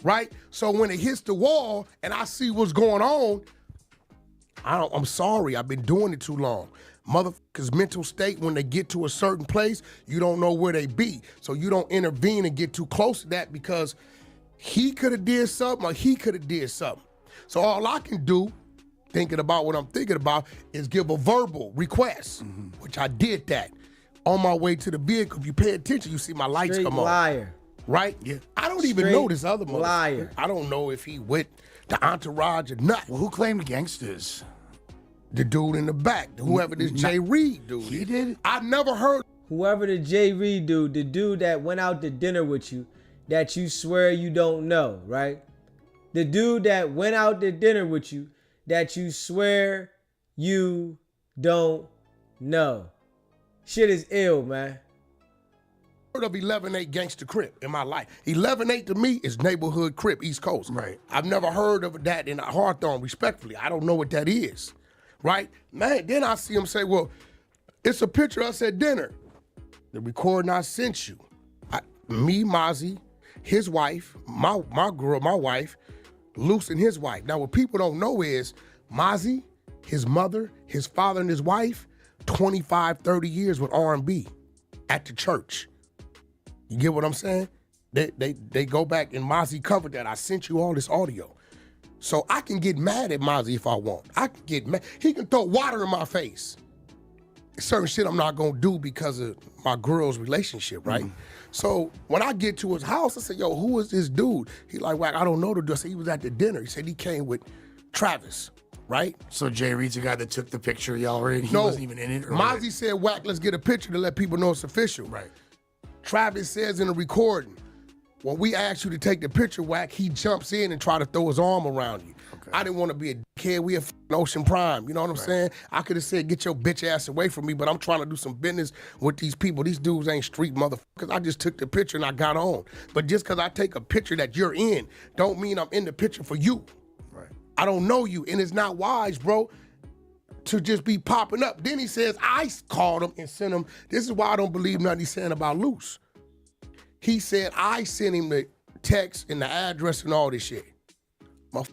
Speaker 17: right? So when it hits the wall and I see what's going on, I'm sorry, I've been doing it too long. Motherfuckers' mental state, when they get to a certain place, you don't know where they be. So you don't intervene and get too close to that because he could have did something or he could have did something. So all I can do, thinking about what I'm thinking about, is give a verbal request, which I did that. On my way to the vehicle, if you pay attention, you see my lights
Speaker 1: Straight
Speaker 17: come on.
Speaker 1: liar.
Speaker 17: Right? Yeah. I don't even
Speaker 1: Straight
Speaker 17: know this other motherfucker.
Speaker 1: liar.
Speaker 17: I don't know if he with the entourage or not.
Speaker 18: Well, who claimed gangsters?
Speaker 17: The dude in the back, whoever this Jay Reed dude.
Speaker 18: He did?
Speaker 17: I never heard.
Speaker 1: Whoever the Jay Reed dude, the dude that went out to dinner with you, that you swear you don't know, right? The dude that went out to dinner with you, that you swear you don't know. Shit is ill, man.
Speaker 17: Heard of 11-8 Gangsta Crip in my life. 11-8 to me is neighborhood Crip, East Coast.
Speaker 18: Right.
Speaker 17: I've never heard of that in Hawthorne, respectfully. I don't know what that is. Right? Man, then I see him say, well, it's a picture of us at dinner. The recording I sent you. Me, Mozzie, his wife, my girl, my wife, Luce and his wife. Now, what people don't know is Mozzie, his mother, his father, and his wife, 25, 30 years with R&B at the church. You get what I'm saying? They go back and Mozzie covered that. I sent you all this audio. So I can get mad at Mozzie if I want. I can get mad. He can throw water in my face. Certain shit I'm not gonna do because of my girl's relationship, right? So when I get to his house, I say, yo, who is this dude? He like, Wack, I don't know the dude. I said, he was at the dinner. He said he came with Travis, right?
Speaker 18: So Jay Reed's the guy that took the picture of y'all already? He wasn't even in it? Or
Speaker 17: Mozzie said, Wack, let's get a picture to let people know it's official.
Speaker 18: Right.
Speaker 17: Travis says in the recording, when we ask you to take the picture, Wack, he jumps in and try to throw his arm around you. Okay. I didn't want to be a dickhead. We at Ocean Prime. You know what I'm saying? I could have said, get your bitch ass away from me, but I'm trying to do some business with these people. These dudes ain't street motherfuckers. I just took the picture and I got on. But just because I take a picture that you're in, don't mean I'm in the picture for you.
Speaker 18: Right.
Speaker 17: I don't know you, and it's not wise, bro, to just be popping up. Then he says, I called him and sent him. This is why I don't believe nothing he's saying about Luce. He said, I sent him the text and the address and all this shit.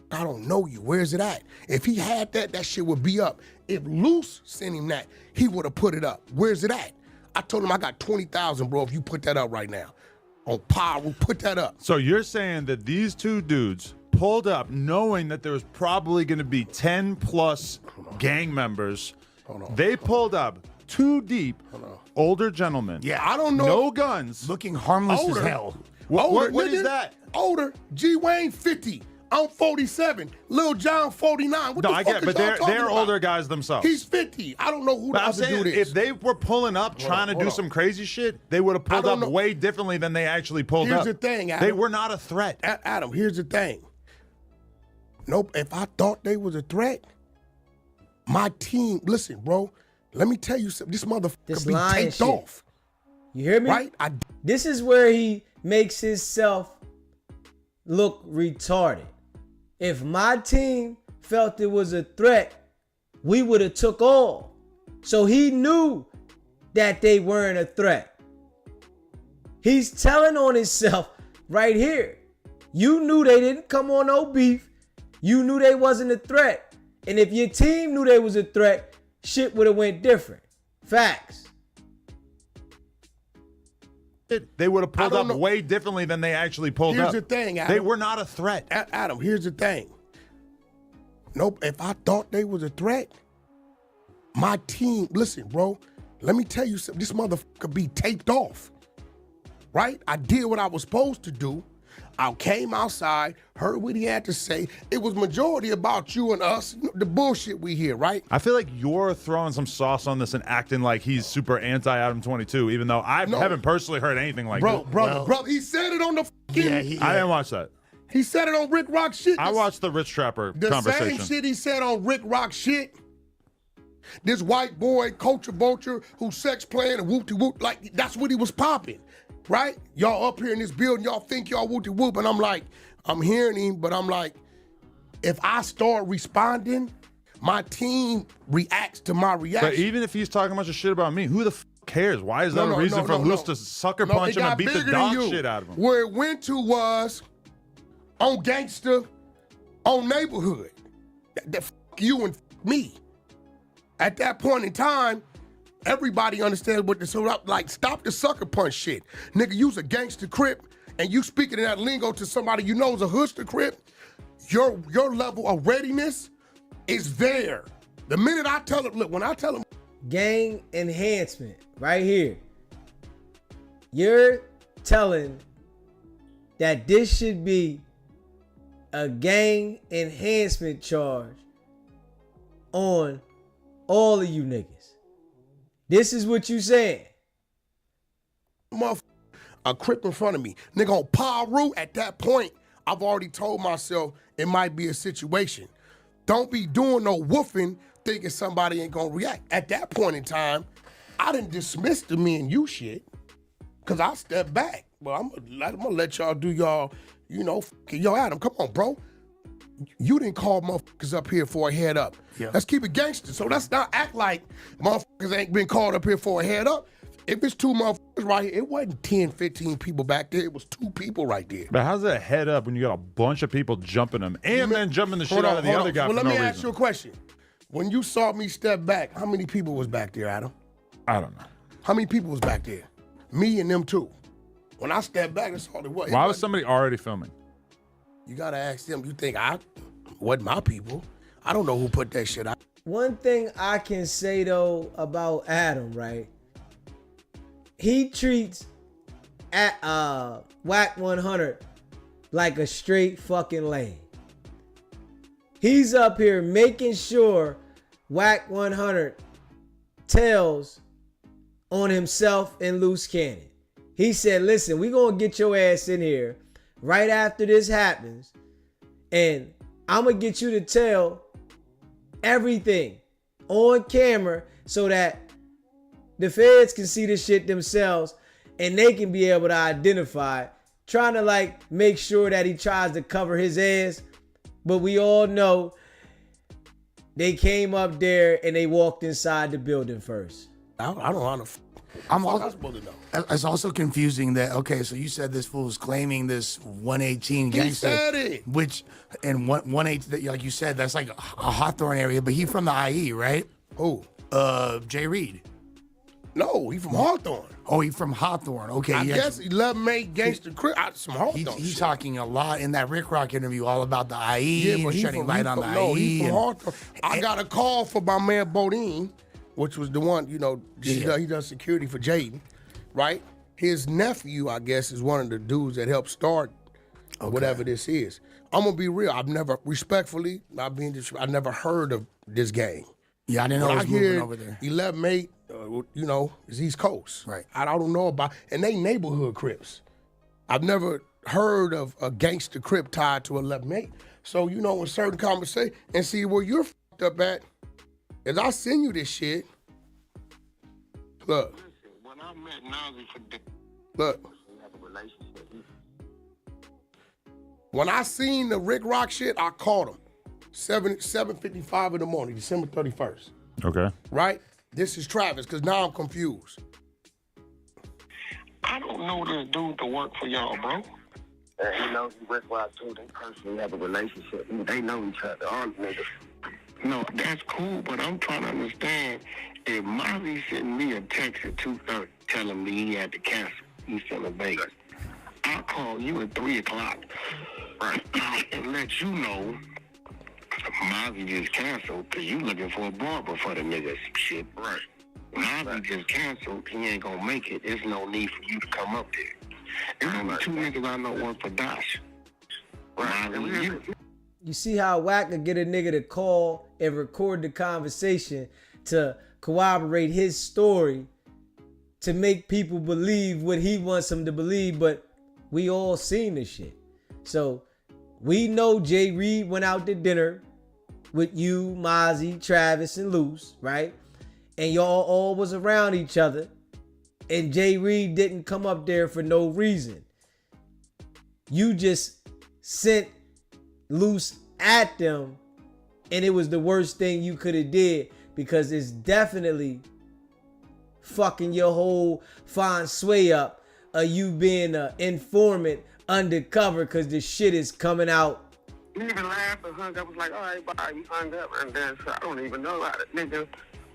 Speaker 17: I don't know you. Where's it at? If he had that, that shit would be up. If Luce sent him that, he would have put it up. Where's it at? I told him I got 20,000, bro, if you put that up right now. On power, we'll put that up.
Speaker 15: So you're saying that these two dudes pulled up knowing that there was probably going to be 10 plus gang members. They pulled up too deep, older gentlemen.
Speaker 17: Yeah, I don't know.
Speaker 15: No guns.
Speaker 18: Looking harmless
Speaker 17: Older.
Speaker 18: as hell.
Speaker 15: What is that?
Speaker 17: Older. G. Wayne, 50. I'm 47. Lil John, 49. What
Speaker 15: No,
Speaker 17: the
Speaker 15: I
Speaker 17: fuck
Speaker 15: get it,
Speaker 17: is
Speaker 15: but
Speaker 17: y'all
Speaker 15: they're
Speaker 17: talking about?
Speaker 15: older guys themselves.
Speaker 17: He's 50. I don't know who
Speaker 15: But
Speaker 17: the
Speaker 15: I'm
Speaker 17: other
Speaker 15: saying,
Speaker 17: dude is.
Speaker 15: if they were pulling up trying to do some crazy shit, they would have pulled
Speaker 17: I
Speaker 15: up
Speaker 17: don't know.
Speaker 15: way differently than they actually pulled
Speaker 17: Here's
Speaker 15: up.
Speaker 17: the thing, Adam.
Speaker 15: They were not a threat.
Speaker 17: Adam, here's the thing. Nope, if I thought they was a threat, my team, listen, bro, let me tell you something. This motherfucker be
Speaker 1: lying
Speaker 17: taped
Speaker 1: shit.
Speaker 17: off.
Speaker 1: You hear me?
Speaker 17: Right?
Speaker 1: This is where he makes himself look retarded. If my team felt it was a threat, we would have took all. So he knew that they weren't a threat. He's telling on himself right here. You knew they didn't come on no beef. You knew they wasn't a threat. And if your team knew they was a threat, shit would have went different. Facts.
Speaker 15: They would have pulled up way differently than they actually pulled up.
Speaker 17: Here's the thing, Adam.
Speaker 15: They were not a threat.
Speaker 17: Adam, here's the thing. Nope, if I thought they was a threat, my team, listen, bro, let me tell you something. This motherfucker be taped off. Right? I did what I was supposed to do. I came outside, heard what he had to say. It was majority about you and us, the bullshit we hear, right?
Speaker 15: I feel like you're throwing some sauce on this and acting like he's super anti-Adam 22, even though I haven't personally heard anything like that.
Speaker 17: Bro, he said it on the fucking...
Speaker 15: I didn't watch that.
Speaker 17: He said it on Rick Rock shit.
Speaker 15: I watched the Rich Trapper
Speaker 17: The
Speaker 15: conversation.
Speaker 17: same shit he said on Rick Rock shit, This white boy, Culture Vulture, who's sex playing and whoop-de-whoop, like, that's what he was popping, right? Y'all up here in this building, y'all think y'all whoop-de-whoop, and I'm like, I'm hearing him, but I'm like, if I start responding, my team reacts to my reaction.
Speaker 15: But even if he's talking a bunch of shit about me, who the f cares? Why is that a reason for Luce to sucker punch him and beat the dog shit out of him?
Speaker 17: Where it went to was on gangster, on neighborhood. That f you and f me. At that point in time, everybody understands what the, so like, stop the sucker punch shit. Nigga, you's a gangster crip, and you speaking in that lingo to somebody you know is a hoodster crip, your level of readiness is there. The minute I tell him, look, when I tell him,
Speaker 1: gang enhancement, right here. You're telling that this should be a gang enhancement charge on all of you niggas. This is what you saying.
Speaker 17: Motherfucker, a crip in front of me. Nigga on Paru, at that point, I've already told myself it might be a situation. Don't be doing no woofing thinking somebody ain't gonna react. At that point in time, I didn't dismiss the me and you shit, cause I stepped back. Well, I'm gonna let y'all do y'all, you know, yo, Adam, come on, bro. You didn't call motherfuckers up here for a head up. Yeah. Let's keep it gangster. So let's not act like motherfuckers ain't been called up here for a head up. If it's two motherfuckers right here, it wasn't 10, 15 people back there. It was 2 people right there.
Speaker 15: But how's that head up when you got a bunch of people jumping them and then jumping the shit out of the other guy for no reason?
Speaker 17: Well, let me ask you a question. When you saw me step back, how many people was back there, Adam?
Speaker 15: I don't know.
Speaker 17: How many people was back there? Me and them two. When I stepped back, that's all it was.
Speaker 15: Why was somebody already filming?
Speaker 17: You gotta ask them. You think I wasn't my people? I don't know who put that shit out.
Speaker 1: One thing I can say though about Adam, right? He treats Wack 100 like a straight fucking lame. He's up here making sure Wack 100 tells on himself and Luce Cannon. He said, listen, we gonna get your ass in here right after this happens, and I'm gonna get you to tell everything on camera so that the feds can see the shit themselves and they can be able to identify it. Trying to like make sure that he tries to cover his ass, but we all know they came up there and they walked inside the building first.
Speaker 17: I don't know.
Speaker 18: I'm also, it's also confusing that, okay, so you said this fool was claiming this 118 gangster.
Speaker 17: He said it.
Speaker 18: Which, and 118, like you said, that's like a Hawthorne area, but he from the IE, right?
Speaker 17: Who?
Speaker 18: Jay Reed.
Speaker 17: No, he from Hawthorne.
Speaker 18: Oh, he from Hawthorne. Okay.
Speaker 17: I guess 11 made gangster crip. Some Hawthorne.
Speaker 18: He's talking a lot in that Rick Rock interview all about the IE and shedding light on the IE.
Speaker 17: No, he from Hawthorne. I got a call from my man Bodine, which was the one, you know, he does security for Jaden, right? His nephew, I guess, is one of the dudes that helped start whatever this is. I'm gonna be real. I've never, respectfully, I never heard of this gang.
Speaker 18: Yeah, I didn't know it was moving over there.
Speaker 17: 11 mate, you know, is East Coast.
Speaker 18: Right.
Speaker 17: I don't know about, and they neighborhood Crips. I've never heard of a gangster Crip tied to 11 mate. So, you know, in certain conversations, and see where you're fucked up at, is I send you this shit. Look.
Speaker 7: When I met Nazi for
Speaker 17: Look. When I seen the Rick Rock shit, I called him. 7:55 in the morning, December 31st.
Speaker 15: Okay.
Speaker 17: Right? This is Travis, because now I'm confused.
Speaker 7: I don't know this dude to work for y'all, bro. He knows Rick Rock too. They personally have a relationship. They know each other, all niggas. No, that's cool, but I'm trying to understand if Mozzie sent me a text at 2:30 telling me he had to cancel. He's still in Vegas. I'll call you at 3 o'clock, right, and let you know Mozzie just canceled because you looking for a barber for the niggas. Shit, right. Mozzie just canceled. He ain't gonna make it. There's no need for you to come up there. There's only 2 niggas I know work for Dosh. Right. Mozzie, you.
Speaker 1: You see how Wack could get a nigga to call and record the conversation to corroborate his story to make people believe what he wants them to believe, but we all seen this shit. So we know Jay Reed went out to dinner with you, Mozzie, Travis, and Luce, right? And y'all all was around each other, and Jay Reed didn't come up there for no reason. You just sent Luce at them, and it was the worst thing you could have did, because it's definitely fucking your whole fine sway up of you being an informant undercover, because the shit is coming out.
Speaker 6: He even laughed and hung up. Was like, all right, bye. He hung up, and then so I don't even know how the nigga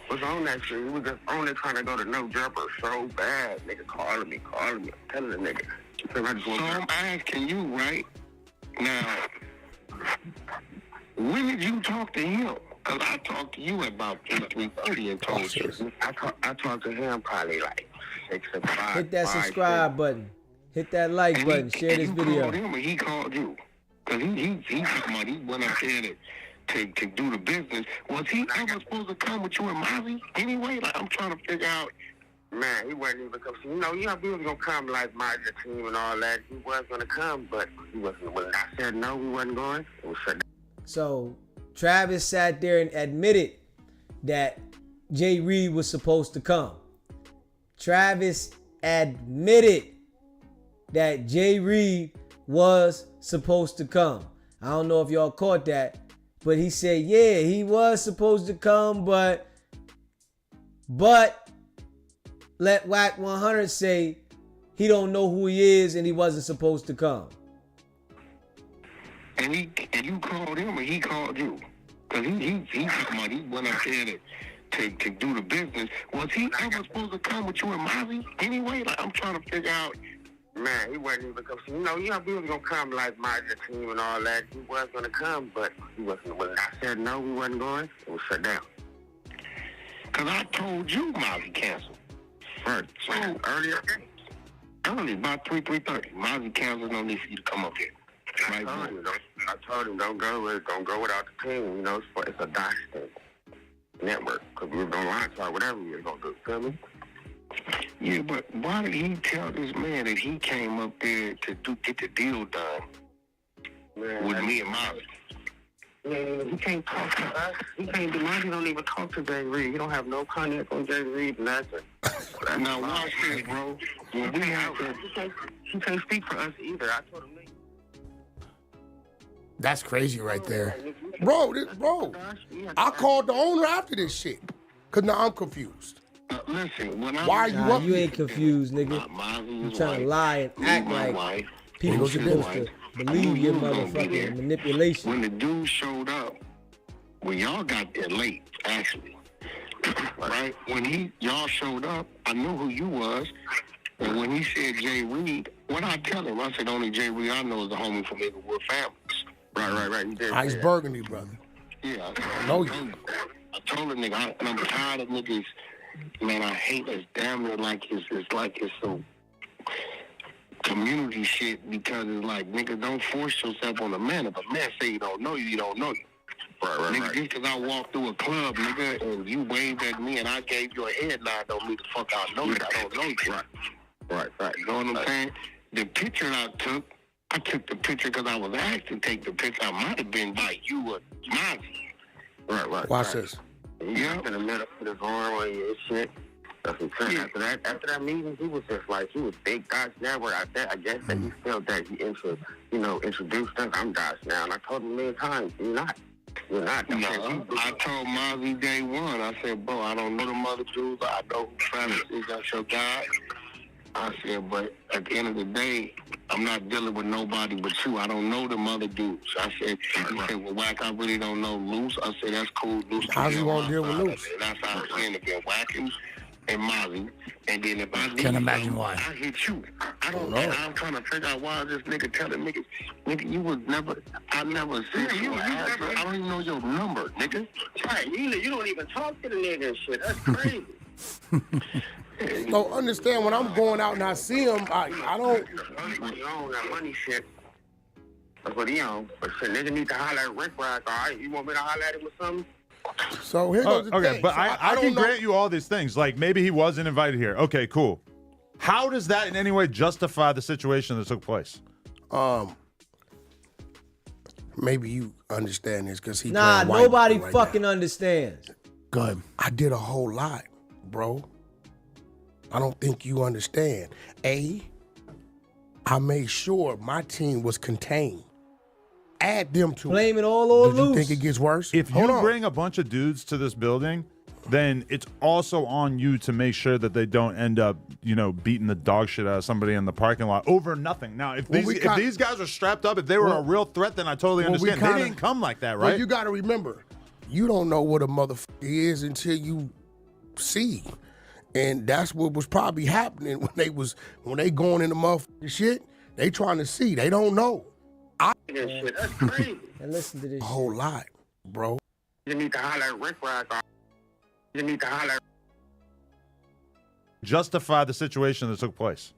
Speaker 6: was on that shit. He was just only trying to go to No Jumper so bad. Nigga calling me. I'm telling the nigga. So I'm asking you, right? Now, when did you talk to him? Because I talked to you at about 3:30 and told you. I talked to him probably like 6 or 5.
Speaker 1: Hit that subscribe button. Hit that like button. Share this video.
Speaker 6: You called him or he called you? Because he talking about he went up there to do the business. Was he ever supposed to come with you and Mozzie anyway? Like, I'm trying to figure out. Man, he wasn't even coming. You know, he was going to come like my team and all that. He was going to come, but he wasn't. When I said no, we wasn't going. It was shut down.
Speaker 1: So Travis sat there and admitted that Jay Reed was supposed to come. Travis admitted that Jay Reed was supposed to come. I don't know if y'all caught that, but he said, yeah, he was supposed to come, but let Wack 100 say he don't know who he is and he wasn't supposed to come.
Speaker 6: And you called him or he called you? Because he talking about he went up there to do the business. Was he ever supposed to come with you and Mozzie anyway? Like, I'm trying to figure out. Man, he wasn't even coming. You know, he was going to come like my team and all that. He was going to come, but he wasn't. When I said no, we wasn't going, it was shut down. Because I told you Mozzie canceled. Right. So early, about 3:30. Mozzie canceled, no need for you to come up here. Right, I told him don't go without the team. You know, it's a Dodge network. Because we were going to line talk, whatever we were going to do. Feel me? Yeah, but why did he tell this man that he came up there to get the deal done with me and Mozzie? Yeah, he can't talk to us. He can't do Mozzie. Don't even talk to Jay Reed. He don't have no connect on Jay Reed, nothing. Now watch this, bro. When we have he can't speak for us either. I told him.
Speaker 17: That's crazy right there. Bro, I called the owner after this shit. Because now I'm confused.
Speaker 6: Listen,
Speaker 17: why are you up
Speaker 1: You
Speaker 17: here?
Speaker 1: ain't confused, nigga. You trying to lie and act like people supposed to believe your motherfucking manipulation.
Speaker 6: When the dude showed up, when y'all got there late, actually, right? When y'all showed up, I knew who you was. And when he said Jay Reed, what I tell him, I said only Jay Reed I know is the homie from Inglewood Families. Right. You did.
Speaker 17: Ice Burgundy, brother.
Speaker 6: Yeah, I know you. I told the nigga, I'm tired of niggas. Man, I hate this damn near like it's some community shit, because it's like, nigga, don't force yourself on a man. If a man say he don't know you, he don't know you. Right. Nigga, just because I walked through a club, nigga, and you waved at me and I gave you a head nod, don't mean the fuck I know you. I don't know you. Right. You know what I'm saying? The picture I took the picture because I was asked to take the picture. I might have been by you or Mozzie. Right.
Speaker 17: Watch this.
Speaker 6: Yeah. In the middle of his arm on your shit. That's what I'm saying. After that meeting, he was just like, he was big Dodge Network. I guess that he felt that he introduced us. I'm Dodge now. And I told him many times, you're not. No, I told Mozzie day one, I said, bro, I don't know the mother dudes. I know who Travis is. That's your guy. I said, but at the end of the day, I'm not dealing with nobody but you. I don't know them other dudes. I said, he said, well, Wack, I really don't know Luce. I said, that's cool. Luce.
Speaker 17: How's he gonna deal with Luce?
Speaker 6: That's how I'm saying it. Again, Wack and Mozzie. And then if I
Speaker 18: can't imagine why.
Speaker 6: I hit you. I don't know. I'm trying to figure out why this nigga telling niggas, nigga, you was never, I never said you. I don't even know your number, nigga. Right. You don't even talk to the nigga and shit. That's crazy.
Speaker 17: So understand, when I'm going out and I see him, I don't.
Speaker 6: You own that money shit. That's what he on. But shit, nigga need to holler at Rick Rock. All right, you want me to holler at him or something?
Speaker 17: So here goes the
Speaker 15: okay,
Speaker 17: thing.
Speaker 15: but
Speaker 17: So
Speaker 15: I can grant you all these things. Like maybe he wasn't invited here. Okay, cool. How does that in any way justify the situation that took place?
Speaker 17: maybe you understand this because he
Speaker 1: Nah,
Speaker 17: playing white
Speaker 1: nobody
Speaker 17: right
Speaker 1: fucking
Speaker 17: now.
Speaker 1: understands.
Speaker 17: Good. I did a whole lot, bro. I don't think you understand. I made sure my team was contained. Add them to
Speaker 1: Blame it all on
Speaker 17: Luce. Do you
Speaker 1: Luce.
Speaker 17: think it gets worse?
Speaker 15: If
Speaker 17: Hold
Speaker 15: you
Speaker 17: on.
Speaker 15: bring a bunch of dudes to this building, then it's also on you to make sure that they don't end up, beating the dog shit out of somebody in the parking lot over nothing. Now, if these guys are strapped up, if they were a real threat, then I totally understand. They didn't come like that, right?
Speaker 17: Well, you got to remember, you don't know what a motherfucker is until you see. And that's what was probably happening when they going in the motherfucking shit. They trying to see. They don't know.
Speaker 6: That's crazy.
Speaker 1: And listen to this.
Speaker 17: A whole lot, bro.
Speaker 6: You need to holler at Rick Rock. You need to holler.
Speaker 15: Justify the situation that took place.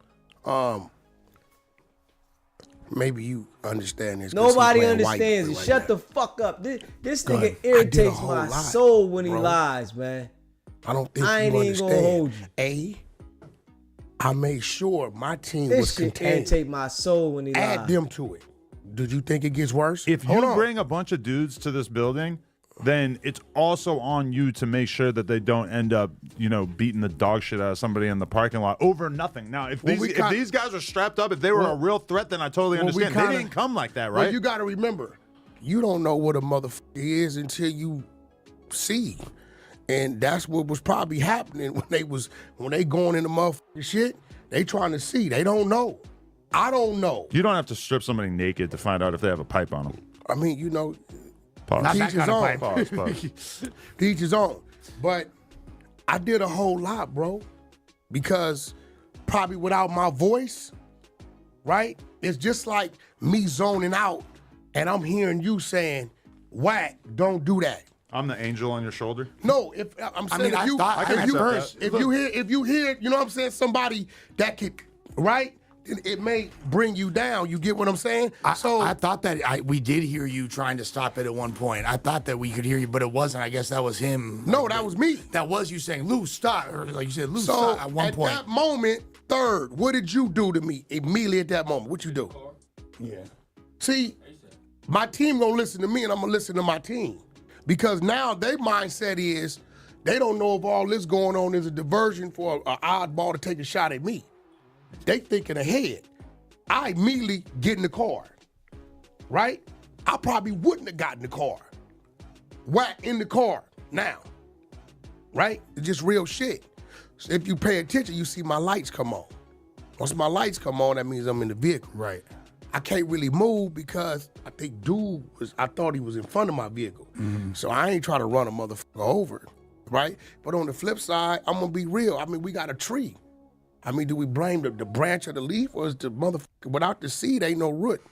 Speaker 17: Maybe you understand this. 'cause he
Speaker 1: Nobody
Speaker 17: playing white
Speaker 1: understands it.
Speaker 17: right
Speaker 1: Shut
Speaker 17: now.
Speaker 1: the fuck up. This
Speaker 17: Good.
Speaker 1: nigga
Speaker 17: I did a
Speaker 1: irritates
Speaker 17: whole
Speaker 1: my
Speaker 17: lot,
Speaker 1: soul when he
Speaker 17: bro.
Speaker 1: lies, man.
Speaker 17: I don't think
Speaker 1: I ain't
Speaker 17: you
Speaker 1: even
Speaker 17: understand.
Speaker 1: gonna hold you.
Speaker 17: I made sure my team
Speaker 1: This
Speaker 17: was
Speaker 1: shit
Speaker 17: contained.
Speaker 1: irritate my soul when he
Speaker 17: Add
Speaker 1: lies.
Speaker 17: them to it. Did you think it gets worse?
Speaker 15: If
Speaker 17: Hold
Speaker 15: you
Speaker 17: on.
Speaker 15: bring a bunch of dudes to this building, then it's also on you to make sure that they don't end up, beating the dog shit out of somebody in the parking lot over nothing. Now, if these guys are strapped up, if they were a real threat, then I totally understand. They didn't come like that, right?
Speaker 17: Well, you got to remember, you don't know what a motherfucker is until you see. And that's what was probably happening when they going in the motherfucking shit. They trying to see. They don't know. I don't know.
Speaker 15: You don't have to strip somebody naked to find out if they have a pipe on them.
Speaker 17: I mean,
Speaker 15: Pause.
Speaker 17: Teach his own.
Speaker 15: Pause.
Speaker 17: Teach his own. But I did a whole lot, bro, because probably without my voice, right? It's just like me zoning out and I'm hearing you saying, Wack, don't do that.
Speaker 15: I'm the angel on your shoulder.
Speaker 17: No, if I'm saying if you hear, you know what I'm saying, somebody that could, right? It may bring you down. You get what I'm saying?
Speaker 18: I thought that we did hear you trying to stop it at one point. I thought that we could hear you, but it wasn't. I guess that was him.
Speaker 17: No, that was me.
Speaker 18: That was you saying, Luce, stop. Or like you said, Luce,
Speaker 17: So
Speaker 18: stop at one point.
Speaker 17: that moment, third, what did you do to me immediately at that moment? What you do?
Speaker 18: Yeah.
Speaker 17: See, my team gonna listen to me and I'm gonna listen to my team. Because now their mindset is, they don't know if all this going on is a diversion for an oddball to take a shot at me. They thinking ahead. I immediately get in the car, right? I probably wouldn't have gotten in the car. Wack in the car now, right? It's just real shit. So if you pay attention, you see my lights come on. Once my lights come on, that means I'm in the vehicle.
Speaker 18: Right.
Speaker 17: I can't really move because I think I thought he was in front of my vehicle.
Speaker 18: Mm-hmm.
Speaker 17: So I ain't trying to run a motherfucker over, right? But on the flip side, I'm gonna be real. I mean, we got a tree. I mean, do we blame the branch of the leaf or is the motherfucker, without the seed, ain't no root?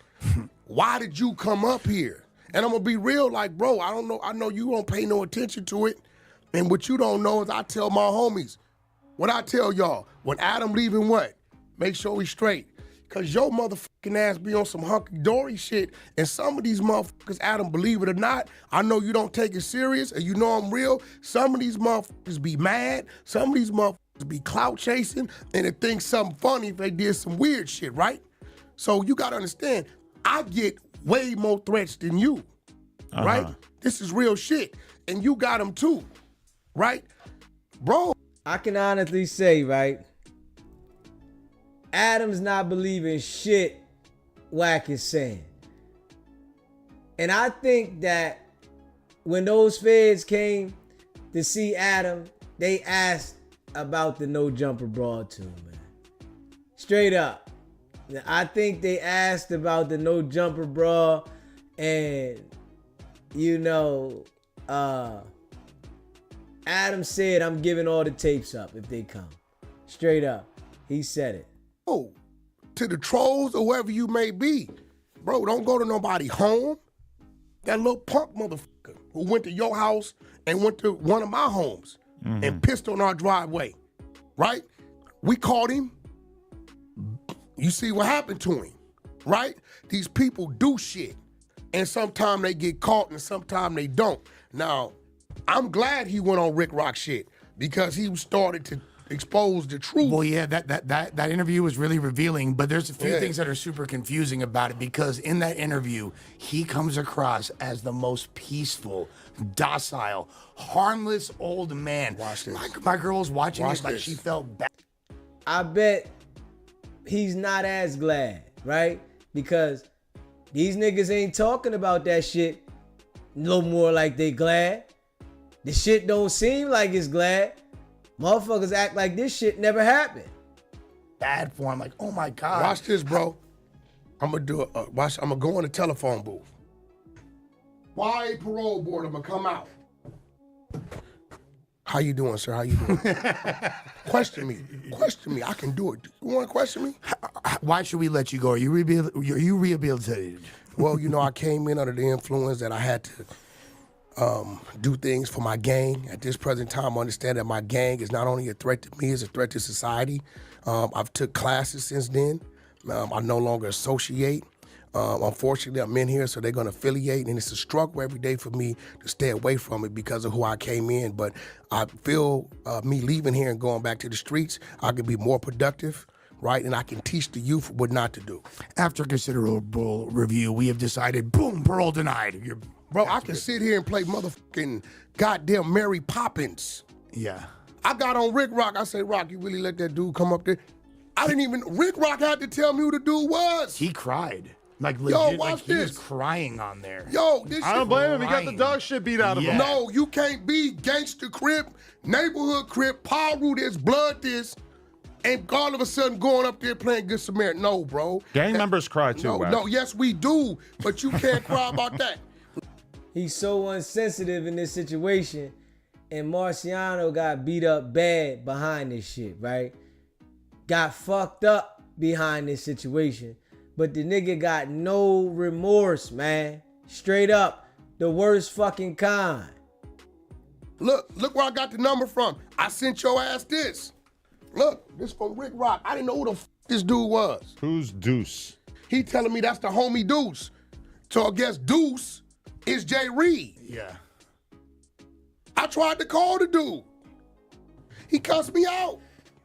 Speaker 17: Why did you come up here? And I'm gonna be real, like, bro, I don't know. I know you don't pay no attention to it. And what you don't know is I tell my homies, what I tell y'all, when Adam leaving what? Make sure he's straight. Cause your motherfucking ass be on some hunky-dory shit. And some of these motherfuckers, Adam, believe it or not, I know you don't take it serious and you know I'm real. Some of these motherfuckers be mad. Some of these motherfuckers be clout chasing and they think something funny if they did some weird shit, right? So you gotta understand, I get way more threats than you, right? This is real shit. And you got them too, right? Bro.
Speaker 1: I can honestly say, right, Adam's not believing shit Wack is saying. And I think that when those feds came to see Adam, they asked about the no jumper broad too, man. Straight up. I think they asked about the no jumper bra and Adam said, I'm giving all the tapes up if they come. Straight up. He said it.
Speaker 17: Oh, to the trolls or wherever you may be, bro, don't go to nobody home. That little punk motherfucker who went to your house and went to one of my homes and pissed on our driveway, right? We caught him. You see what happened to him, right? These people do shit. And sometimes they get caught and sometimes they don't. Now, I'm glad he went on Rick Rock shit because he started to expose the truth.
Speaker 18: Well, yeah, that interview was really revealing, but there's a few things that are super confusing about it because in that interview, he comes across as the most peaceful, docile, harmless old man.
Speaker 17: Watch this.
Speaker 18: My girl was watching
Speaker 17: Watch
Speaker 18: it like
Speaker 17: this.
Speaker 18: she felt bad.
Speaker 1: I bet he's not as glad, right? Because these niggas ain't talking about that shit no more like they glad. The shit don't seem like it's glad. Motherfuckers act like this shit never happened.
Speaker 18: Bad for him, like, oh my God.
Speaker 17: Watch this, bro. I'm gonna do it. Watch. I'm gonna go in the telephone booth. Why parole board? I'm gonna come out. How you doing, sir? How you doing? Question me. Question me. I can do it. You want to question me?
Speaker 18: Why should we let you go? Are you rehabilitated?
Speaker 17: Well, you know, I came in under the influence that I had to do things for my gang. At this present time, I understand that my gang is not only a threat to me, it's a threat to society. I've took classes since then. I no longer associate. Unfortunately, I'm in here, so they're going to affiliate, and it's a struggle every day for me to stay away from it because of who I came in. But I feel me leaving here and going back to the streets, I can be more productive, right? And I can teach the youth what not to do.
Speaker 18: After considerable review, we have decided, boom, parole denied.
Speaker 17: Bro, I can sit here and play motherfucking goddamn Mary Poppins.
Speaker 18: Yeah.
Speaker 17: I got on Rick Rock. I said, Rock, you really let that dude come up there? Rick Rock had to tell me who the dude was.
Speaker 18: He cried. Like, legit,
Speaker 17: yo, watch
Speaker 18: like he
Speaker 17: this.
Speaker 18: was crying on there.
Speaker 17: Yo, this
Speaker 15: I don't blame him. He got the dog shit beat out of him.
Speaker 17: No, you can't be gangster crip, neighborhood crip, Paru this, blood this, and all of a sudden going up there playing Good Samaritan. No, bro.
Speaker 15: Gang members cry too, Wack.
Speaker 17: No, yes, we do, but you can't cry about that.
Speaker 1: He's so insensitive in this situation, and Marciano got beat up bad behind this shit, right? Got fucked up behind this situation. But the nigga got no remorse, man. Straight up, the worst fucking kind.
Speaker 17: Look where I got the number from. I sent your ass this. Look, this from Rick Rock. I didn't know who the this dude was.
Speaker 15: Who's Deuce?
Speaker 17: He telling me that's the homie Deuce. So I guess Deuce is Jay Reed.
Speaker 18: Yeah.
Speaker 17: I tried to call the dude. He cussed me out.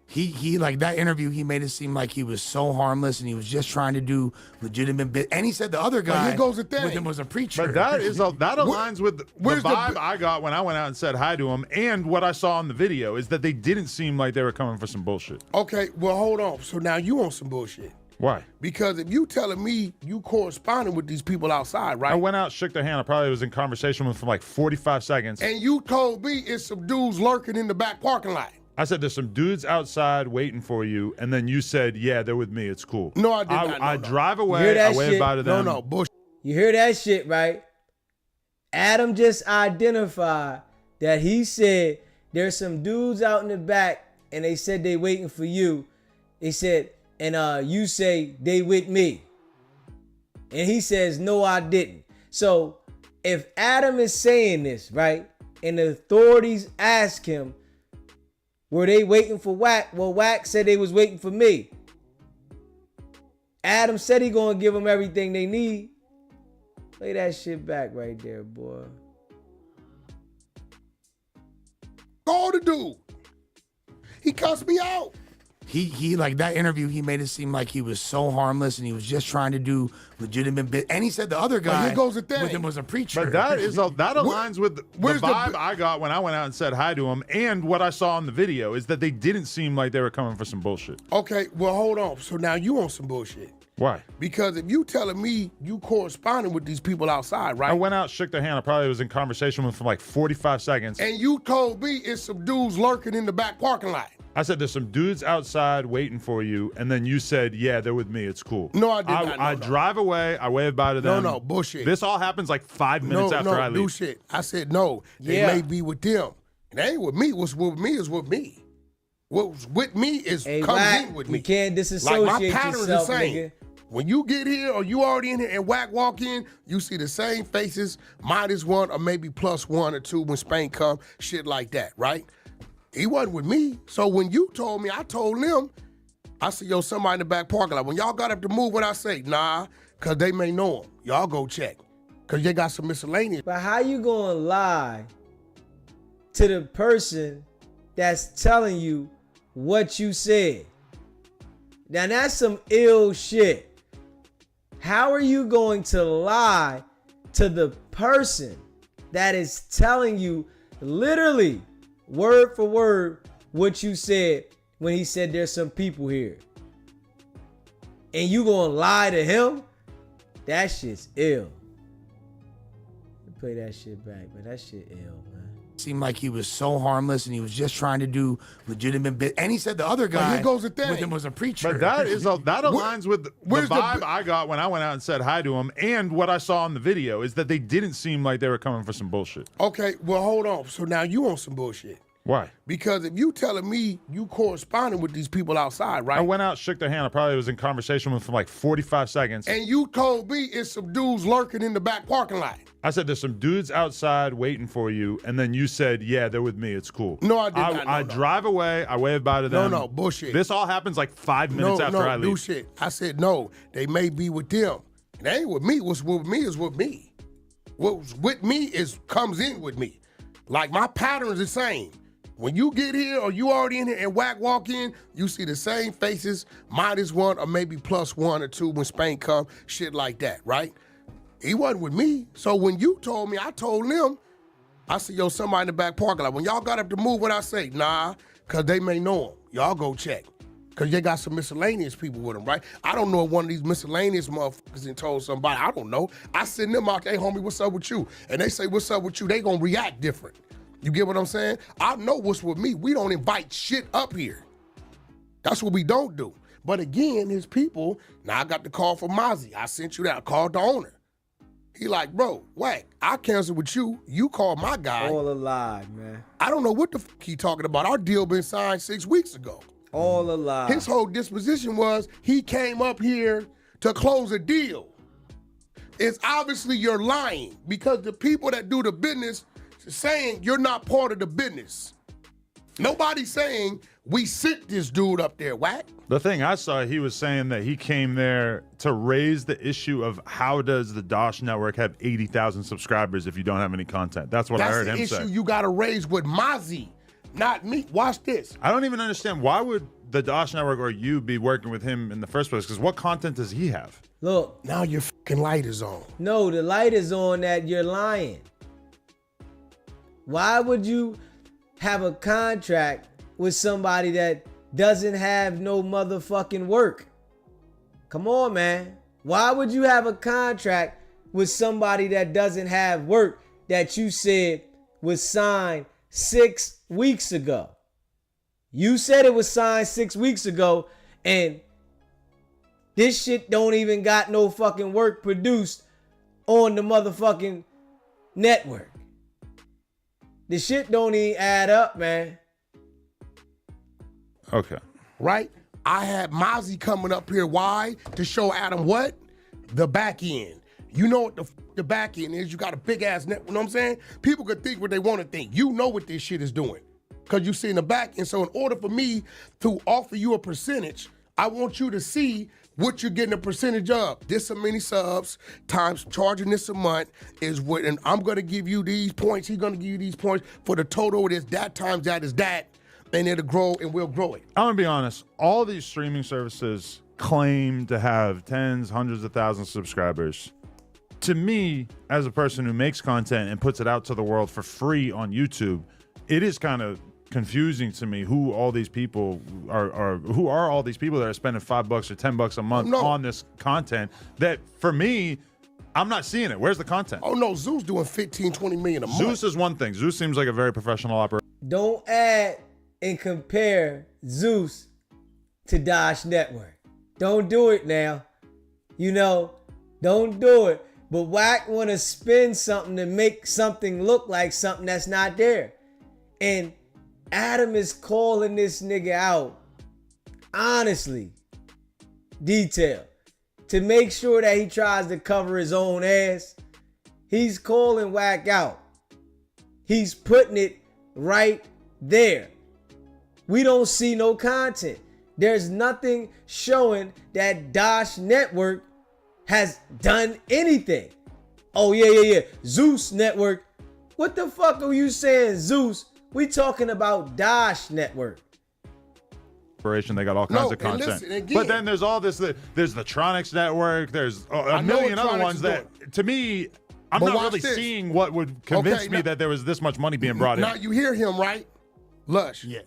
Speaker 18: He like that interview, he made it seem like he was so harmless and he was just trying to do legitimate bit. And he said the other guy
Speaker 17: here goes the thing.
Speaker 18: with him was a preacher.
Speaker 15: But that aligns with the vibe I got when I went out and said hi to him, and what I saw in the video is that they didn't seem like they were coming for some bullshit.
Speaker 17: Okay, well, hold on. So now you on some bullshit.
Speaker 15: Why?
Speaker 17: Because if you telling me you corresponding with these people outside, right?
Speaker 15: I went out, shook their hand. I probably was in conversation with them for like 45 seconds.
Speaker 17: And you told me it's some dudes lurking in the back parking lot.
Speaker 15: I said, there's some dudes outside waiting for you, and then you said, yeah, they're with me. It's cool.
Speaker 17: No, I did not.
Speaker 15: I drive away. I wave bye to them.
Speaker 17: No, bullshit.
Speaker 1: You hear that shit, right? Adam just identified that he said there's some dudes out in the back, and they said they waiting for you. They said, and you say they with me. And he says, no, I didn't. So if Adam is saying this, right, and the authorities ask him, were they waiting for Wack? Well, Wack said they was waiting for me. Adam said he gonna give them everything they need. Play that shit back right there, boy.
Speaker 17: Call the dude. He cussed me out.
Speaker 18: He like that interview, he made it seem like he was so harmless and he was just trying to do legitimate bit. And he said the other guy
Speaker 17: here goes the thing.
Speaker 18: with him was a preacher.
Speaker 15: But that aligns with the vibe I got when I went out and said hi to him, and what I saw in the video is that they didn't seem like they were coming for some bullshit.
Speaker 17: Okay, well, hold on. So now you on some bullshit.
Speaker 15: Why?
Speaker 17: Because if you telling me you corresponding with these people outside, right?
Speaker 15: I went out, shook their hand. I probably was in conversation with them for like 45 seconds.
Speaker 17: And you told me it's some dudes lurking in the back parking lot.
Speaker 15: I said, there's some dudes outside waiting for you, and then you said, yeah, they're with me. It's cool.
Speaker 17: No, I did not.
Speaker 15: I drive away. I wave bye to them.
Speaker 17: No, bullshit.
Speaker 15: This all happens like 5 minutes after I leave.
Speaker 17: No, shit. I said, no, they may be with them. It ain't with me. What's with me is with me. What's with me is comes
Speaker 1: Wack,
Speaker 17: in with me.
Speaker 1: You can't disassociate
Speaker 17: like my pattern
Speaker 1: yourself,
Speaker 17: is the same.
Speaker 1: nigga.
Speaker 17: When you get here or you already in here and Wack walk in, you see the same faces, -1 or maybe +1 or 2 when Spain come, shit like that, right? He wasn't with me. So when you told me, I told them, I said, yo, somebody in the back parking lot. When y'all got up to move, what I say? Nah, because they may know him. Y'all go check. Because they got some miscellaneous.
Speaker 1: But how you going to lie to the person that's telling you what you said. Now that's some ill shit. How are you going to lie to the person that is telling you literally word for word what you said when he said there's some people here? And you gonna lie to him? That shit's ill. Play that shit back, but that shit ill, man.
Speaker 18: Seemed like he was so harmless and he was just trying to do legitimate bit. And he said the other guy
Speaker 17: here goes the thing.
Speaker 18: with him was a preacher.
Speaker 15: But that aligns with the vibe I got when I went out and said hi to him, and what I saw in the video is that they didn't seem like they were coming for some bullshit.
Speaker 17: Okay, well, hold on. So now you on some bullshit.
Speaker 15: Why?
Speaker 17: Because if you telling me you corresponding with these people outside, right?
Speaker 15: I went out, shook their hand. I probably was in conversation with them for like 45 seconds.
Speaker 17: And you told me it's some dudes lurking in the back parking lot.
Speaker 15: I said, there's some dudes outside waiting for you. And then you said, yeah, they're with me. It's cool.
Speaker 17: No, I did not.
Speaker 15: I drive away. I wave bye to them.
Speaker 17: No, bullshit.
Speaker 15: This all happens like 5 minutes after I leave.
Speaker 17: No, shit. I said, no, they may be with them. It ain't with me. What's with me is with me. What's with me comes in with me. Like my pattern's the same. When you get here or you already in here and Wack walk in, you see the same faces, -1 or maybe +1 or 2 when Spain come, shit like that, right? He wasn't with me. So when you told me, I told them, I said, yo, somebody in the back parking lot. When y'all got up to move, what I say? Nah, because they may know him. Y'all go check. Because they got some miscellaneous people with them, right? I don't know if one of these miscellaneous motherfuckers and told somebody. I don't know. I send them out, hey, homie, what's up with you? And they say, what's up with you? They going to react different. You get what I'm saying? I know what's with me. We don't invite shit up here. That's what we don't do. But again, his people, now I got the call from Mozzie. I sent you that. I called the owner. He like, bro, Wack, I canceled with you. You called my guy.
Speaker 1: All a lie, man.
Speaker 17: I don't know what the fuck he talking about. Our deal been signed 6 weeks ago.
Speaker 1: All a lie.
Speaker 17: His whole disposition was he came up here to close a deal. It's obviously you're lying because the people that do the business saying you're not part of the business. Nobody's saying we sent this dude up there, Wack.
Speaker 15: The thing I saw, he was saying that he came there to raise the issue of how does the Dosh Network have 80,000 subscribers if you don't have any content? That's what I heard him say.
Speaker 17: That's the issue you got to raise with Mozzie, not me. Watch this.
Speaker 15: I don't even understand. Why would the Dosh Network or you be working with him in the first place? Because what content does he have?
Speaker 1: Look.
Speaker 17: Now your fucking light is on.
Speaker 1: No, the light is on that you're lying. Why would you have a contract with somebody that doesn't have no motherfucking work? Come on, man. Why would you have a contract with somebody that doesn't have work that you said was signed 6 weeks ago? You said it was signed 6 weeks ago, and this shit don't even got no fucking work produced on the motherfucking network. The shit don't even add up, man.
Speaker 15: Okay.
Speaker 17: Right? I had Mozzie coming up here. Why? To show Adam what? The back end. You know what the back end is. You got a big ass net. You know what I'm saying? People could think what they want to think. You know what this shit is doing. Because you see in the back. And so in order for me to offer you a percentage, I want you to see what you're getting a percentage of. This so many subs times charging this a month is what, and I'm gonna give you these points. He's gonna give you these points for the total. It is that times that is that, and it'll grow and we'll grow it.
Speaker 15: I'm gonna be honest. All these streaming services claim to have tens, hundreds of thousands of subscribers. To me, as a person who makes content and puts it out to the world for free on YouTube, it is kind of confusing to me who all these people are who are all these people that are spending $5 or $10 a month on this content that for me, I'm not seeing it. Where's the content?
Speaker 17: Oh no, Zeus doing 15, 20 million a month.
Speaker 15: Zeus is one thing. Zeus seems like a very professional operator.
Speaker 1: Don't add and compare Zeus to Dosh Network. Don't do it now. You know, don't do it. But Wack want to spin something to make something look like something that's not there. And Adam is calling this nigga out, honestly, detail, to make sure that he tries to cover his own ass. He's calling Wack out. He's putting it right there. We don't see no content. There's nothing showing that Dosh Network has done anything. Oh, yeah. Zeus Network. What the fuck are you saying, Zeus? We talking about Dosh Network.
Speaker 15: Inspiration. They got all kinds of
Speaker 17: and
Speaker 15: content.
Speaker 17: listen, again-
Speaker 15: But then there's all this. There's the Tronics Network. There's
Speaker 17: I
Speaker 15: a
Speaker 17: know
Speaker 15: million
Speaker 17: what
Speaker 15: other
Speaker 17: Tronics
Speaker 15: ones
Speaker 17: is
Speaker 15: that, to me, I'm
Speaker 17: But
Speaker 15: not
Speaker 17: watch
Speaker 15: really
Speaker 17: this.
Speaker 15: seeing what would convince
Speaker 17: Okay,
Speaker 15: me
Speaker 17: now-
Speaker 15: that there was this much money being brought
Speaker 17: Now
Speaker 15: in.
Speaker 17: you hear him, right? Lush.
Speaker 18: Yeah.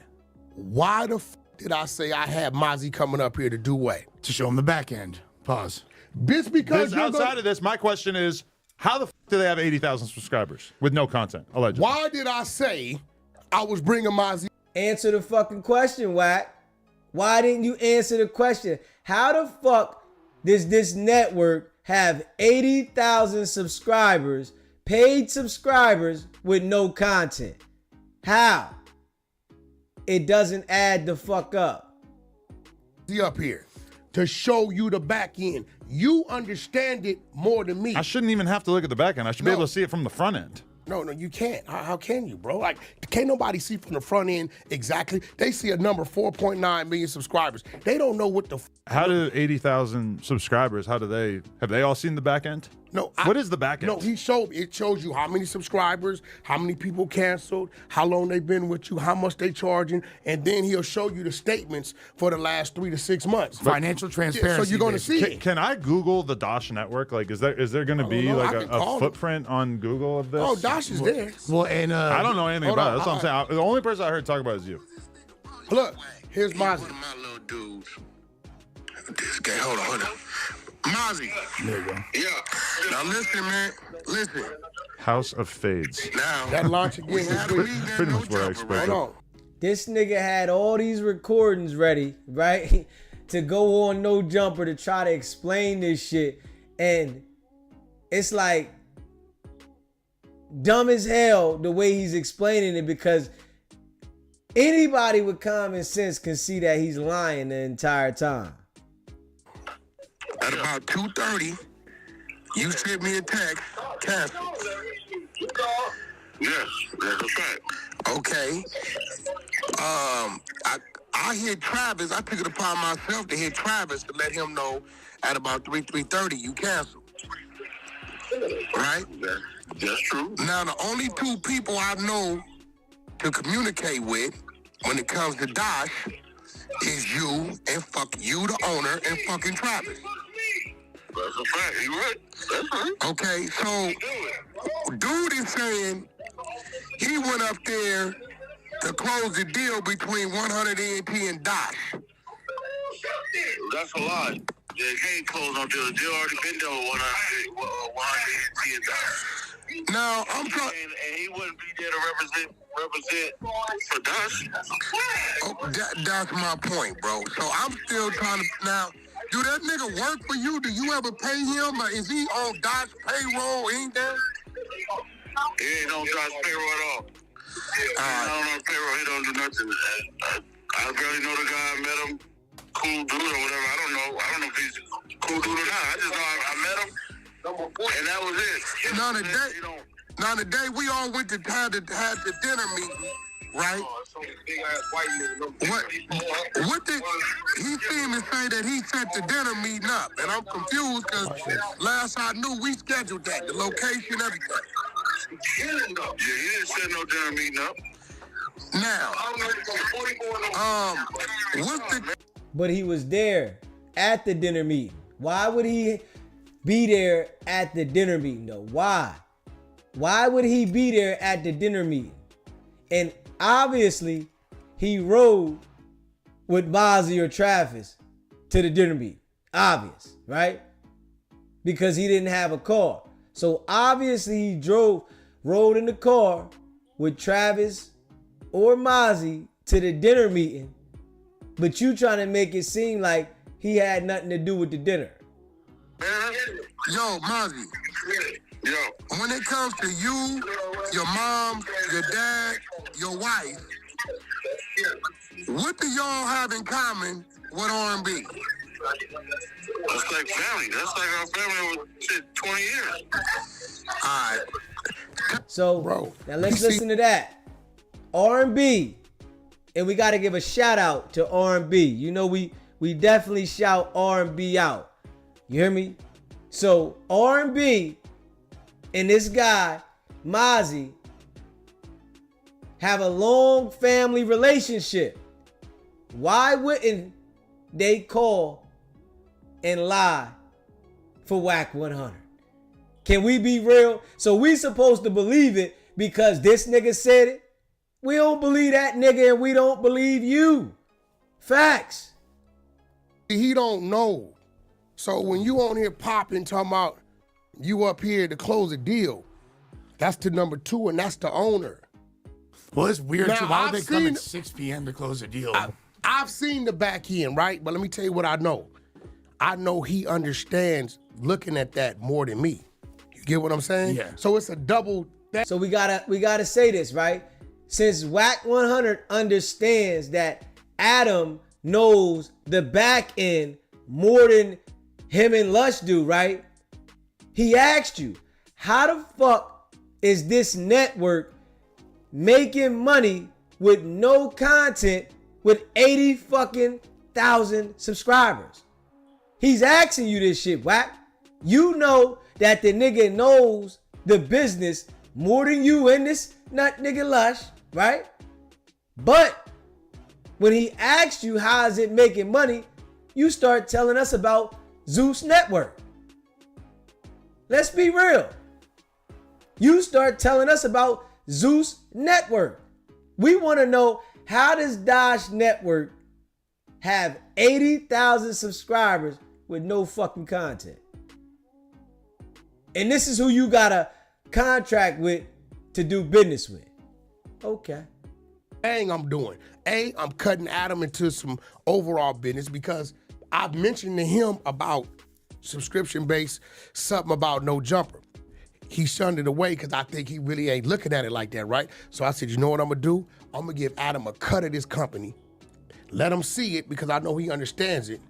Speaker 17: Why the did I say I had Mozzie coming up here to do what?
Speaker 18: To show him the back end. Pause.
Speaker 17: This because you're
Speaker 15: outside
Speaker 17: gonna-
Speaker 15: of this, my question is, how the do they have 80,000 subscribers with no content, allegedly?
Speaker 17: Why did I say I was bringing Mozzie?
Speaker 1: Answer the fucking question, Wack. Why didn't you answer the question? How the fuck does this network have 80,000 subscribers, paid subscribers, with no content? How? It doesn't add the fuck up.
Speaker 17: Up here to show you the back end. You understand it more than me.
Speaker 15: I shouldn't even have to look at the back end. I should be able to see it from the front end.
Speaker 17: No, you can't. How can you, bro? Like, can't nobody see from the front end exactly? They see a number 4.9 million subscribers. They don't know what the.
Speaker 15: How do 80,000 subscribers? Have they all seen the back end?
Speaker 17: No.
Speaker 15: What is the back end?
Speaker 17: No, it shows you how many subscribers, how many people canceled, how long they've been with you, how much they charging, and then he'll show you the statements for the last 3 to 6 months.
Speaker 18: Financial transparency.
Speaker 17: So you're going to see it.
Speaker 15: Can I Google the Dosh Network? Like, is there going to be
Speaker 17: know.
Speaker 15: like
Speaker 17: I can call
Speaker 15: a
Speaker 17: them.
Speaker 15: footprint on Google of this?
Speaker 17: Oh, Dosh is there.
Speaker 18: Well, and
Speaker 15: I don't know anything
Speaker 17: hold
Speaker 15: about
Speaker 17: on,
Speaker 15: it. That's what I'm saying. The only person I heard talk about is you.
Speaker 17: Look, here's Mozzie.
Speaker 7: One of my little dudes. This guy, hold on. Mozzie.
Speaker 18: There you go.
Speaker 7: Yeah. Now listen, man. Listen.
Speaker 15: House of Fades.
Speaker 7: Now.
Speaker 17: That launch again this week.
Speaker 15: Pretty much what I expected.
Speaker 17: Hold on.
Speaker 1: This nigga had all these recordings ready, right? To go on No Jumper to try to explain this shit. And it's like dumb as hell the way he's explaining it, because anybody with common sense can see that he's lying the entire time.
Speaker 7: At about 2:30, you sent me a text, cancel. Yes, that's a fact. Okay. I hit Travis. I took it upon myself to hit Travis to let him know at about 3:30 you canceled. Right? That's true. Now, the only two people I know to communicate with when it comes to Dosh is you and you, the owner, and fucking Travis. That's a fact. You right. That's right. Okay, so dude is saying he went up there to close the deal between 100 ENT and Dosh. That's a lie. Yeah, he ain't closed no deal. The deal already been done with 100 ENT and Dosh. Now, I'm trying... And he wouldn't be there to represent for Dosh. Oh, that's my point, bro. So I'm still trying to... Now, do that nigga work for you? Do you ever pay him? Or is he on Dosh payroll? Ain't that? He ain't on Dosh payroll at all. He's not on payroll. He don't do nothing. I barely know the guy. I met him. Cool dude or whatever. I don't know if he's a cool dude or not. I just know I met him. And that was it. Now the day we all went to have the dinner meeting, right? What did he seemed to say that he set the dinner meeting up? And I'm confused because last I knew we scheduled that, the location, everything. Yeah, he didn't set no dinner meeting up. Now, what's the...
Speaker 1: But he was there at the dinner meeting. Why would he be there at the dinner meeting though? Why? Why would he be there at the dinner meeting? And obviously, he rode with Mozzie or Travis to the dinner meeting. Obvious, right? Because he didn't have a car. So obviously he rode in the car with Travis or Mozzie to the dinner meeting. But you trying to make it seem like he had nothing to do with the dinner.
Speaker 7: Yo, Mozzie. Yo. When it comes to you, your mom, your dad, your wife, what do y'all have in common with R&B? That's like family. That's like our family with 20 years. All right.
Speaker 1: So,
Speaker 17: bro,
Speaker 1: now let's listen to that. R&B. And we got to give a shout out to R&B. You know, we definitely shout R&B out. You hear me? So R&B and this guy, Mozzie, have a long family relationship. Why wouldn't they call and lie for Wack 100? Can we be real? So we supposed to believe it because this nigga said it? We don't believe that nigga and we don't believe you. Facts.
Speaker 17: He don't know. So when you on here popping, talking about you up here to close a deal, that's the number 2 and that's the owner.
Speaker 18: Well, it's weird
Speaker 17: Now,
Speaker 18: too. Why would
Speaker 17: I've
Speaker 18: they come
Speaker 17: seen-
Speaker 18: at 6 p.m. to close a deal?
Speaker 17: I've seen the back end, right? But let me tell you what I know. I know he understands looking at that more than me. You get what I'm saying?
Speaker 18: Yeah.
Speaker 17: So it's a double.
Speaker 1: So we gotta say this, right? Since Wack 100 understands that Adam knows the back end more than him and Lush do, right? He asked you, how the fuck is this network making money with no content with 80 fucking thousand subscribers? He's asking you this shit, Wack. You know that the nigga knows the business more than you and this nut nigga Lush, right? But when he asked you how is it making money, you start telling us about Zeus Network. Let's be real. You start telling us about Zeus Network. We want to know, how does Dosh Network have 80,000 subscribers with no fucking content? And this is who you got a contract with to do business with. Okay.
Speaker 17: Thing I'm doing. I'm cutting Adam into some overall business because I've mentioned to him about subscription based, something about no jumper. He shunned it away because I think he really ain't looking at it like that, right? So I said, you know what I'm gonna do? I'm gonna give Adam a cut of this company, let him see it because I know he understands it.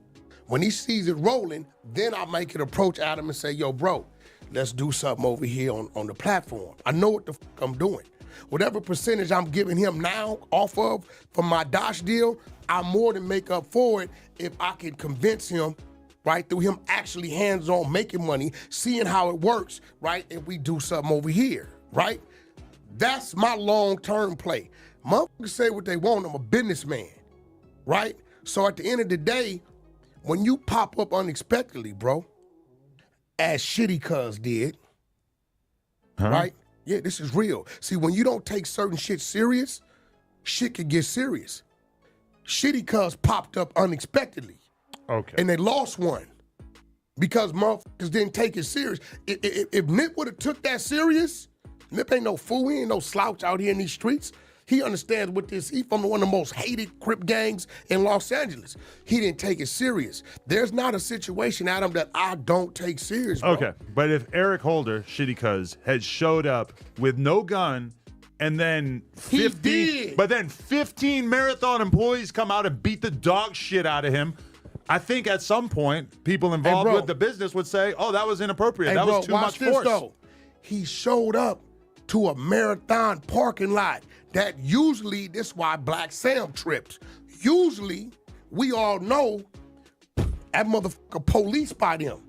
Speaker 17: When he sees it rolling, then I make it approach Adam and say, yo, bro, let's do something over here on the platform. I know what the fuck I'm doing. Whatever percentage I'm giving him now off of from my Dosh deal, I more than make up for it if I can convince him, right, through him actually hands-on making money, seeing how it works, right, and we do something over here, right? That's my long-term play. Motherfuckers say what they want, I'm a businessman, right? So at the end of the day, when you pop up unexpectedly, bro, as Shitty Cuz did, right? Yeah, this is real. See, when you don't take certain shit serious, shit can get serious. Shitty Cuz popped up unexpectedly.
Speaker 15: Okay.
Speaker 17: And they lost one because motherfuckers didn't take it serious. If Nip would have took that serious, Nip ain't no fool, he ain't no slouch out here in these streets. He understands what this, he from one of the most hated Crip gangs in Los Angeles. He didn't take it serious. There's not a situation, Adam, that I don't take serious, bro.
Speaker 15: Okay, but if Eric Holder, Shitty Cuz, had showed up with no gun and then 15 Marathon employees come out and beat the dog shit out of him, I think at some point people involved with the business would say, oh, that was inappropriate. That was too much force.
Speaker 17: Though. He showed up to a Marathon parking lot that usually, this is why Black Sam trips. Usually, we all know that motherfucker police by them.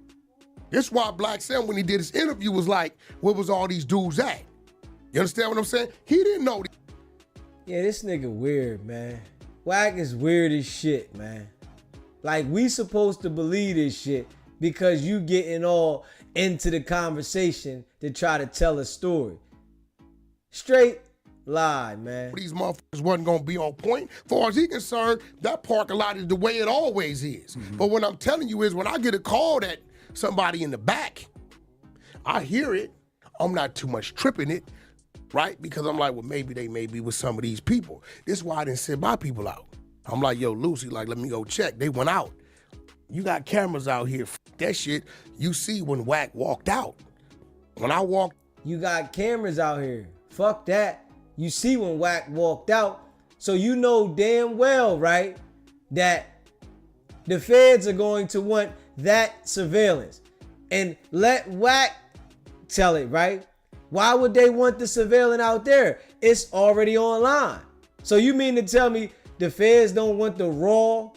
Speaker 17: This is why Black Sam, when he did his interview, was like, where was all these dudes at? You understand what I'm saying? He didn't know.
Speaker 1: Yeah, this nigga weird, man. Wack is weird as shit, man. Like, we supposed to believe this shit because you getting all into the conversation to try to tell a story. Straight lie, man.
Speaker 17: These motherfuckers wasn't gonna be on point. Far as he concerned, that parking lot is the way it always is. But what I'm telling you is when I get a call that somebody in the back, I hear it, I'm not too much tripping it, right? Because I'm like, well, maybe they may be with some of these people. This is why I didn't send my people out. I'm like, yo, Lucy, like, let me go check. They went out. You got cameras out here. That shit, you see when Wack walked out. When I walked.
Speaker 1: You got cameras out here. Fuck that. You see when Wack walked out. So you know damn well, right, that the feds are going to want that surveillance. And let Wack tell it, right? Why would they want the surveillance out there? It's already online. So you mean to tell me the feds don't want the raw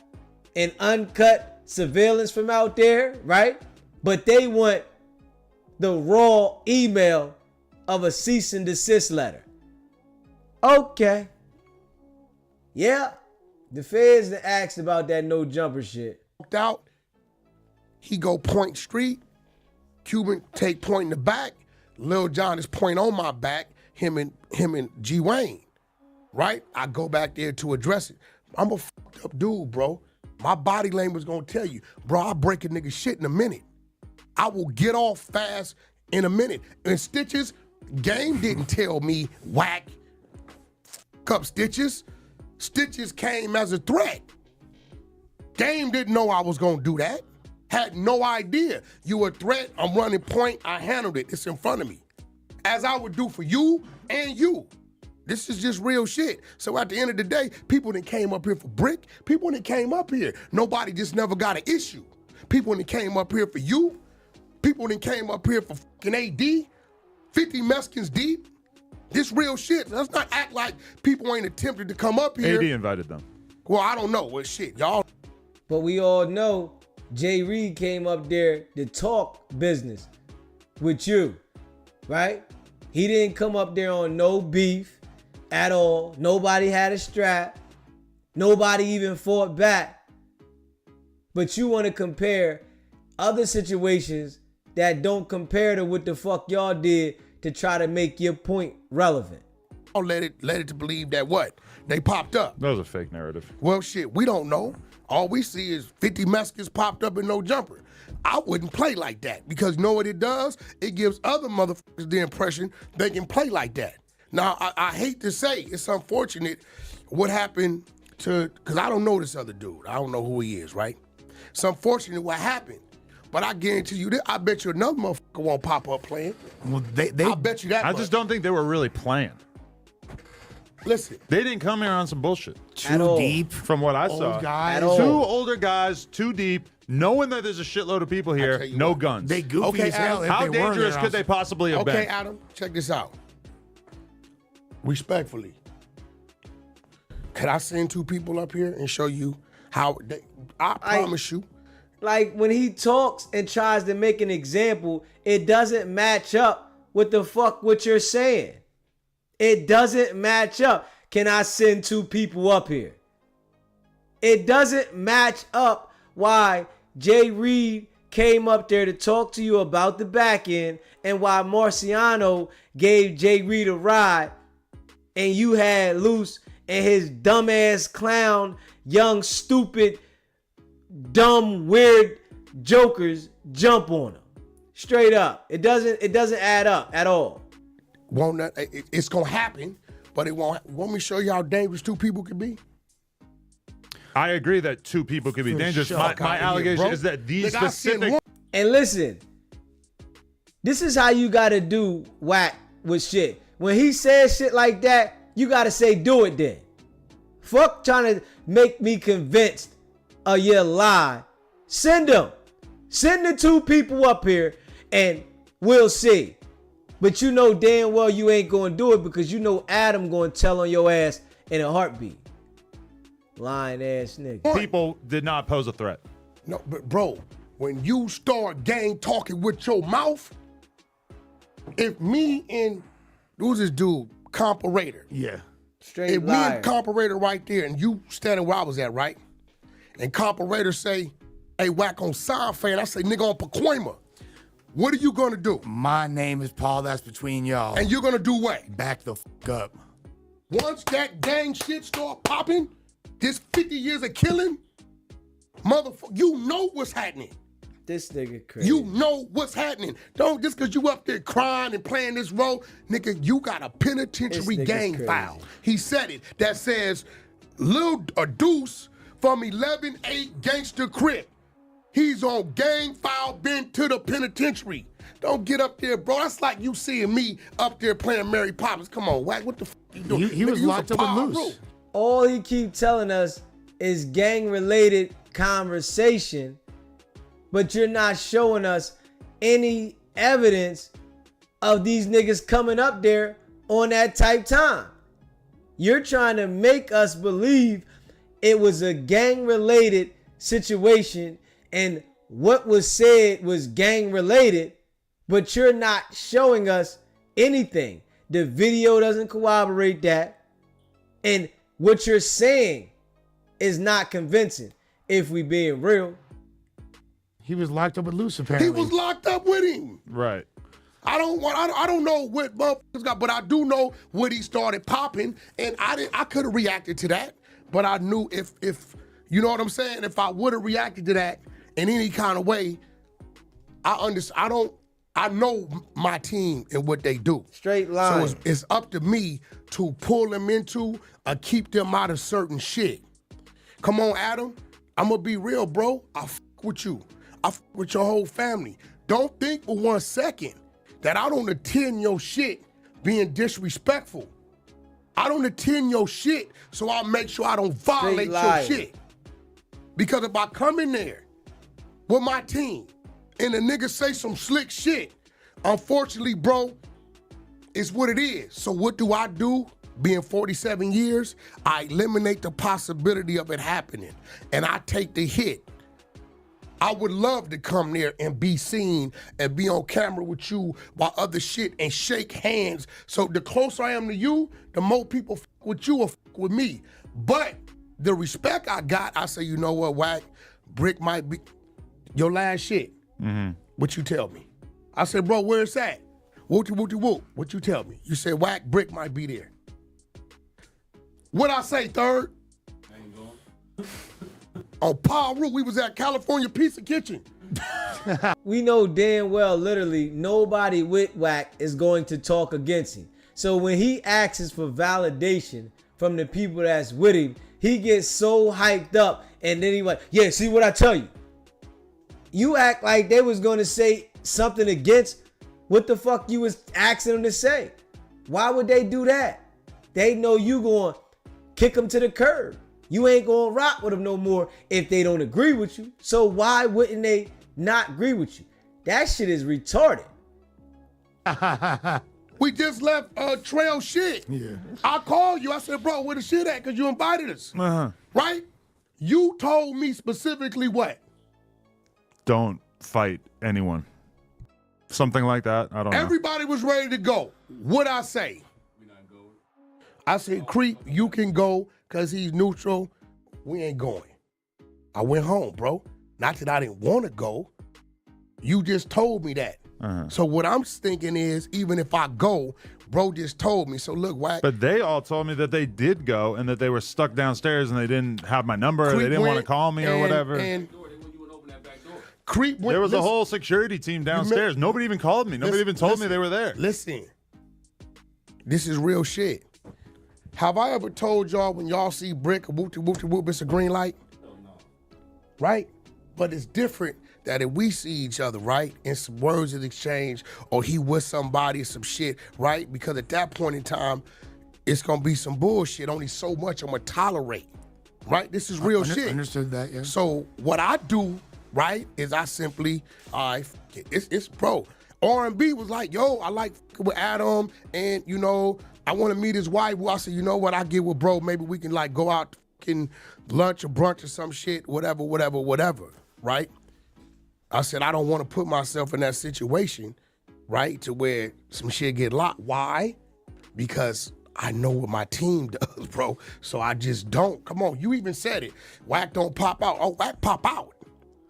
Speaker 1: and uncut surveillance from out there, right? But they want the raw email of a cease and desist letter. Okay. Yeah. The feds asked about that no jumper shit.
Speaker 17: Walked out. He go point street. Cuban take point in the back. Lil John is point on my back. Him and G Wayne. Right? I go back there to address it. I'm a fucked up dude, bro. My body language gonna tell you, bro, I'll break a nigga shit in a minute. I will get off fast in a minute. And Stitches, Game didn't tell me Wack, up Stitches. Stitches came as a threat. Game didn't know I was gonna do that. Had no idea. You a threat, I'm running point, I handled it. It's in front of me. As I would do for you and you. This is just real shit. So at the end of the day, people that came up here for brick, people that came up here, nobody just never got an issue. People that came up here for you, people that came up here for fucking AD, 50 Mexicans deep. This real shit. Let's not act like people ain't attempted to come up here.
Speaker 15: AD invited them.
Speaker 17: Well, I don't know. Well, shit, y'all.
Speaker 1: But we all know Jay Reed came up there to talk business with you, right? He didn't come up there on no beef at all. Nobody had a strap. Nobody even fought back. But you want to compare other situations that don't compare to what the fuck y'all did to try to make your point relevant.
Speaker 17: I'll let it to believe that what? They popped up.
Speaker 15: That was a fake narrative.
Speaker 17: Well, shit, we don't know. All we see is 50 Mexicans popped up in no jumper. I wouldn't play like that because you know what it does? It gives other motherfuckers the impression they can play like that. Now, I hate to say, it's unfortunate what happened to, because I don't know this other dude. I don't know who he is, right? It's unfortunate what happened. But I guarantee you, I bet you another motherfucker won't pop up playing.
Speaker 18: Well,
Speaker 17: I bet you that
Speaker 15: I
Speaker 17: much.
Speaker 15: just don't think they were really playing.
Speaker 17: Listen.
Speaker 15: They didn't come here on some bullshit.
Speaker 18: Too deep.
Speaker 15: From what I
Speaker 18: Old
Speaker 15: saw.
Speaker 18: guys.
Speaker 15: Two older guys, too deep, knowing that there's a shitload of people here, no
Speaker 17: what.
Speaker 15: guns.
Speaker 18: They goofy as hell. If
Speaker 15: How
Speaker 18: they weren't
Speaker 15: dangerous
Speaker 18: there,
Speaker 15: could they possibly have been?
Speaker 17: Okay, Adam, check this out. Respectfully, could I send two people up here and show you how I promise you.
Speaker 1: Like when he talks and tries to make an example, it doesn't match up with the fuck what you're saying. It doesn't match up. Can I send two people up here? It doesn't match up why Jay Reed came up there to talk to you about the back end and why Marciano gave Jay Reed a ride and you had Luce and his dumbass clown, young, stupid, dumb, weird jokers jump on him. Straight up. It doesn't add up at all.
Speaker 17: It's gonna happen, but it won't. Want me to show you how dangerous two people can be?
Speaker 15: I agree that two people could be dangerous. My allegation is that these specific.
Speaker 1: And listen, this is how you gotta do Wack with shit. When he says shit like that, you gotta say do it then. Fuck trying to make me convinced of your lie. Send them. Send the two people up here and we'll see. But you know damn well you ain't gonna do it because you know Adam gonna tell on your ass in a heartbeat. Lying ass nigga.
Speaker 15: People did not pose a threat.
Speaker 17: No, but bro, when you start gang talking with your mouth, if me and who's this dude, Comparator?
Speaker 18: Yeah.
Speaker 1: Straight
Speaker 17: if
Speaker 1: liar.
Speaker 17: me and Comparator right there and you standing where I was at, right? And Comparator say, hey, Wack on Seinfeld, and I say, nigga on Pacoima. What are you gonna do?
Speaker 18: My name is Paul, that's between y'all.
Speaker 17: And you're gonna do what?
Speaker 18: Back the fuck up.
Speaker 17: Once that gang shit start popping, this 50 years of killing, motherfucker, you know what's happening.
Speaker 1: This nigga crazy.
Speaker 17: You know what's happening. Don't just cause you up there crying and playing this role, nigga, you got a penitentiary gang
Speaker 1: crazy.
Speaker 17: file. He said it, that says Lil Deuce from 11-8 Gangster Crip. He's on gang file, been to the penitentiary. Don't get up there, bro. That's like you seeing me up there playing Mary Poppins. Come on, Wack, what the fuck you doing?
Speaker 18: He was locked up with Luce.
Speaker 1: All he keep telling us is gang-related conversation, but you're not showing us any evidence of these niggas coming up there on that type time. You're trying to make us believe it was a gang-related situation and what was said was gang-related, but you're not showing us anything. The video doesn't corroborate that. And what you're saying is not convincing if we being real.
Speaker 18: He was locked up with Luce, apparently.
Speaker 17: He was locked up with him.
Speaker 15: Right.
Speaker 17: I don't know what motherfuckers got, but I do know what he started popping, and I could have reacted to that, but I knew if you know what I'm saying, if I would have reacted to that in any kind of way, I know my team and what they do.
Speaker 1: Straight line.
Speaker 17: So it's up to me to pull them into or keep them out of certain shit. Come on, Adam. I'm gonna be real, bro. I fuck with you. I fuck with your whole family. Don't think for 1 second that I don't attend your shit being disrespectful. I don't attend your shit, so I'll make sure I don't violate your shit. Because if I come in there with my team and the nigga say some slick shit, unfortunately, bro, it's what it is. So what do? Being 47 years, I eliminate the possibility of it happening, and I take the hit. I would love to come there and be seen and be on camera with you while other shit and shake hands. So the closer I am to you, the more people fuck with you or fuck with me. But the respect I got, I say, you know what, Wack, Brick might be your last shit.
Speaker 15: Mm-hmm.
Speaker 17: What you tell me? I said, bro, where's that? Whoop. What you tell me? You said, Wack, Brick might be there. What I say, third? I ain't going. On Paul Root, we was at California Pizza Kitchen.
Speaker 1: We know damn well, literally, nobody with Wack is going to talk against him. So when he asks for validation from the people that's with him, he gets so hyped up, and then he like, yeah, see what I tell you? You act like they was going to say something against what the fuck you was asking them to say. Why would they do that? They know you going to kick them to the curb. You ain't going to rock with them no more if they don't agree with you. So why wouldn't they not agree with you? That shit is retarded.
Speaker 17: We just left trail shit.
Speaker 18: Yeah.
Speaker 17: I called you. I said, bro, where the shit at? Because you invited us.
Speaker 15: Uh-huh.
Speaker 17: Right? You told me specifically what?
Speaker 15: Don't fight anyone. Something like that. I don't know.
Speaker 17: Everybody was ready to go. What'd I say? I said, Creep, you can go because he's neutral. We ain't going. I went home, bro. Not that I didn't want to go. You just told me that.
Speaker 15: Uh-huh.
Speaker 17: So what I'm thinking is, even if I go, bro just told me. So look, Wack.
Speaker 15: But they all told me that they did go and that they were stuck downstairs and they didn't have my number. Or they didn't want to call me or whatever.
Speaker 17: Creep went,
Speaker 15: there was a whole security team downstairs. Nobody even called me. Nobody even told me they were there.
Speaker 17: Listen, this is real shit. Have I ever told y'all when y'all see Brick, whoop, it's a green light? Right? But it's different that if we see each other, right, and some words is exchanged, or he with somebody or some shit, right? Because at that point in time, it's gonna be some bullshit. Only so much I'm gonna tolerate, right? This is real shit.
Speaker 18: Understood that, yeah.
Speaker 17: So what I do, right, is I simply, it's bro. R&B was like, yo, I like with Adam, and you know, I want to meet his wife. Well, I said, you know what, I get with bro. Maybe we can like go out fucking lunch or brunch or some shit, whatever, right? I said, I don't want to put myself in that situation, right, to where some shit get locked. Why? Because I know what my team does, bro. So I just don't. Come on, you even said it. Wack don't pop out. Oh, Wack pop out.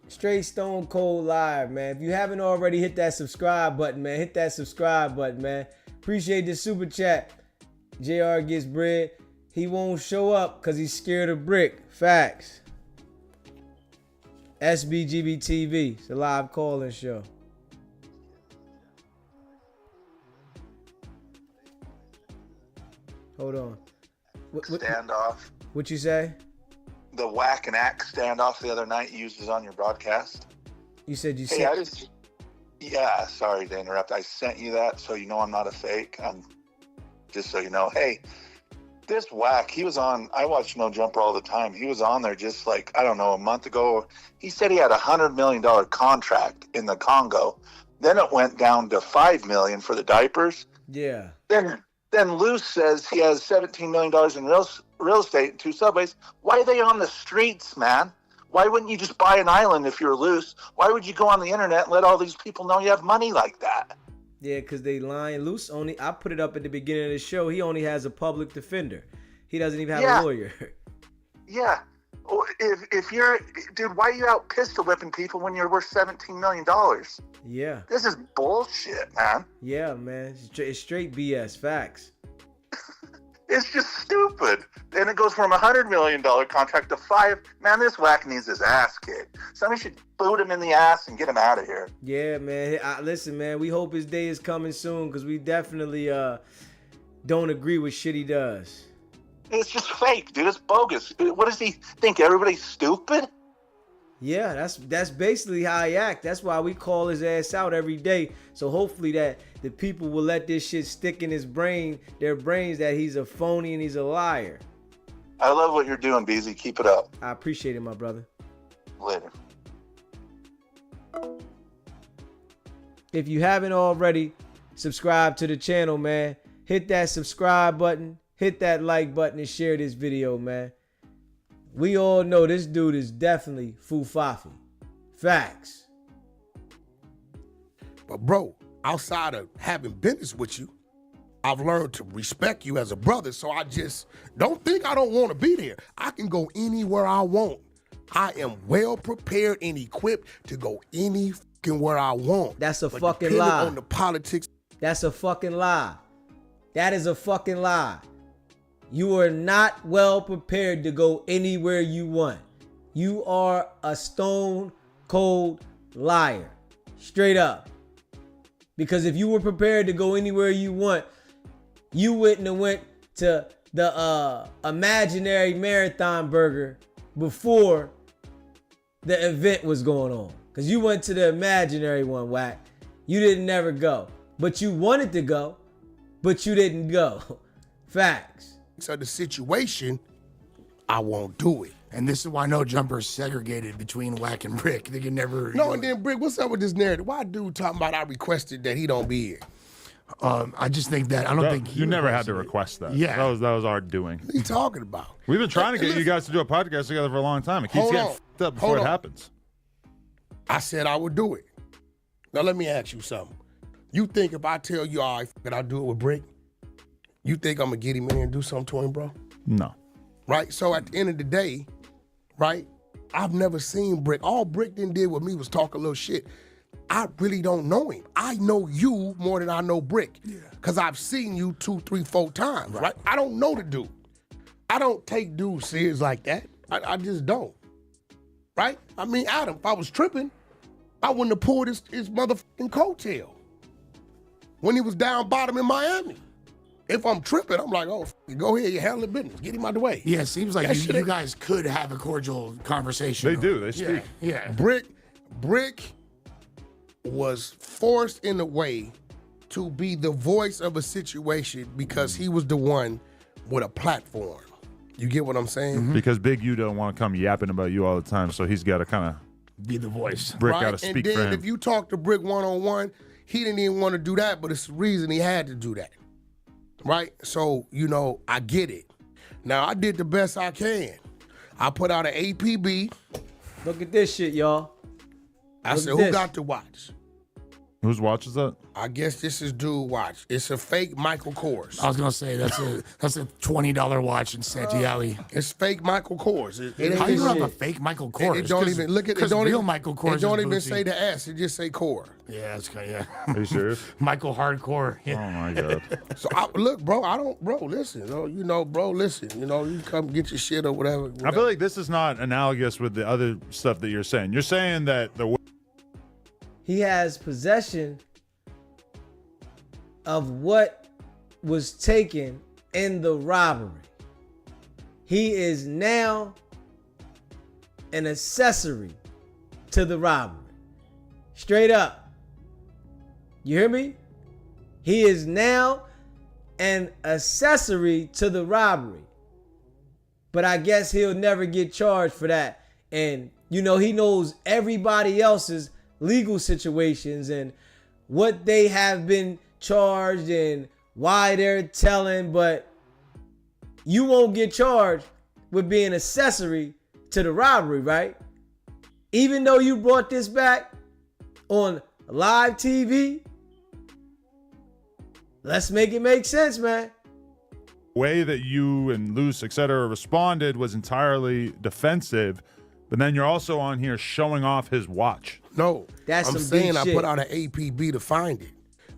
Speaker 1: Straight Stone Cold Live, man. If you haven't already, hit that subscribe button, man. Hit that subscribe button, man. Appreciate the super chat. JR gets bread. He won't show up because he's scared of Brick. Facts. SBGB TV. It's a live call-in show. Hold on.
Speaker 19: Standoff.
Speaker 1: What you say?
Speaker 19: The Wack and Axe standoff the other night used is on your broadcast.
Speaker 1: You said you
Speaker 19: sent. Yeah, sorry to interrupt. I sent you that so you know I'm not a fake. I'm just so you know. Hey, this Wack, he was on. I watch No Jumper all the time. He was on there just like, I don't know, a month ago. He said he had a $100 million contract in the Congo. Then it went down to $5 million for the diapers.
Speaker 1: Yeah.
Speaker 19: Then Luce says he has $17 million in real estate and 2 subways. Why are they on the streets, man? Why wouldn't you just buy an island if you're Luce? Why would you go on the internet and let all these people know you have money like that?
Speaker 1: Yeah, because they lying. Luce only, I put it up at the beginning of the show, he only has a public defender. He doesn't even have a lawyer.
Speaker 19: Yeah. If you're, dude, why are you out pistol whipping people when you're worth $17 million?
Speaker 1: Yeah.
Speaker 19: This is bullshit, man.
Speaker 1: Yeah, man. It's straight BS. Facts.
Speaker 19: It's just stupid. And it goes from $100 million contract to $5. Man, this Wack needs his ass kicked. Somebody should boot him in the ass and get him out of here.
Speaker 1: Yeah, man. Listen, man, we hope his day is coming soon because we definitely don't agree with shit he does.
Speaker 19: It's just fake, dude. It's bogus. What does he think? Everybody's stupid?
Speaker 1: Yeah, that's basically how he act. That's why we call his ass out every day. So hopefully that the people will let this shit stick in their brains that he's a phony and he's a liar.
Speaker 19: I love what you're doing, Beezy. Keep it up.
Speaker 1: I appreciate it, my brother.
Speaker 19: Later.
Speaker 1: If you haven't already, subscribe to the channel, man. Hit that subscribe button, hit that like button, and share this video, man. We all know this dude is definitely Fufafi. Facts.
Speaker 17: But bro, outside of having business with you, I've learned to respect you as a brother. So I just don't think I don't want to be there. I can go anywhere I want. I am well prepared and equipped to go any fucking where I want.
Speaker 1: That's a
Speaker 17: But
Speaker 1: fucking
Speaker 17: depending
Speaker 1: lie.
Speaker 17: on the politics.
Speaker 1: That's a fucking lie. That is a fucking lie. You are not well prepared to go anywhere you want. You are a stone cold liar. Straight up. Because if you were prepared to go anywhere you want, you wouldn't have went to the imaginary marathon burger before the event was going on. Because you went to the imaginary one, Wack. You didn't never go. But you wanted to go, but you didn't go. Facts.
Speaker 17: So the situation, I won't do it.
Speaker 18: And this is why No Jumper is segregated between Wack and Brick. They can never.
Speaker 17: No, and then Brick, what's up with this narrative? Why dude talking about I requested that he don't be here?
Speaker 18: I just think that I don't think
Speaker 15: you never had to request that.
Speaker 18: Yeah.
Speaker 15: that was our doing.
Speaker 17: What are you talking about?
Speaker 15: We've been trying to get you guys to do a podcast together for a long time. It keeps getting fucked up before it happens.
Speaker 17: I said I would do it. Now let me ask you something. You think if I tell you, all right, I'll do it with Brick, you think I'm gonna get him in here and do something to him, bro?
Speaker 15: No.
Speaker 17: Right? So at the end of the day, right, I've never seen Brick. All Brick then did with me was talk a little shit. I really don't know him. I know you more than I know Brick. Yeah. Because I've seen you 2, 3, 4 times, right? I don't know the dude. I don't take dudes serious like that. I just don't. Right? I mean, Adam, if I was tripping, I wouldn't have pulled his motherfucking coattail when he was down bottom in Miami. If I'm tripping, I'm like, oh, go ahead, you handle the business. Get him out the way.
Speaker 18: Yeah, it seems like you guys could have a cordial conversation.
Speaker 15: They do. They speak.
Speaker 18: Yeah.
Speaker 17: Brick was forced in a way to be the voice of a situation because he was the one with a platform. You get what I'm saying?
Speaker 15: Because Big U don't want to come yapping about you all the time, so he's got to kind of
Speaker 18: be the voice.
Speaker 15: Brick got to speak
Speaker 17: and then
Speaker 15: for him.
Speaker 17: If you talk to Brick one-on-one, he didn't even want to do that, but it's the reason he had to do that. Right? So, I get it. Now, I did the best I can. I put out an APB.
Speaker 1: Look at this shit, y'all.
Speaker 17: I said, who got to watch?
Speaker 15: Whose watch is that?
Speaker 17: I guess this is dude watch. It's a fake Michael Kors.
Speaker 18: I was gonna say that's a $20 watch in Santee Alley.
Speaker 17: It's fake Michael Kors.
Speaker 18: How you have a fake Michael Kors?
Speaker 17: It don't even look at it. Don't
Speaker 18: real
Speaker 17: even
Speaker 18: Michael Kors.
Speaker 17: It don't
Speaker 18: is
Speaker 17: even
Speaker 18: bootsy.
Speaker 17: say the S. It just say Core.
Speaker 18: Yeah, that's kind of
Speaker 15: Are you serious?
Speaker 18: Michael Hardcore.
Speaker 15: Oh my god.
Speaker 17: So look, bro. Listen. Bro, listen. You come get your shit or whatever.
Speaker 15: I feel like this is not analogous with the other stuff that you're saying. You're saying that
Speaker 1: He has possession of what was taken in the robbery. He is now an accessory to the robbery. Straight up. You hear me? He is now an accessory to the robbery. But I guess he'll never get charged for that. And, he knows everybody else's legal situations and what they have been charged and why they're telling, but you won't get charged with being accessory to the robbery, right? Even though you brought this back on live TV, let's make it make sense, man.
Speaker 15: way that you and Luce, et cetera, responded was entirely defensive, but then you're also on here showing off his watch.
Speaker 17: No,
Speaker 1: That's
Speaker 17: I'm
Speaker 1: some
Speaker 17: saying
Speaker 1: big
Speaker 17: I
Speaker 1: shit.
Speaker 17: put out an APB to find it.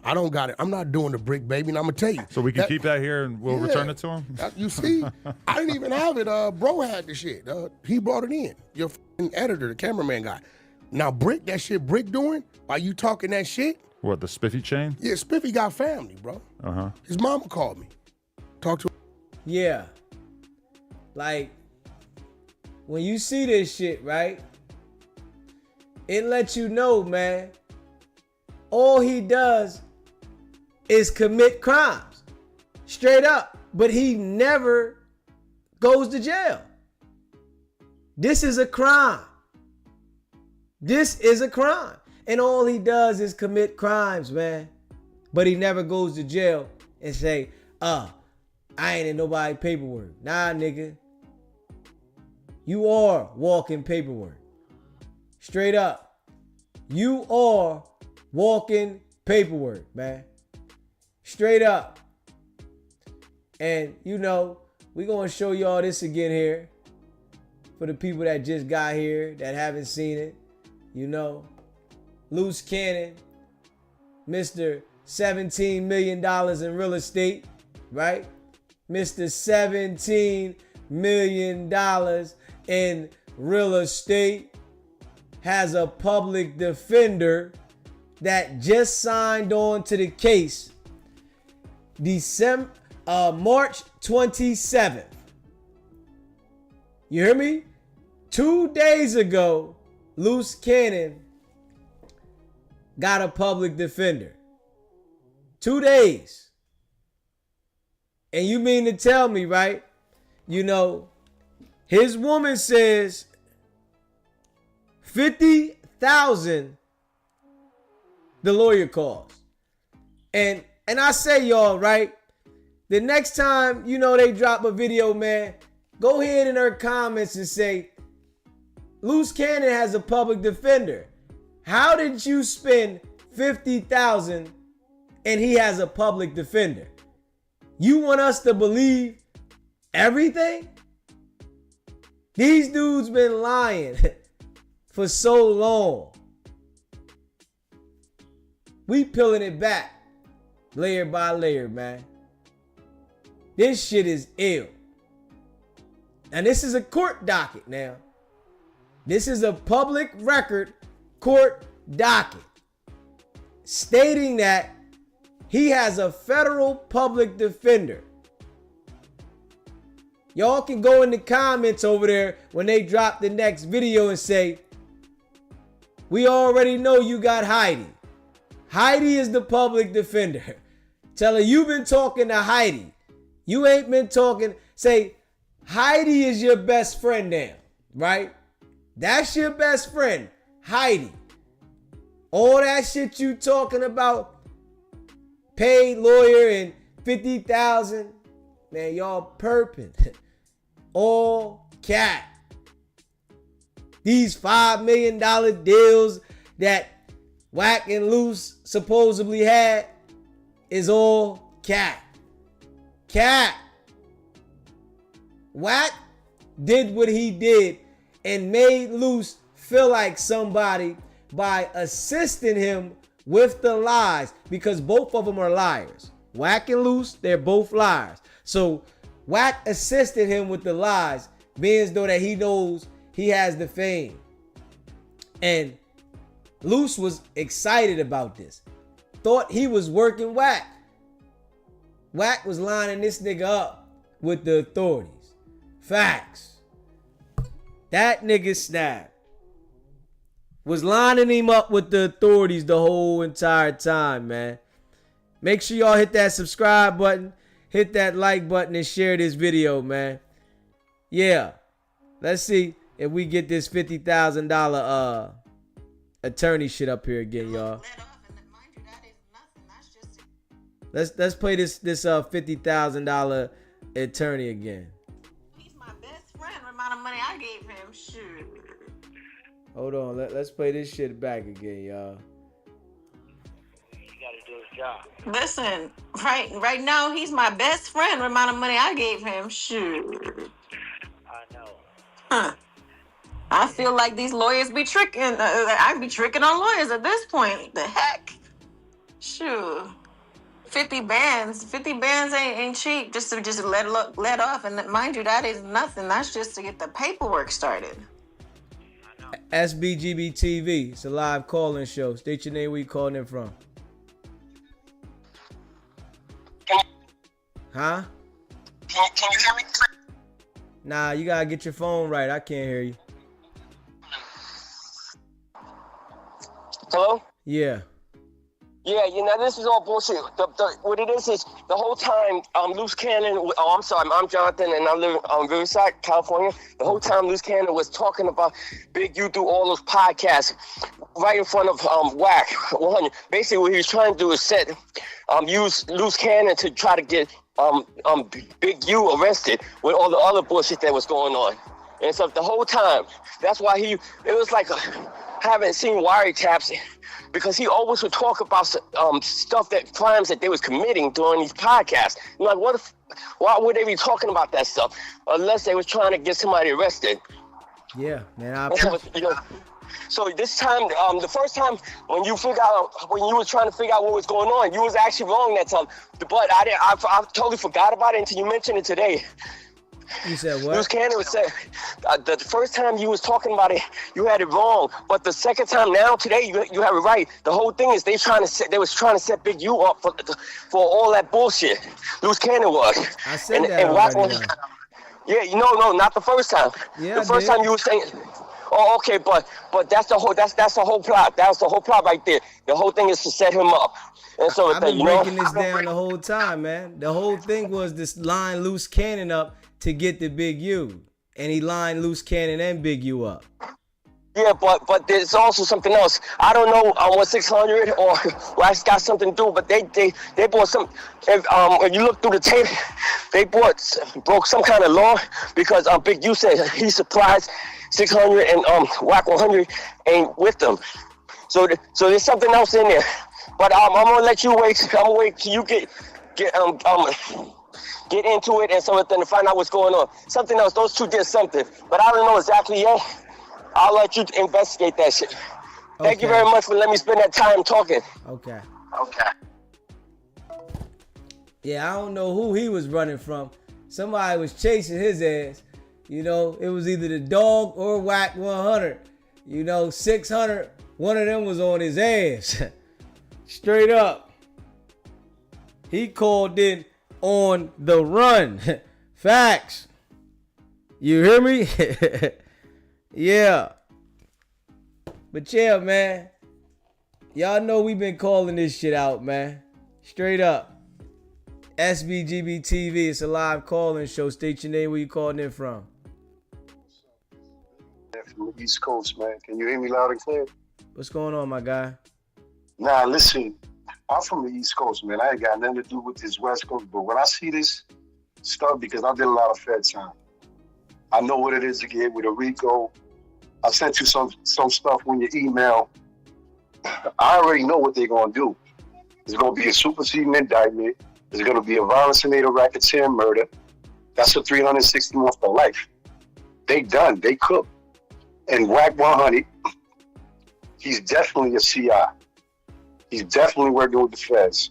Speaker 17: I don't got it. I'm not doing the brick, baby, and I'm gonna tell you.
Speaker 15: So we can keep that here and we'll return it to him?
Speaker 17: You see, I didn't even have it. Bro had the shit. He brought it in. Your editor, the cameraman guy. Now, Brick, that shit Brick doing, while you talking that shit?
Speaker 15: What, the spiffy chain?
Speaker 17: Yeah, Spiffy got family, bro.
Speaker 15: Uh-huh.
Speaker 17: His mama called me. Talk to him.
Speaker 1: Yeah. Like, when you see this shit, right? It lets you know, man, all he does is commit crimes. Straight up. But he never goes to jail. This is a crime. This is a crime. And all he does is commit crimes, man. But he never goes to jail and say, I ain't in nobody's paperwork. Nah, nigga. You are walking paperwork. Straight up. You are walking paperwork, man. Straight up. And, you know, we're going to show y'all this again here. For the people that just got here, that haven't seen it. You know, Luce Cannon, Mr. $17 million in real estate, right? Mr. $17 million in real estate has a public defender that just signed on to the case March 27th. You hear me? 2 days ago, Luce Cannon got a public defender. 2 days. And you mean to tell me, right? You know, his woman says $50,000 the lawyer calls. And I say, y'all, right? The next time, you know, they drop a video, man, go ahead in her comments and say, Luce Cannon has a public defender. How did you spend $50,000 and he has a public defender? You want us to believe everything? These dudes been lying for so long. We peeling it back layer by layer, man. This shit is ill. And this is a court docket now. This is a public record court docket stating that he has a federal public defender. Y'all can go in the comments over there when they drop the next video and say, we already know you got Heidi. Heidi is the public defender. Tell her you've been talking to Heidi. You ain't been talking. Say, Heidi is your best friend now, right? That's your best friend, Heidi. All that shit you talking about, paid lawyer and $50,000, man, y'all perping. All cat. These $5 million deals that Wack and Luce supposedly had is all cat. Cat. Wack did what he did and made Luce feel like somebody by assisting him with the lies, because both of them are liars. Wack and Luce, they're both liars. So Wack assisted him with the lies, being as though that he knows he has the fame. And Luce was excited about this. Thought he was working Wack. Wack was lining this nigga up with the authorities. Facts. That nigga Snap was lining him up with the authorities the whole entire time, man. Make sure y'all hit that subscribe button, hit that like button, and share this video, man. Yeah. Let's see if we get this $50,000 attorney shit up here again, y'all. Let's play this $50,000 attorney again.
Speaker 2: He's my best friend. The amount of money I gave him, shoot.
Speaker 1: Hold on, let's play this shit back again, y'all.
Speaker 20: You gotta do his job.
Speaker 2: Listen, right now he's my best friend. The amount of money I gave him, shoot.
Speaker 20: I know.
Speaker 2: Huh. I feel like these lawyers be tricking. I be tricking on lawyers at this point. The heck? Shoot. 50 bands. 50 bands ain't cheap just to let off. And mind you, that is nothing. That's just to get the paperwork started.
Speaker 1: SBGB TV. It's a live call-in show. State your name, where you calling in from. Huh?
Speaker 7: Can you hear me?
Speaker 1: Nah, you gotta get your phone right. I can't hear you.
Speaker 21: Hello?
Speaker 1: Yeah.
Speaker 21: Yeah, this is all bullshit. What it is the whole time, Luce Cannon, I'm sorry, I'm Jonathan, and I live in Riverside, California. The whole time Luce Cannon was talking about Big U through all those podcasts right in front of Wack 100. Basically, what he was trying to do is use Luce Cannon to try to get Big U arrested with all the other bullshit that was going on. And so the whole time, that's why it was like, haven't seen wiretaps, because he always would talk about crimes that they was committing during these podcasts. I'm like, why would they be talking about that stuff unless they was trying to get somebody arrested?
Speaker 1: Yeah, man.
Speaker 21: So this time, the first time when you were trying to figure out what was going on, you was actually wrong that time. But I totally forgot about it until you mentioned it today.
Speaker 1: You said what?
Speaker 21: Luce Cannon was saying the first time you was talking about it, you had it wrong. But the second time, now today, you have it right. The whole thing is they was trying to set Big U up for all that bullshit. Luce Cannon was.
Speaker 1: I said that already.
Speaker 21: Yeah, no, not the first time.
Speaker 1: Yeah,
Speaker 21: the first time you were saying. Oh, okay, but that's the whole plot. That was the whole plot right there. The whole thing is to set him up. And so
Speaker 1: I've been breaking this down the whole time, man. The whole thing was this line Luce Cannon up to get the Big U, and he lined Luce Cannon and Big U up.
Speaker 21: Yeah, but there's also something else. I don't know what 600 or that's got something to do, but they bought some. If you look through the tape, they broke some kind of law because Big U said he surprised 600 and Wack 100 ain't with them. So there's something else in there. But I'm gonna let you wait. I'm gonna wait till you get into it and so then to find out what's going on. Something else. Those two did something, but I don't know exactly yet. I'll let you investigate that shit. Thank you very much for letting me spend that time talking.
Speaker 1: Okay.
Speaker 21: Okay.
Speaker 1: Yeah, I don't know who he was running from. Somebody was chasing his ass. It was either the dog or Wack 100. 600, one of them was on his ass. Straight up. He called in on the run. Facts. You hear me? Yeah. But yeah, man. Y'all know we been calling this shit out, man. Straight up. SBGB TV. It's a live call-in show. State your name, where you calling in from.
Speaker 22: From the East Coast, man. Can you hear me loud and clear?
Speaker 1: What's going on, my guy?
Speaker 22: Nah, listen. I'm from the East Coast, man. I ain't got nothing to do with this West Coast. But when I see this stuff, because I did a lot of Fed time, I know what it is to get with a RICO. I sent you some stuff on your email. I already know what they're going to do. There's going to be a superseding indictment. There's going to be a violence and racketeer murder. That's a 360 months for life. They done. They cooked. And Wack 100, he's definitely a CI. He's definitely working with the feds.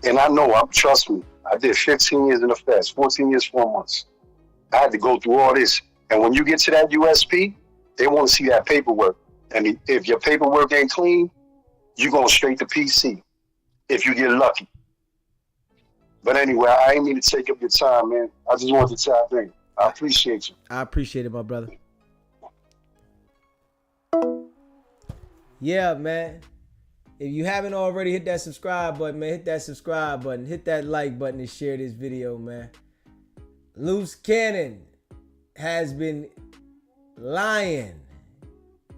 Speaker 22: And I know, trust me, I did 15 years in the feds, 14 years, 4 months. I had to go through all this. And when you get to that USP, they want to see that paperwork. And if your paperwork ain't clean, you're going straight to PC if you get lucky. But anyway, I ain't mean to take up your time, man. I just wanted to tap in. I appreciate you.
Speaker 1: I appreciate it, my brother. Yeah, man. If you haven't already, hit that subscribe button, man. Hit that subscribe button. Hit that like button and share this video, man. Luce Cannon has been lying.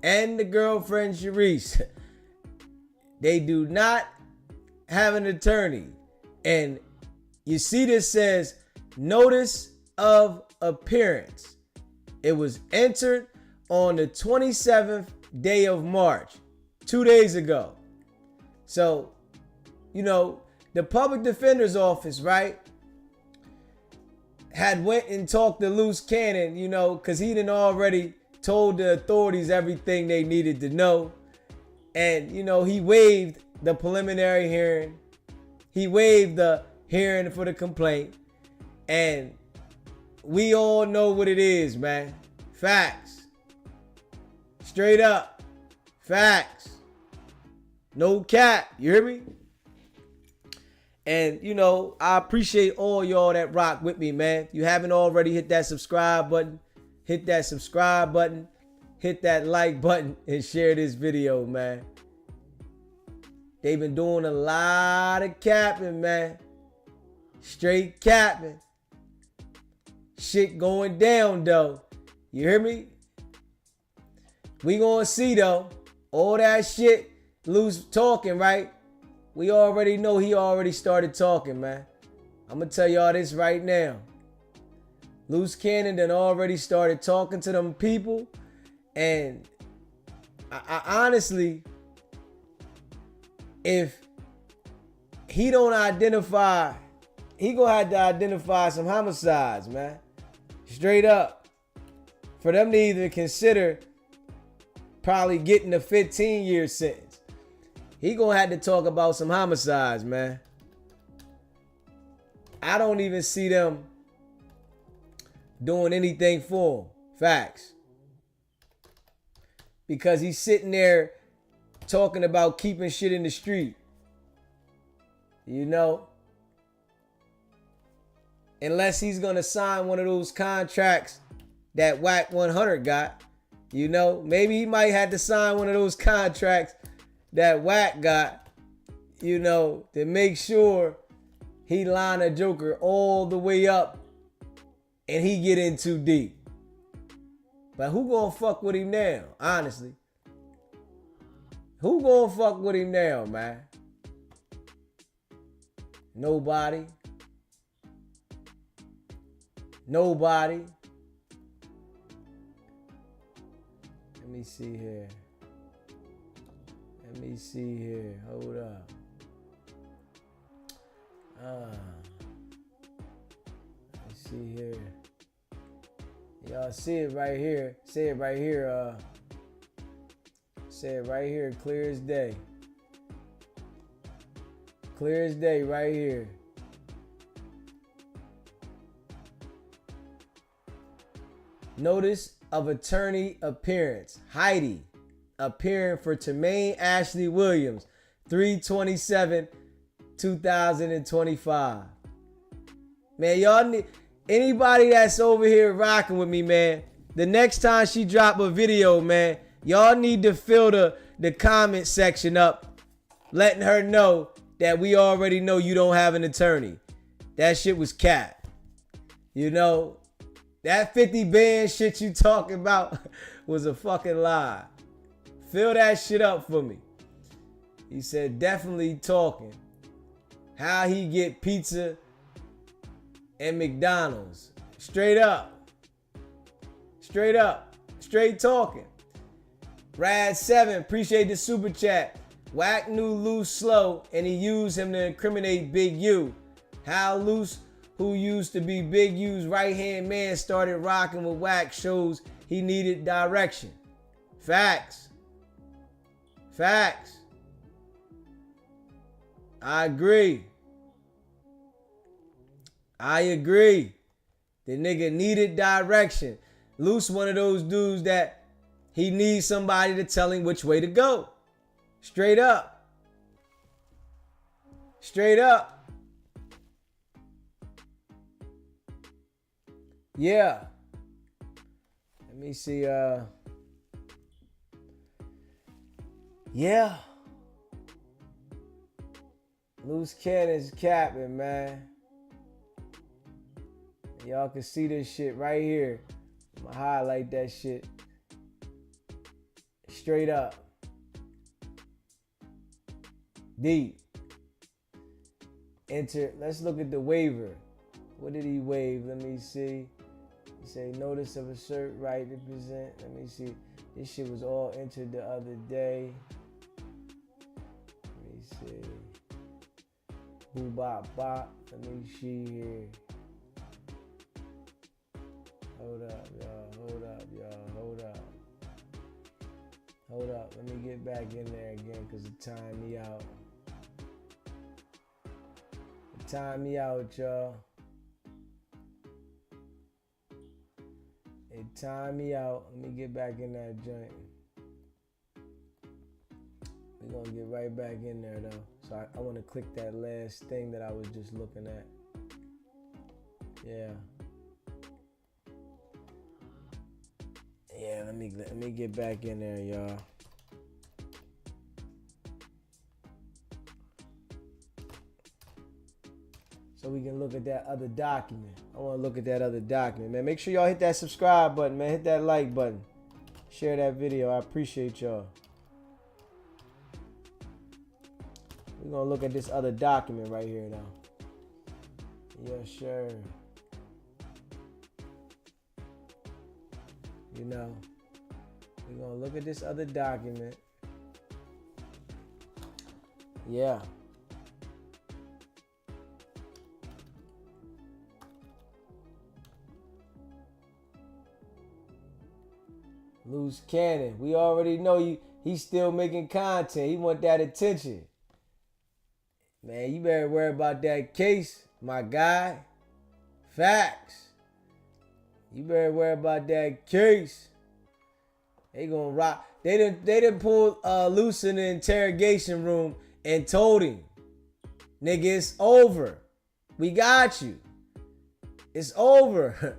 Speaker 1: And the girlfriend, Sharice. They do not have an attorney. And you see this says, notice of appearance. It was entered on the 27th day of March, 2 days ago. So, you know, the public defender's office, right, had went and talked to Luce Cannon, you know, because he done already told the authorities everything they needed to know. And, you know, he waived the preliminary hearing. He waived the hearing for the complaint. And we all know what it is, man. Facts. Straight up. Facts. No cap. You hear me? And, you know, I appreciate all y'all that rock with me, man. If you haven't already, hit that subscribe button. Hit that subscribe button. Hit that like button and share this video, man. They've been doing a lot of capping, man. Straight capping. Shit going down, though. You hear me? We gonna see, though. All that shit Luce talking, right? We already know he already started talking, man. I'm gonna tell y'all this right now. Luce Cannon done already started talking to them people. And I honestly, if he don't identify, he gonna have to identify some homicides, man. Straight up. For them to even consider probably getting a 15-year sentence. He gonna have to talk about some homicides, man. I don't even see them doing anything for him. Facts. Because he's sitting there talking about keeping shit in the street. You know? Unless he's gonna sign one of those contracts that Wack 100 got. You know? Maybe he might have to sign one of those contracts that Wack got. You know? To make sure he line a joker all the way up and he get in too deep. But who gonna fuck with him now? Honestly. Who gonna fuck with him now, man? Nobody. Nobody. Let me see here. Let me see here. Hold up. Let me see here. Y'all see it right here. See it right here. See it right here. Clear as day. Clear as day right here. Notice of attorney appearance. Heidi appearing for Tremaine Ashley Williams. 3/27/2025. Man, y'all need anybody that's over here rocking with me, man. The next time she drop a video, man, y'all need to fill the comment section up, letting her know that we already know you don't have an attorney. That shit was cap. You know, that 50 band shit you talking about was a fucking lie. Fill that shit up for me. He said definitely talking. How he get pizza and McDonald's. Straight up. Straight up. Straight talking. Rad7, appreciate the super chat. Wack knew Luce slow and he used him to incriminate Big U. How Luce, who used to be Big U's right-hand man, started rocking with Wack shows he needed direction. Facts. Facts. I agree. I agree. The nigga needed direction. Luce one of those dudes that he needs somebody to tell him which way to go. Straight up. Straight up. Yeah. Let me see. Yeah. Luce Cannon's capping, man. Y'all can see this shit right here. I'm gonna highlight that shit. Straight up. Deep. Enter. Let's look at the waiver. What did he waive? Let me see. He said notice of assert right to present. Let me see. This shit was all entered the other day. Let me see. Boo bop bop. Let me see here. Hold up, y'all. Hold up, y'all. Hold up. Hold up. Let me get back in there again because it timed me out. It timed me out, y'all. It timed me out. Let me get back in that joint. We're gonna get right back in there though. So I want to click that last thing that I was just looking at. Yeah. Yeah, let me get back in there, y'all. So we can look at that other document. I want to look at that other document, man. Make sure y'all hit that subscribe button, man. Hit that like button. Share that video. I appreciate y'all. We're going to look at this other document right here, though. Yes, sure. You know, we're going to look at this other document. Yeah. Luce Cannon. We already know he's still making content. He want that attention. Man, you better worry about that case, my guy. Facts. You better worry about that case. They gonna rock. They done pulled Luce in the interrogation room and told him, nigga, it's over. We got you. It's over.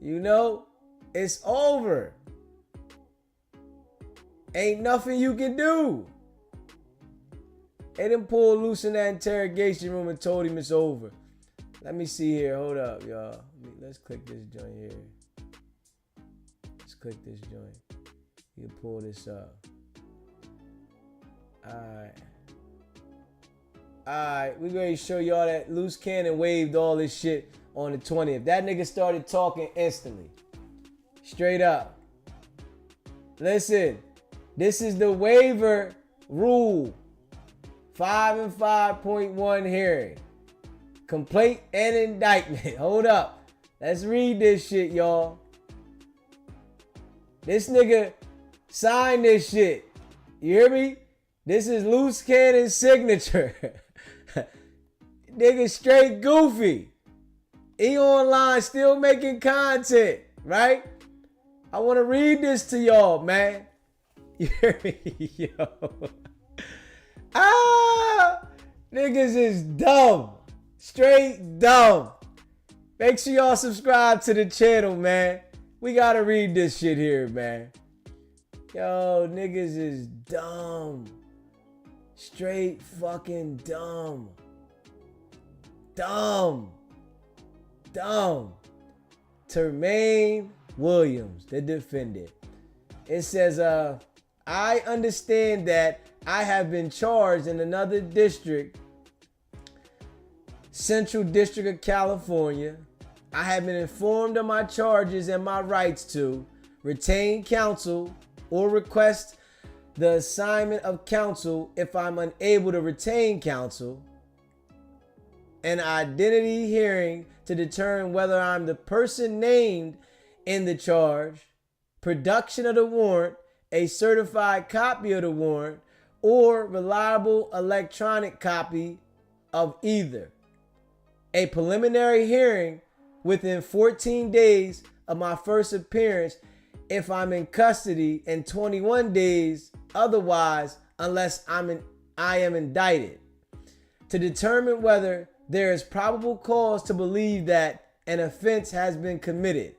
Speaker 1: You know, it's over. Ain't nothing you can do. They done pulled Luce in that interrogation room and told him it's over. Let me see here. Hold up, y'all. Let's click this joint here. Let's click this joint. You can pull this up. Alright. Alright, we ready to show y'all that Luce Cannon waived all this shit on the 20th. That nigga started talking instantly. Straight up. Listen. This is the waiver rule. 5 and 5.1 hearing. Complaint and indictment. Hold up. Let's read this shit, y'all. This nigga signed this shit. You hear me? This is Luce Cannon's signature. Nigga straight goofy. He online still making content, right? I want to read this to y'all, man. You hear me? Yo. Niggas is dumb. Straight dumb. Make sure y'all subscribe to the channel, man. We gotta read this shit here, man. Yo, niggas is dumb. Straight fucking dumb. Dumb. Dumb. Termaine Williams, the defendant. It says, I understand that I have been charged in another district, Central District of California. I have been informed of my charges and my rights to retain counsel or request the assignment of counsel if I'm unable to retain counsel, an identity hearing to determine whether I'm the person named in the charge, production of the warrant, a certified copy of the warrant, or reliable electronic copy of either. A preliminary hearing within 14 days of my first appearance if I'm in custody, and 21 days otherwise unless I am indicted, to determine whether there is probable cause to believe that an offense has been committed.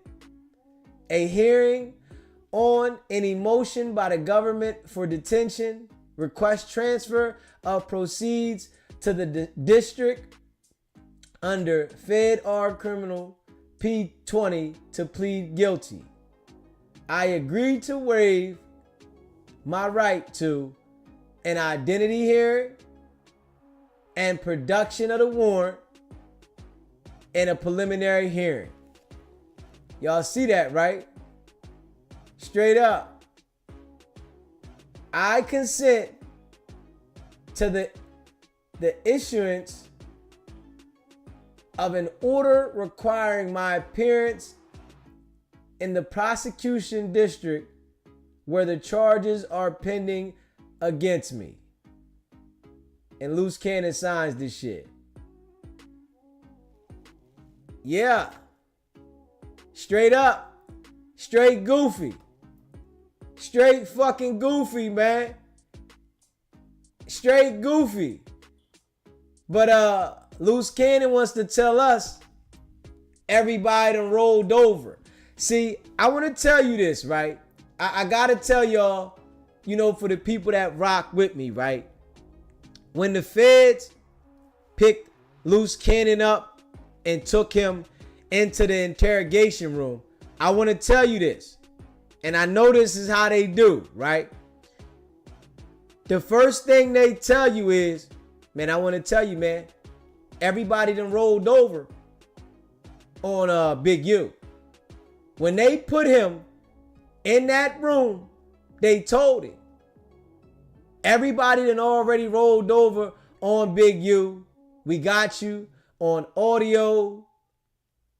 Speaker 1: A hearing on any motion by the government for detention, request transfer of proceeds to the district under Fed R Criminal P20 to plead guilty. I agreed to waive my right to an identity hearing and production of the warrant in a preliminary hearing. Y'all see that, right? Straight up. I consent to the issuance of an order requiring my appearance in the prosecution district where the charges are pending against me. And Luce Cannon signs this shit. Yeah. Straight up. Straight goofy. Straight fucking goofy, man. Straight goofy. But Luce Cannon wants to tell us everybody done rolled over. See, I want to tell you this, right? I got to tell y'all, you know, for the people that rock with me, right? When the feds picked Luce Cannon up and took him into the interrogation room, I want to tell you this. And I know this is how they do, right? The first thing they tell you is, man, I want to tell you, man, everybody done rolled over on Big U. When they put him in that room, they told him, everybody done already rolled over on Big U. We got you on audio.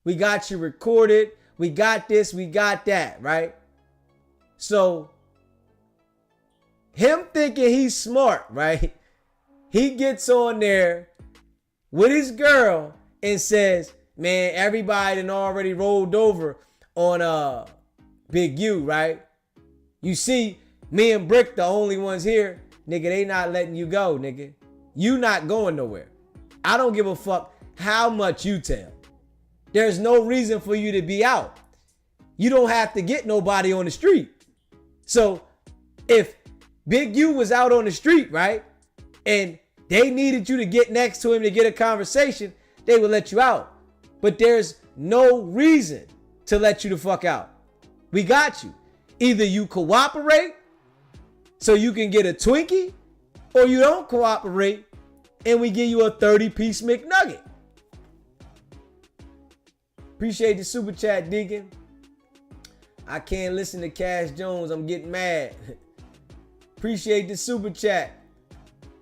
Speaker 1: We got you recorded. We got this, we got that, right? So, him thinking he's smart, right? He gets on there with his girl and says, man, everybody done already rolled over on Big U, right? You see, me and Brick the only ones here. Nigga, they not letting you go, nigga. You not going nowhere. I don't give a fuck how much you tell. There's no reason for you to be out. You don't have to get nobody on the street. So if Big U was out on the street, right, and they needed you to get next to him to get a conversation, they would let you out. But there's no reason to let you the fuck out. We got you. Either you cooperate so you can get a Twinkie, or you don't cooperate and we give you a 30-piece McNugget. Appreciate the super chat, Deacon. I can't listen to Cash Jones. I'm getting mad. Appreciate the super chat.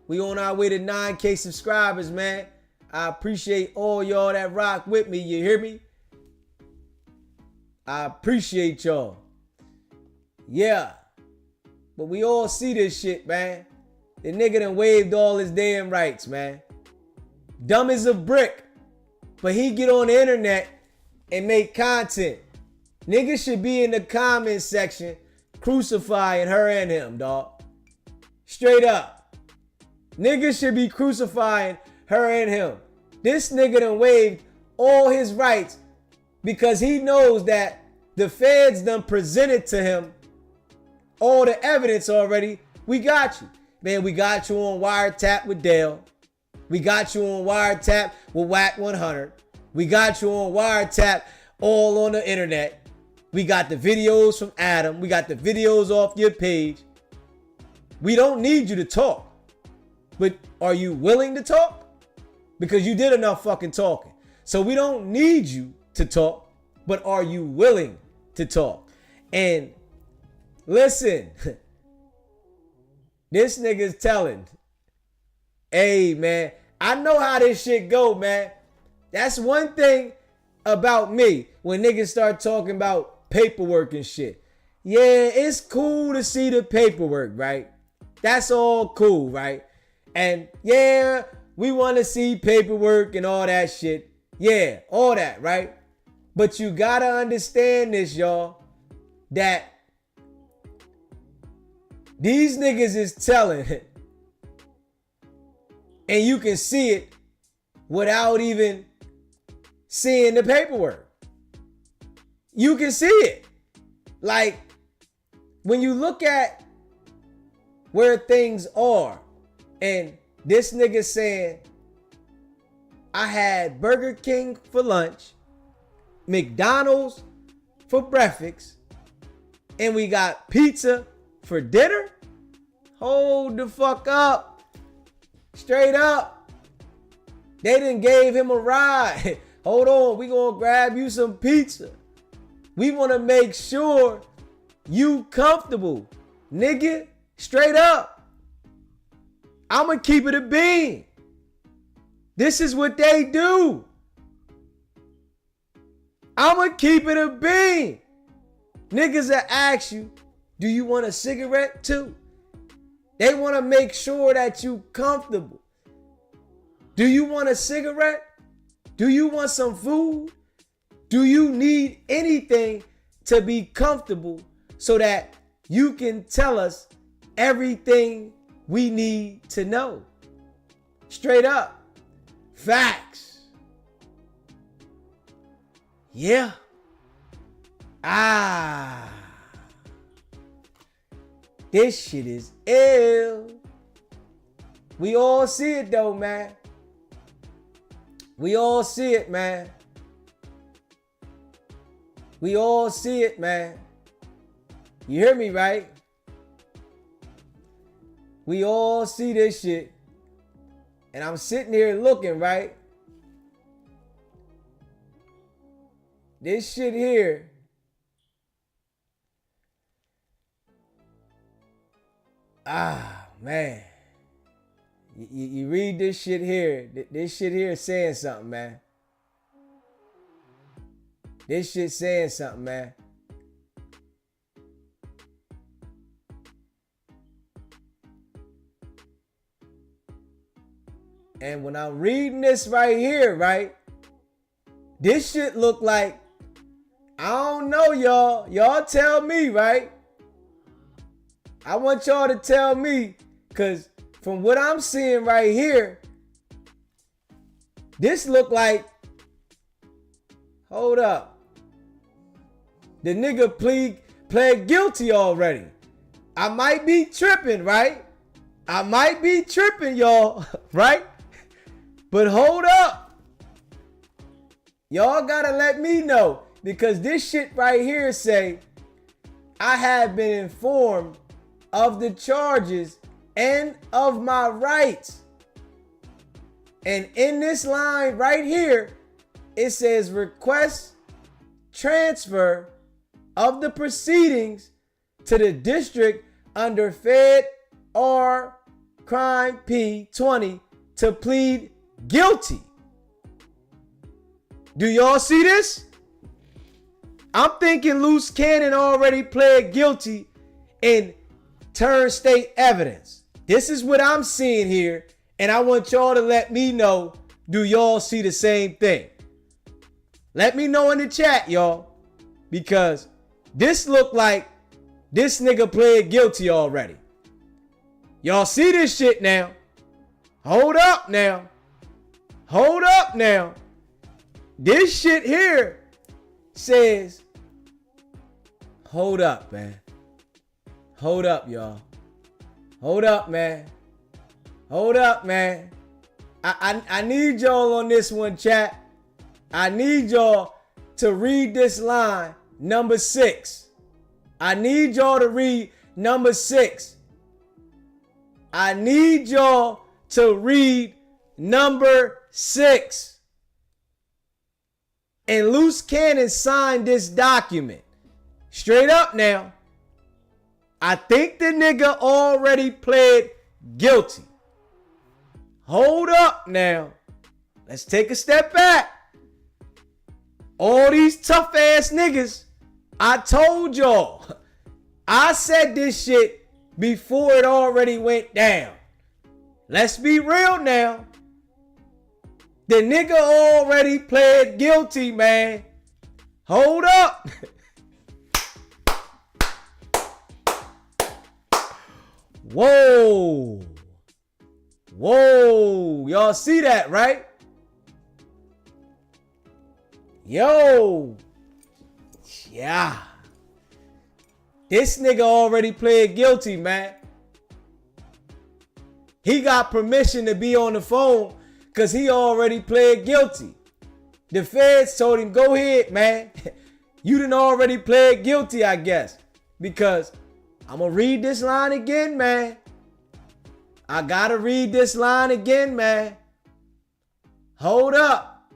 Speaker 1: We on our way to 9K subscribers, man. I appreciate all y'all that rock with me. You hear me? I appreciate y'all. Yeah. But we all see this shit, man. The nigga done waived all his damn rights, man. Dumb as a brick. But he get on the internet and make content. Niggas should be in the comment section crucifying her and him, dog. Straight up. Niggas should be crucifying her and him. This nigga done waived all his rights because he knows that the feds done presented to him all the evidence already. We got you. Man, we got you on wiretap with Dale. We got you on wiretap with Wack 100. We got you on wiretap all on the internet. We got the videos from Adam. We got the videos off your page. We don't need you to talk. But are you willing to talk? Because you did enough fucking talking. So we don't need you to talk, but are you willing to talk? And listen, this nigga's telling, hey, man, I know how this shit go, man. That's one thing about me when niggas start talking about paperwork and shit. Yeah, it's cool to see the paperwork, right? That's all cool, right? And yeah, we want to see paperwork and all that shit. Yeah, all that, right? But you gotta understand this, y'all, that these niggas is telling it, and you can see it without even seeing the paperwork. You can see it. Like, when you look at where things are, and this nigga saying, I had Burger King for lunch, McDonald's for breakfast, and we got pizza for dinner? Hold the fuck up. Straight up. They done gave him a ride. Hold on, we gonna grab you some pizza. We wanna make sure you comfortable. Nigga, straight up. I'm going to keep it a bean. This is what they do. I'm going to keep it a bean. Niggas that ask you, do you want a cigarette too? They want to make sure that you comfortable. Do you want a cigarette? Do you want some food? Do you need anything to be comfortable so that you can tell us everything we need to know? Straight up. Facts. Yeah. This shit is ill. We all see it though, man. We all see it, man. We all see it, man. You hear me, right? We all see this shit. And I'm sitting here looking, right? This shit here. Man. You read this shit here. This shit here is saying something, man. This shit saying something, man. And when I'm reading this right here, right? This shit look like, I don't know, y'all. Y'all tell me, right? I want y'all to tell me, because from what I'm seeing right here, this look like, hold up. The nigga pled guilty already. I might be tripping, right? I might be tripping, y'all, right? But hold up. Y'all gotta let me know, because this shit right here say, I have been informed of the charges and of my rights. And in this line right here, it says request transfer of the proceedings to the district under Fed R Crime P20 to plead guilty. Do y'all see this? I'm thinking Luce Cannon already pled guilty and turned state evidence. This is what I'm seeing here, and I want y'all to let me know, do y'all see the same thing? Let me know in the chat, y'all, because this look like this nigga pled guilty already. Y'all see this shit now? Hold up now. Hold up now. This shit here says, hold up, man. Hold up, y'all. Hold up, man. Hold up, man. I need y'all on this one, chat. I need y'all to read this line, number 6. I need y'all to read number 6. I need y'all to read number 6. And Luce Cannon signed this document. Straight up now. I think the nigga already pled guilty. Hold up now. Let's take a step back. All these tough ass niggas, I told y'all. I said this shit before it already went down. Let's be real now. The nigga already pled guilty, man. Hold up. Whoa. Whoa. Y'all see that, right? Yo. Yeah. This nigga already pled guilty, man. He got permission to be on the phone because he already pled guilty. The feds told him, go ahead, man. You done already pled guilty, I guess. Because I'm going to read this line again, man. I got to read this line again, man. Hold up.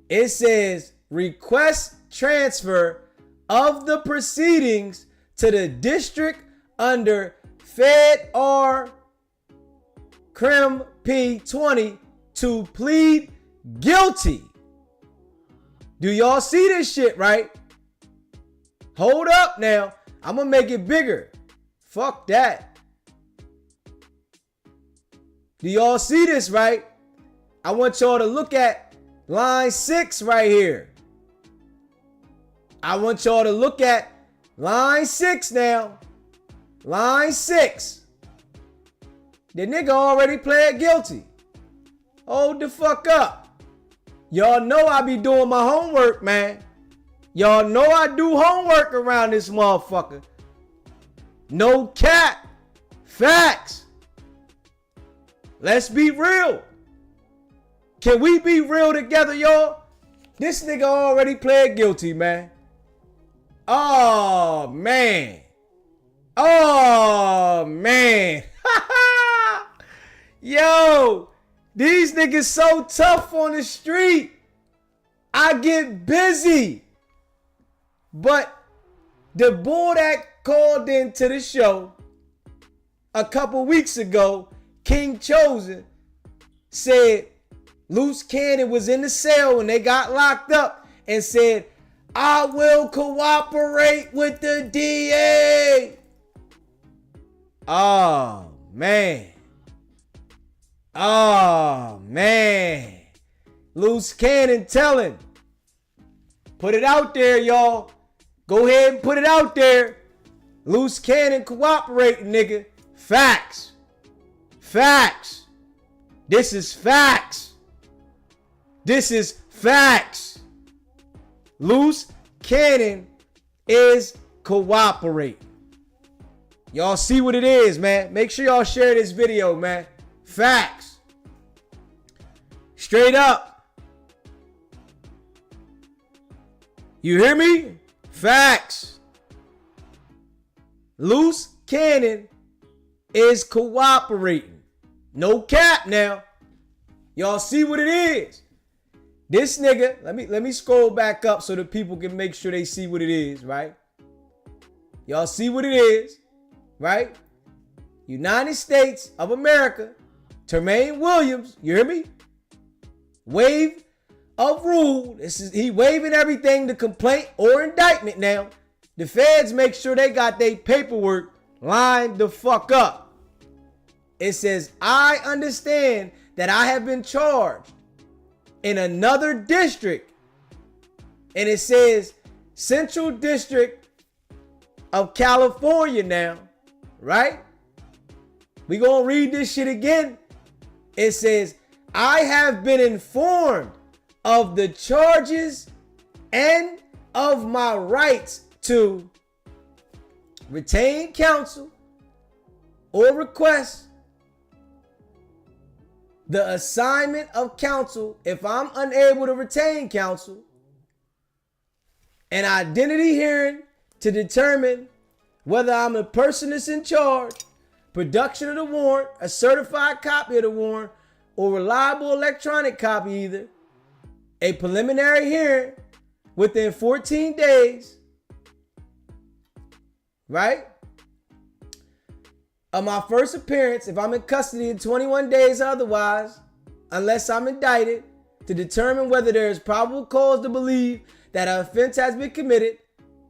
Speaker 1: It says, request transfer of the proceedings to the district under Fed R Crim P20 to plead guilty. Do y'all see this shit, right? Hold up now. I'm gonna make it bigger. Fuck that. Do y'all see this, right? I want y'all to look at line 6 right here. I want y'all to look at line 6 now. Line 6. The nigga already pled guilty. Hold the fuck up. Y'all know I be doing my homework, man. Y'all know I do homework around this motherfucker. No cap. Facts. Let's be real. Can we be real together, y'all? This nigga already pled guilty, man. Oh, man. Oh, man. Yo, these niggas so tough on the street. I get busy. But the boy that called into the show a couple weeks ago, King Chosen, said Luce Cannon was in the cell when they got locked up and said, I will cooperate with the DA. Oh, man. Oh, man. Luce Cannon telling. Put it out there, y'all. Go ahead and put it out there. Luce Cannon cooperating, nigga. Facts. Facts. This is facts. This is facts. Luce Cannon is cooperating. Y'all see what it is, man. Make sure y'all share this video, man. Facts. Straight up. You hear me? Facts. Luce Cannon is cooperating. No cap now. Y'all see what it is. This nigga, let me scroll back up so that people can make sure they see what it is, right? Y'all see what it is, right? United States of America, Termaine Williams, you hear me? Waive of rule. He waiving everything, the complaint or indictment now. The feds make sure they got their paperwork lined the fuck up. It says, I understand that I have been charged in another district. And it says Central District of California now, right? We gonna read this shit again. It says, I have been informed of the charges and of my rights to retain counsel or request the assignment of counsel if I'm unable to retain counsel, an identity hearing to determine whether I'm a person that's in charge, production of the warrant, a certified copy of the warrant, or reliable electronic copy either, a preliminary hearing within 14 days, right, of my first appearance, if I'm in custody in 21 days otherwise, unless I'm indicted, to determine whether there is probable cause to believe that an offense has been committed,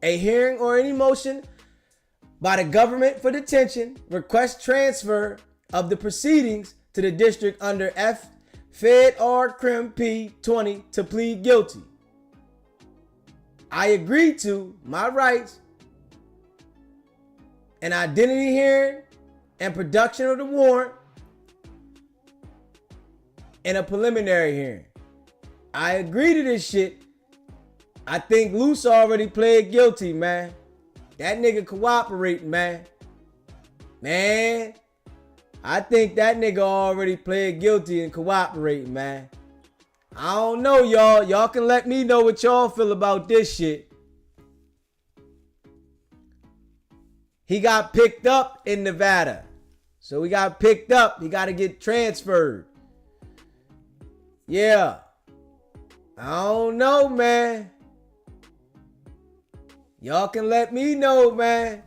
Speaker 1: a hearing or any motion by the government for detention, request transfer of the proceedings to the district under Fed R Crim P20 to plead guilty. I agree to my rights, an identity hearing and production of the warrant, and a preliminary hearing. I agree to this shit. I think Luce already pled guilty, man. That nigga cooperating, man. Man, I think that nigga already pled guilty and cooperating, man. I don't know, y'all. Y'all can let me know what y'all feel about this shit. He got picked up in Nevada. So he got picked up. He got to get transferred. Yeah. I don't know, man. Y'all can let me know, man.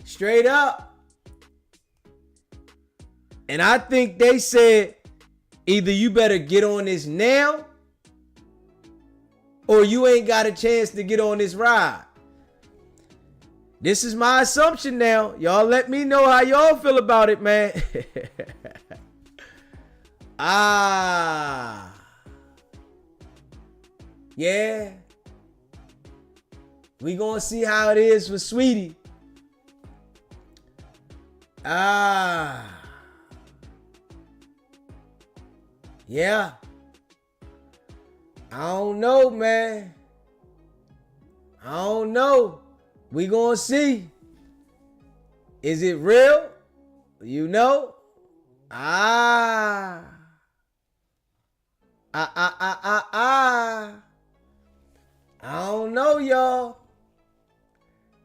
Speaker 1: Straight up. And I think they said either you better get on this now or you ain't got a chance to get on this ride. This is my assumption now. Y'all let me know how y'all feel about it, man. Yeah. We gonna see how it is for Sweetie. Yeah. I don't know, man. I don't know. We gonna see. Is it real? You know? I don't know, y'all.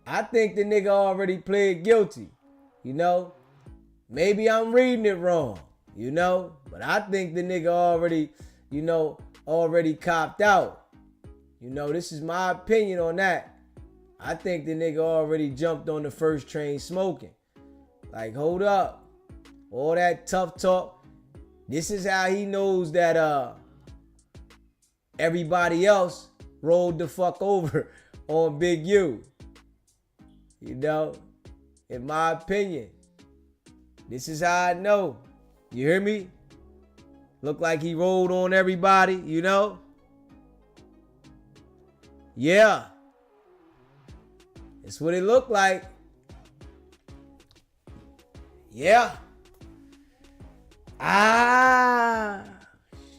Speaker 1: I think the nigga already pled guilty. You know? Maybe I'm reading it wrong. You know? But I think the nigga already, already copped out. You know, this is my opinion on that. I think the nigga already jumped on the first train smoking. Like, hold up. All that tough talk. This is how he knows that everybody else rolled the fuck over on Big U. You know? In my opinion. This is how I know. You hear me? Look like he rolled on everybody, you know? Yeah. That's what it looked like. Yeah.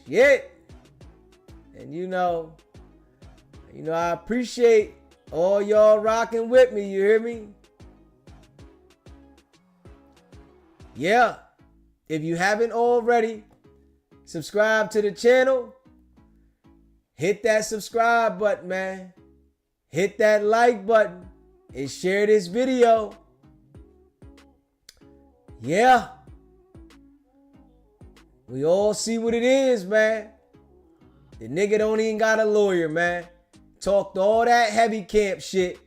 Speaker 1: Shit. And I appreciate all y'all rocking with me, you hear me? Yeah. If you haven't already, subscribe to the channel. Hit that subscribe button, man. Hit that like button and share this video. Yeah. We all see what it is, man. The nigga don't even got a lawyer, man. Talked all that heavy camp shit.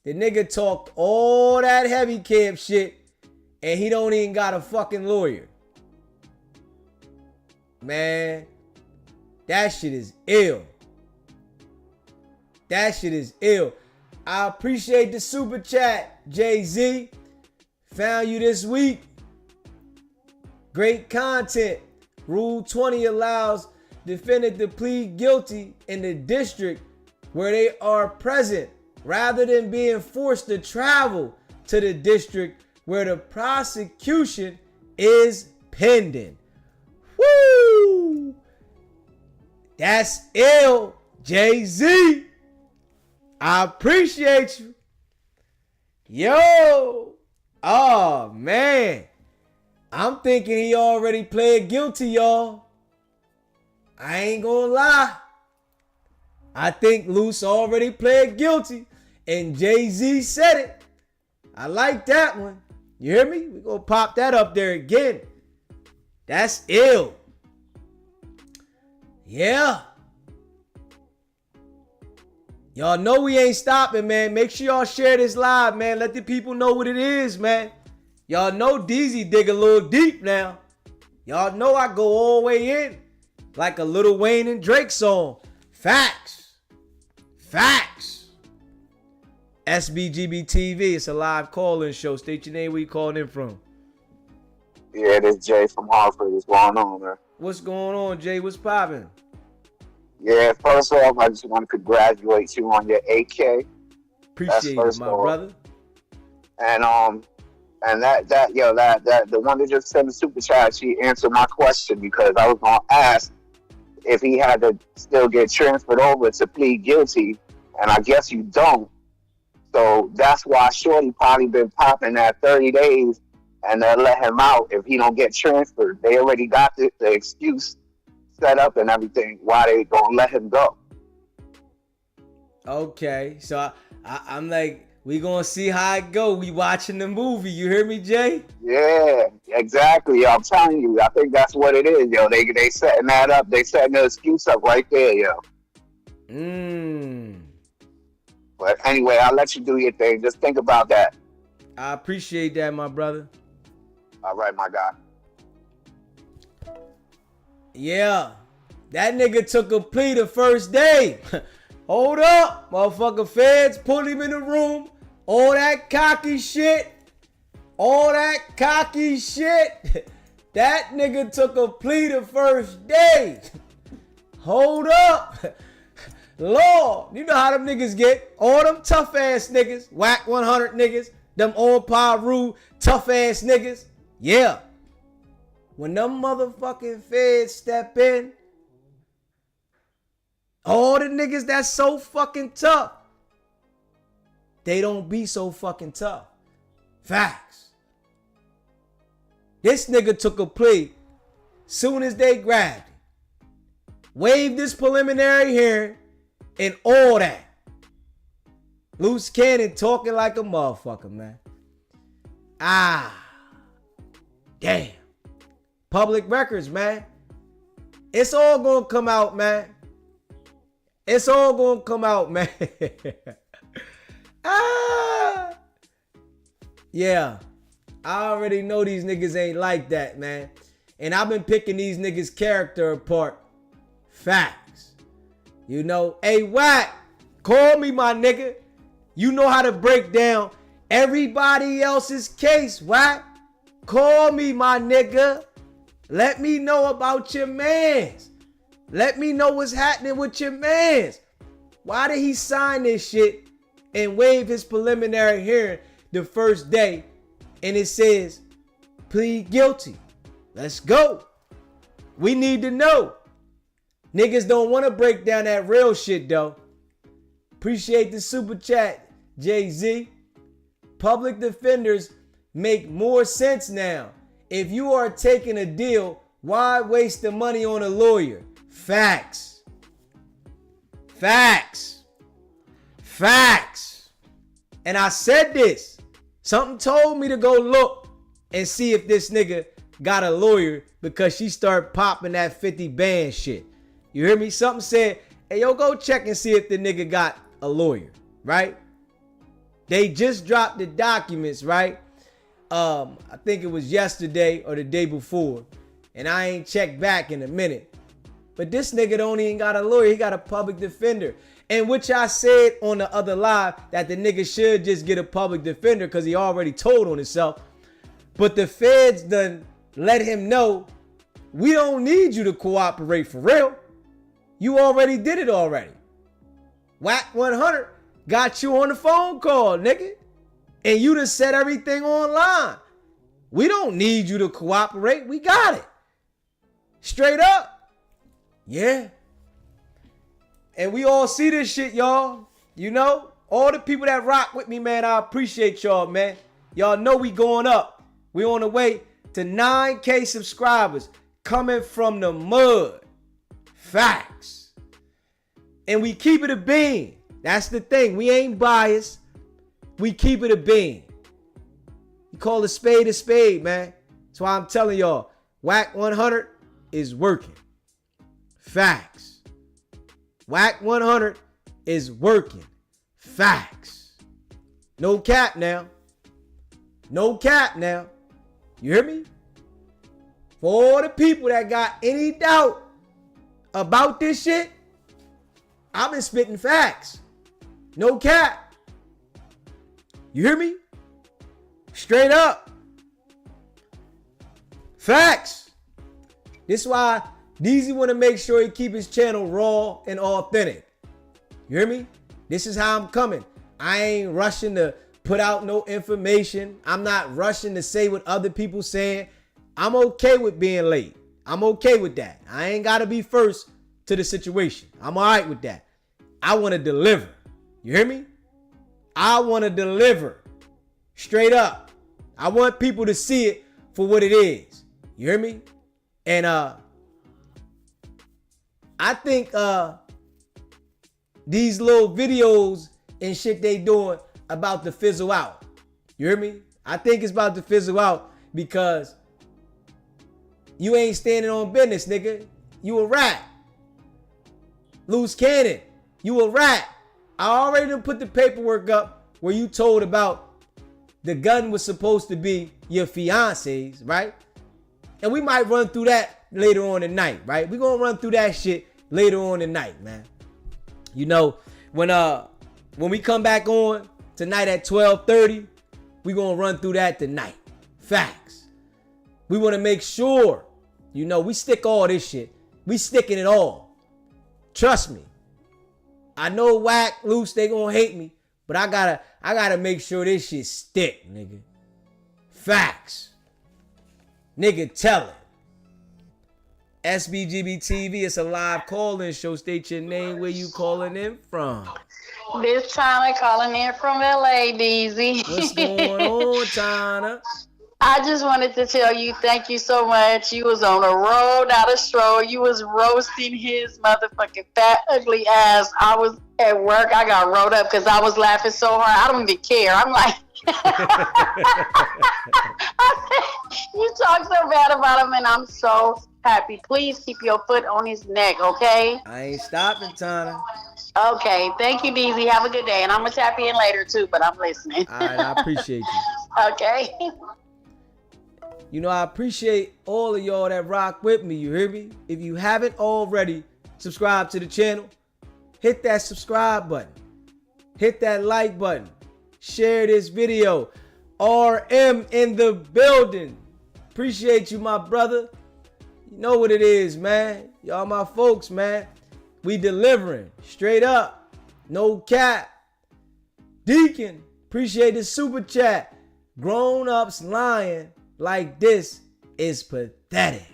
Speaker 1: The nigga talked all that heavy camp shit and he don't even got a fucking lawyer. Man, that shit is ill. That shit is ill. I appreciate the super chat, Jay-Z. Found you this week. Great content. Rule 20 allows defendant to plead guilty in the district where they are present rather than being forced to travel to the district where the prosecution is pending. Woo! That's ill, Jay-Z. I appreciate you. Yo. Oh, man. I'm thinking he already pled guilty, y'all. I ain't gonna lie. I think Luce already pled guilty. And Jay-Z said it. I like that one. You hear me? We're gonna pop that up there again. That's ill. Yeah. Y'all know we ain't stopping, man. Make sure y'all share this live, man. Let the people know what it is, man. Y'all know DZ dig a little deep now. Y'all know I go all the way in. Like a Lil Wayne and Drake song. Facts. Facts. SBGB TV. It's a live call-in show. State your name, where you calling in from.
Speaker 4: Yeah, this Jay from Hartford. What's going on, man?
Speaker 1: What's going on, Jay? What's popping?
Speaker 4: Yeah, first off, I just want to congratulate you on your 8K.
Speaker 1: Appreciate it, my brother.
Speaker 4: And that the one that just sent the super chat, she answered my question because I was gonna ask if he had to still get transferred over to plead guilty, and I guess you don't. So that's why Shorty probably been popping that 30 days, and they'll let him out if he don't get transferred. They already got the excuse set up and everything. Why they gonna let him go?
Speaker 1: Okay, so I'm like, we gonna see how it go. We watching the movie. You hear me, Jay?
Speaker 4: Yeah, exactly. I'm telling you, I think that's what it is, yo. They setting that up. They setting the excuse up right there, yo. But anyway, I'll let you do your thing. Just think about that.
Speaker 1: I appreciate that, my brother.
Speaker 4: All right, my guy.
Speaker 1: Yeah. That nigga took a plea the first day. Hold up. Motherfucker feds pulled him in the room. All that cocky shit. All that cocky shit. That nigga took a plea the first day. Hold up. Lord, you know how them niggas get. All them tough ass niggas. Wack 100 niggas. Them on Paru tough ass niggas. Yeah. When them motherfucking feds step in, all the niggas that's so fucking tough, they don't be so fucking tough. Facts. This nigga took a plea soon as they grabbed him. Waived this preliminary hearing and all that. Luce Cannon talking like a motherfucker, man. Damn. Public records, man. It's all gonna come out, man. It's all gonna come out, man. Yeah. I already know these niggas ain't like that, man. And I've been picking these niggas' character apart. Facts. You know, hey, Wack, call me, my nigga. You know how to break down everybody else's case, Wack. Call me, my nigga. Let me know about your mans. Let me know what's happening with your mans. Why did he sign this shit and waive his preliminary hearing the first day and it says plead guilty? Let's go. We need to know. Niggas don't want to break down that real shit though. Appreciate the super chat, Jay-Z. Public defenders make more sense now. If you are taking a deal, why waste the money on a lawyer? Facts. Facts. Facts. And I said this. Something told me to go look and see if this nigga got a lawyer because she started popping that 50 band shit. You hear me? Something said, hey, yo, go check and see if the nigga got a lawyer, right? They just dropped the documents, right? I think it was yesterday or the day before. And I ain't checked back in a minute. But this nigga don't even got a lawyer. He got a public defender. And which I said on the other live that the nigga should just get a public defender because he already told on himself. But the feds done let him know we don't need you to cooperate for real. You already did it already. Wack 100 got you on the phone call, nigga. And you done set everything online. We don't need you to cooperate. We got it. Straight up. Yeah. And we all see this shit, y'all. You know? All the people that rock with me, man, I appreciate y'all, man. Y'all know we going up. We on the way to 9K subscribers coming from the mud. Facts. And we keep it a bean. That's the thing. We ain't biased. We keep it a bean. You call a spade, man. That's why I'm telling y'all, Wack 100 is working. Facts. Wack 100 is working. Facts. No cap now. No cap now. You hear me? For all the people that got any doubt about this shit, I've been spitting facts. No cap. You hear me? Straight up. Facts. This is why DZ want to make sure he keep his channel raw and authentic. You hear me? This is how I'm coming. I ain't rushing to put out no information. I'm not rushing to say what other people saying. I'm okay with being late. I'm okay with that. I ain't got to be first to the situation. I'm all right with that. I want to deliver. You hear me? I want to deliver. Straight up. I want people to see it for what it is. You hear me? And I think these little videos and shit they doing about to fizzle out. You hear me? I think it's about to fizzle out because you ain't standing on business, nigga. You a rat. Luce Cannon, you a rat. I already done put the paperwork up where you told about the gun was supposed to be your fiance's, right? And we might run through that later on tonight, right? We're gonna run through that shit later on tonight, man. You know, when we come back on tonight at 12:30, we're gonna run through that tonight. Facts. We want to make sure, you know, we stick all this shit. We sticking it all. Trust me. I know Wack, Luce, they gonna hate me, but I gotta make sure this shit stick, nigga. Facts. Nigga, tell it. SBGB TV, it's a live call-in show. State your name, where you calling in from.
Speaker 5: This China calling in from LA, DZ.
Speaker 1: What's going on, China?
Speaker 5: I just wanted to tell you, thank you so much. You was on a roll, not a stroll. You was roasting his motherfucking fat, ugly ass. I was at work. I got rolled up because I was laughing so hard. I don't even care. I'm like, you talk so bad about him, and I'm so happy. Please keep your foot on his neck, okay?
Speaker 1: I ain't stopping, Tana.
Speaker 5: Okay, thank you, DZ. Have a good day, and I'm gonna tap in later too, but I'm listening.
Speaker 1: All right, I appreciate you.
Speaker 5: Okay.
Speaker 1: You know, I appreciate all of y'all that rock with me. You hear me? If you haven't already subscribed to the channel, hit that subscribe button. Hit that like button. Share this video. RM in the building. Appreciate you, my brother. You know what it is, man. Y'all my folks, man. We delivering. Straight up. No cap. Deacon. Appreciate the super chat. Grown-ups lying like this is pathetic.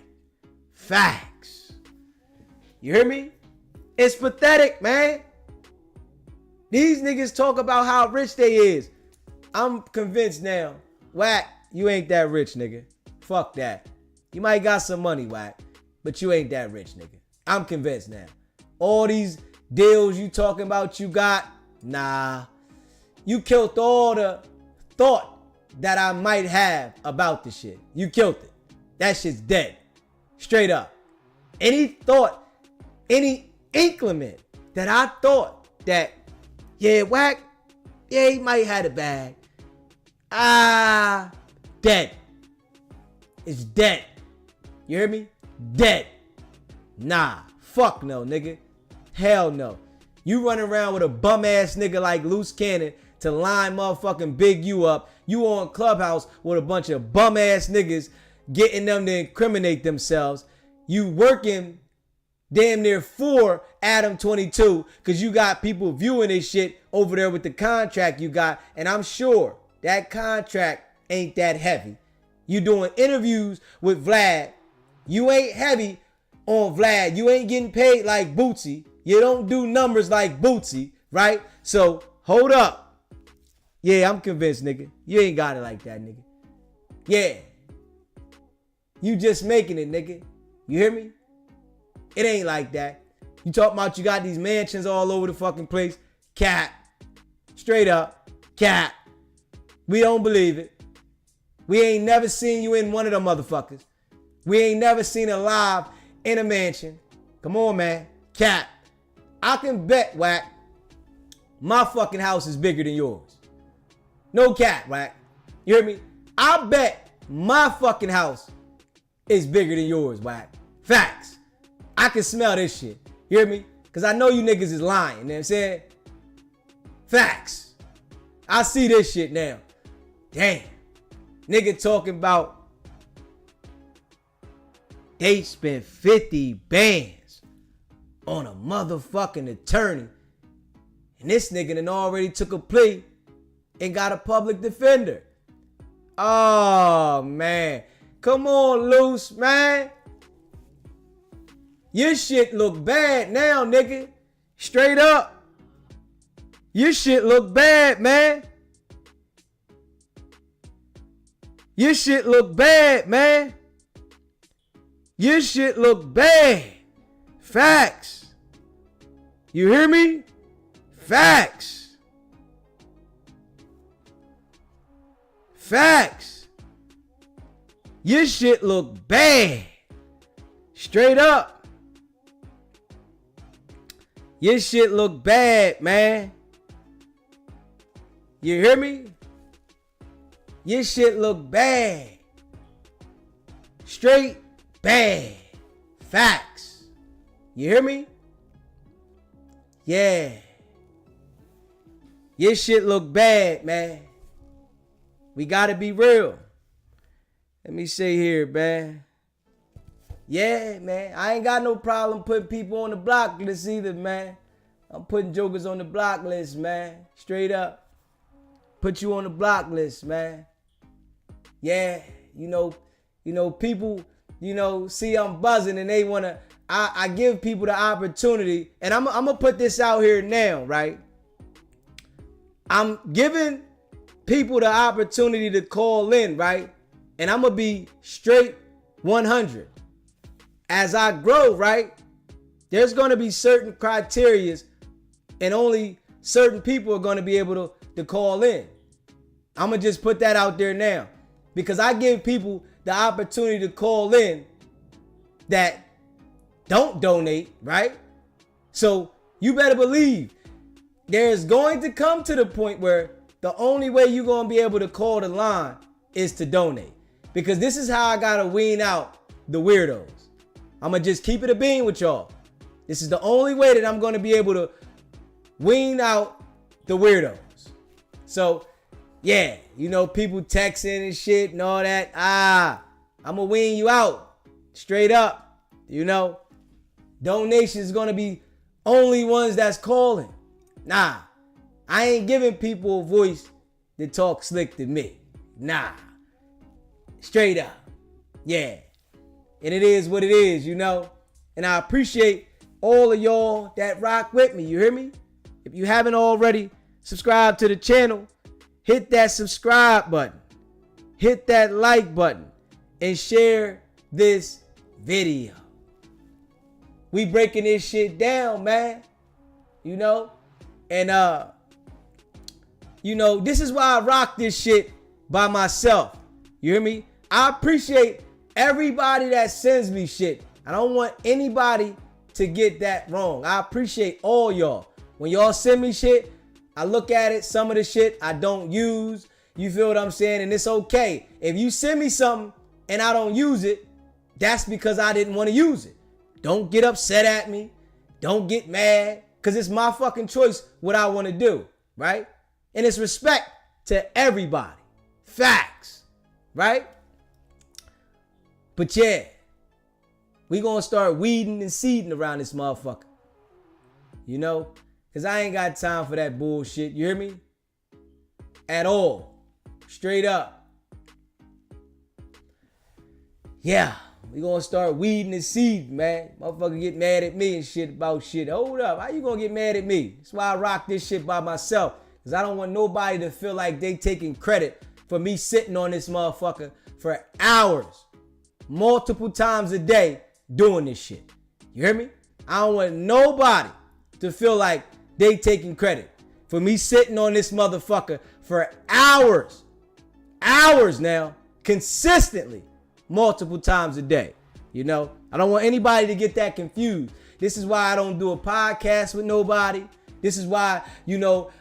Speaker 1: Facts. You hear me? It's pathetic, man. These niggas talk about how rich they is. I'm convinced now. Wack, you ain't that rich, nigga. Fuck that. You might got some money, Wack, but you ain't that rich, nigga. I'm convinced now. All these deals you talking about you got, nah. You killed all the thought that I might have about the shit. You killed it. That shit's dead. Straight up. Any thought, any increment that I thought that, yeah, Wack, yeah, he might have a bag. Dead. It's dead. You hear me? Dead. Nah. Fuck no, nigga. Hell no. You run around with a bum ass nigga like Luce Cannon to line motherfucking Big U up. You on Clubhouse with a bunch of bum ass niggas getting them to incriminate themselves. You working damn near for Adam 22 because you got people viewing this shit over there with the contract you got. And I'm sure that contract ain't that heavy. You doing interviews with Vlad. You ain't heavy on Vlad. You ain't getting paid like Bootsy. You don't do numbers like Bootsy, right? So hold up. Yeah, I'm convinced, nigga. You ain't got it like that, nigga. Yeah. You just making it, nigga. You hear me? It ain't like that. You talking about you got these mansions all over the fucking place. Cap. Straight up. Cap. We don't believe it. We ain't never seen you in one of them motherfuckers. We ain't never seen it live in a mansion. Come on, man. Cap. I can bet, Wack, my fucking house is bigger than yours. No cap, Wack. You hear me? I bet my fucking house is bigger than yours, Wack. Facts. I can smell this shit. You hear me? Because I know you niggas is lying. You know what I'm saying? Facts. I see this shit now. Damn. Nigga talking about they spent 50 bands on a motherfucking attorney. And this nigga done already took a plea and got a public defender. Oh, man. Come on, Luce, man. Your shit look bad now, nigga. Straight up. Your shit look bad, man. Your shit look bad, man. Your shit look bad. Facts. You hear me? Facts. Facts. Your shit look bad. Straight up. Your shit look bad, man. You hear me? Your shit look bad. Straight bad. Facts. You hear me? Yeah. Your shit look bad, man. We gotta be real. Let me say here, man. Yeah, man. I ain't got no problem putting people on the block list either, man. I'm putting jokers on the block list, man. Straight up. Put you on the block list, man. Yeah, you know, people, see I'm buzzing and they wanna, I give people the opportunity, and I'm gonna put this out here now, right? I'm giving people the opportunity to call in, right? And I'm gonna be straight 100. As I grow, right? There's gonna be certain criterias, and only certain people are gonna be able to call in. I'm gonna just put that out there now, because I give people the opportunity to call in that don't donate, right? So you better believe there's going to come to the point where the only way you're going to be able to call the line is to donate. Because this is how I got to wean out the weirdos. I'm going to just keep it a bean with y'all. This is the only way that I'm going to be able to wean out the weirdos. So, yeah, people texting and shit and all that. I'm going to wean you out. Straight up. Donations going to be only ones that's calling. Nah, I ain't giving people a voice that talk slick to me. Nah. Straight up. Yeah. And it is what it is, And I appreciate all of y'all that rock with me. You hear me? If you haven't already subscribed to the channel, hit that subscribe button. Hit that like button. And share this video. We breaking this shit down, man. And this is why I rock this shit by myself. You hear me? I appreciate everybody that sends me shit. I don't want anybody to get that wrong. I appreciate all y'all. When y'all send me shit, I look at it. Some of the shit I don't use. You feel what I'm saying? And it's okay. If you send me something and I don't use it, that's because I didn't want to use it. Don't get upset at me. Don't get mad. Because it's my fucking choice what I want to do. Right? And it's respect to everybody. Facts. Right? But yeah, we gonna start weeding and seeding around this motherfucker. Because I ain't got time for that bullshit. You hear me? At all. Straight up. Yeah, we gonna start weeding and seeding, man. Motherfucker get mad at me and shit about shit. Hold up, how you gonna get mad at me? That's why I rock this shit by myself. Because I don't want nobody to feel like they taking credit for me sitting on this motherfucker for hours. Multiple times a day doing this shit. You hear me? I don't want nobody to feel like they taking credit for me sitting on this motherfucker for hours. Hours now. Consistently. Multiple times a day. I don't want anybody to get that confused. This is why I don't do a podcast with nobody. This is why,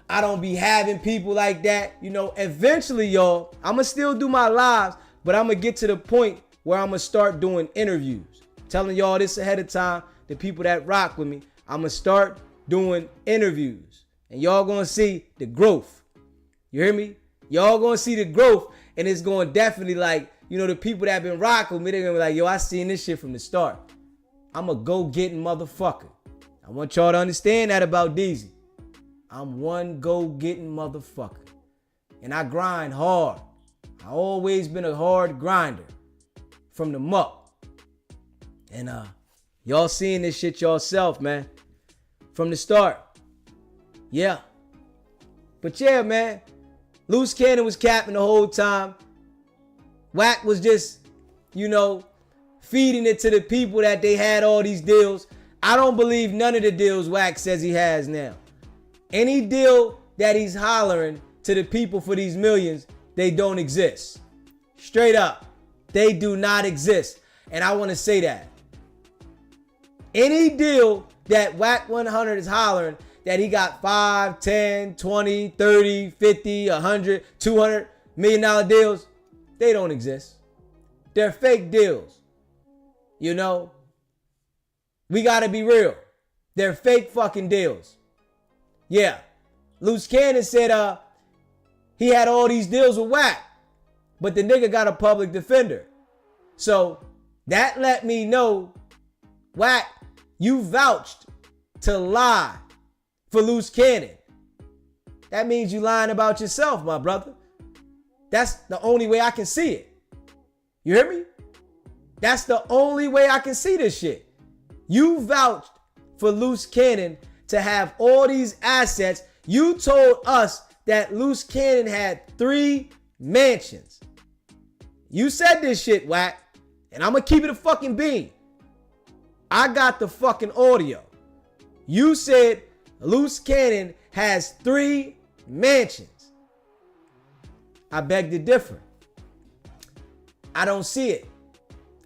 Speaker 1: I don't be having people like that. Eventually, y'all, I'm going to still do my lives, but I'm going to get to the point where I'm going to start doing interviews. Telling y'all this ahead of time, the people that rock with me, I'm going to start doing interviews. And y'all going to see the growth. You hear me? Y'all going to see the growth, and it's going to definitely the people that been rocking with me, they're going to be like, yo, I seen this shit from the start. I'm a go-getting motherfucker. I want y'all to understand that about Deezy. I'm one go-getting motherfucker. And I grind hard. I always been a hard grinder. From the muck. And y'all seeing this shit yourself, man. From the start. Yeah. But yeah, man. Luce Cannon was capping the whole time. Wack was just, feeding it to the people that they had all these deals. I don't believe none of the deals Wack says he has now. Any deal that he's hollering to the people for these millions, they don't exist. Straight up. They do not exist. And I want to say that. Any deal that Wack 100 is hollering that he got 5, 10, 20, 30, 50, 100, 200, $1 million deals, they don't exist. They're fake deals. You know, we got to be real. They're fake fucking deals. Yeah. Luce Cannon said he had all these deals with Wack, but the nigga got a public defender. So that let me know, Wack, you vouched to lie for Luce Cannon. That means you lying about yourself, my brother. That's the only way I can see it. You hear me? That's the only way I can see this shit. You vouched for Luce Cannon to have all these assets. You told us that Luce Cannon had 3 mansions. You said this shit, Wack. And I'm going to keep it a fucking bean. I got the fucking audio. You said Luce Cannon has 3 mansions. I beg to differ. I don't see it.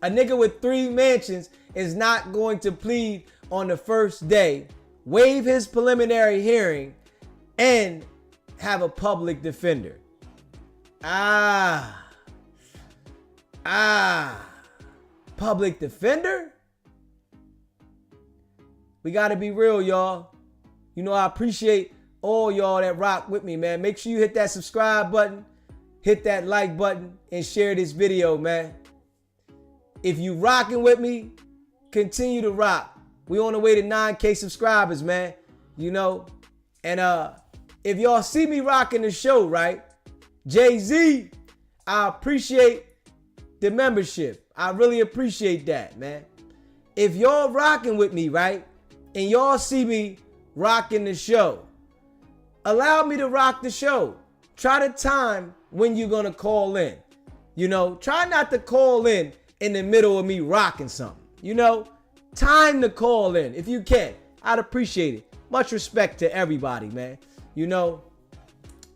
Speaker 1: A nigga with 3 mansions is not going to plead on the first day, waive his preliminary hearing, and have a public defender. Public defender? We got to be real, y'all. You know, I appreciate all y'all that rock with me, man. Make sure you hit that subscribe button, hit that like button, and share this video, man. If you rocking with me, continue to rock. We on the way to 9K subscribers, man. You know, and if y'all see me rocking the show, right? Jay-Z, I appreciate the membership. I really appreciate that, man. If y'all rocking with me, right? And y'all see me rocking the show, allow me to rock the show. Try to time when you're gonna call in. You know, try not to call in the middle of me rocking something. You know, time to call in if you can. I'd appreciate it. Much respect to everybody, man. You know,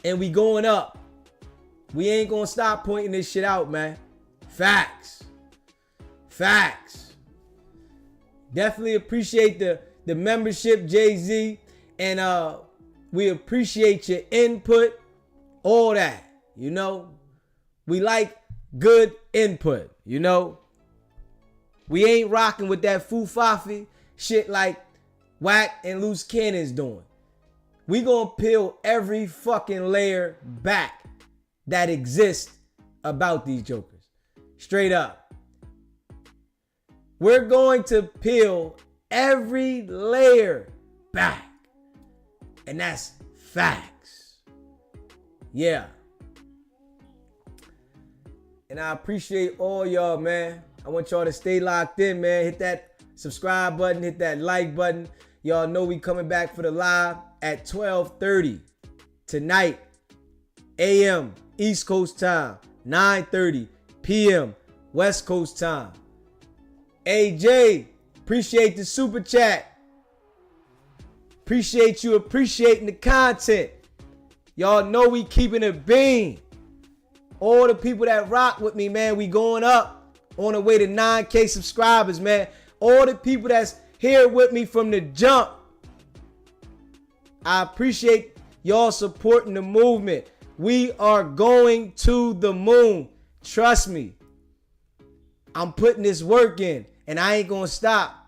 Speaker 1: and we going up. We ain't gonna stop pointing this shit out, man. Facts. Definitely appreciate the membership, Jay-Z. And we appreciate your input. All that. You know, we like good input. You know, we ain't rocking with that foo-fafi shit like Wack and Luce Cannon's doing. We gonna peel every fucking layer back that exists about these jokers. Straight up. We're going to peel every layer back. And that's facts. Yeah. And I appreciate all y'all, man. I want y'all to stay locked in, man. Hit that subscribe button, hit that like button. Y'all know we coming back for the live at 12:30 tonight, a.m. East Coast time, 9:30 p.m. West Coast time. AJ, appreciate the super chat. Appreciate you appreciating the content. Y'all know we keeping it bean. All the people that rock with me, man, we going up on the way to 9K subscribers, man. All the people that's here with me from the jump. I appreciate y'all supporting the movement. We are going to the moon. Trust me. I'm putting this work in and I ain't gonna stop.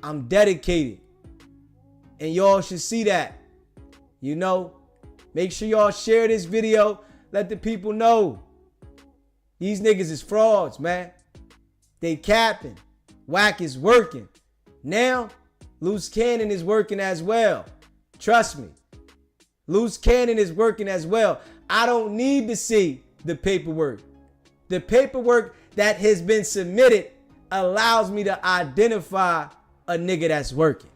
Speaker 1: I'm dedicated. And y'all should see that. You know, make sure y'all share this video. Let the people know. These niggas is frauds, man. They capping. Wack is working. Now, Luce Cannon is working as well. Trust me. Luce Cannon is working as well. I don't need to see the paperwork. The paperwork that has been submitted allows me to identify a nigga that's working.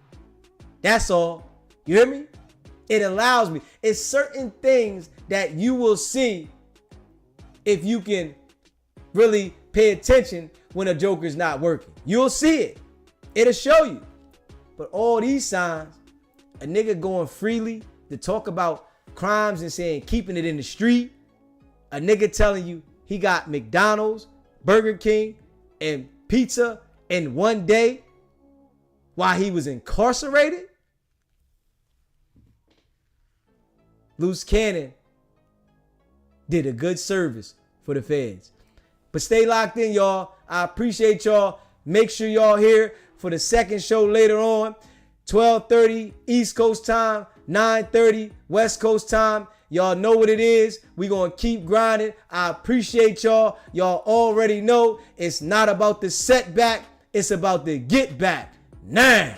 Speaker 1: That's all. You hear me? It allows me. It's certain things that you will see if you can really pay attention when a joker's not working. You'll see it. It'll show you. But all these signs, a nigga going freely to talk about crimes and saying keeping it in the street, a nigga telling you he got McDonald's, Burger King, and pizza in one day while he was incarcerated. Luce Cannon did a good service for the feds. But stay locked in, y'all. I appreciate y'all. Make sure y'all here for the second show later on. 12:30 East Coast time, 9:30 West Coast time. Y'all know what it is. We gonna keep grinding. I appreciate y'all. Y'all already know it's not about the setback. It's about the get back. Now.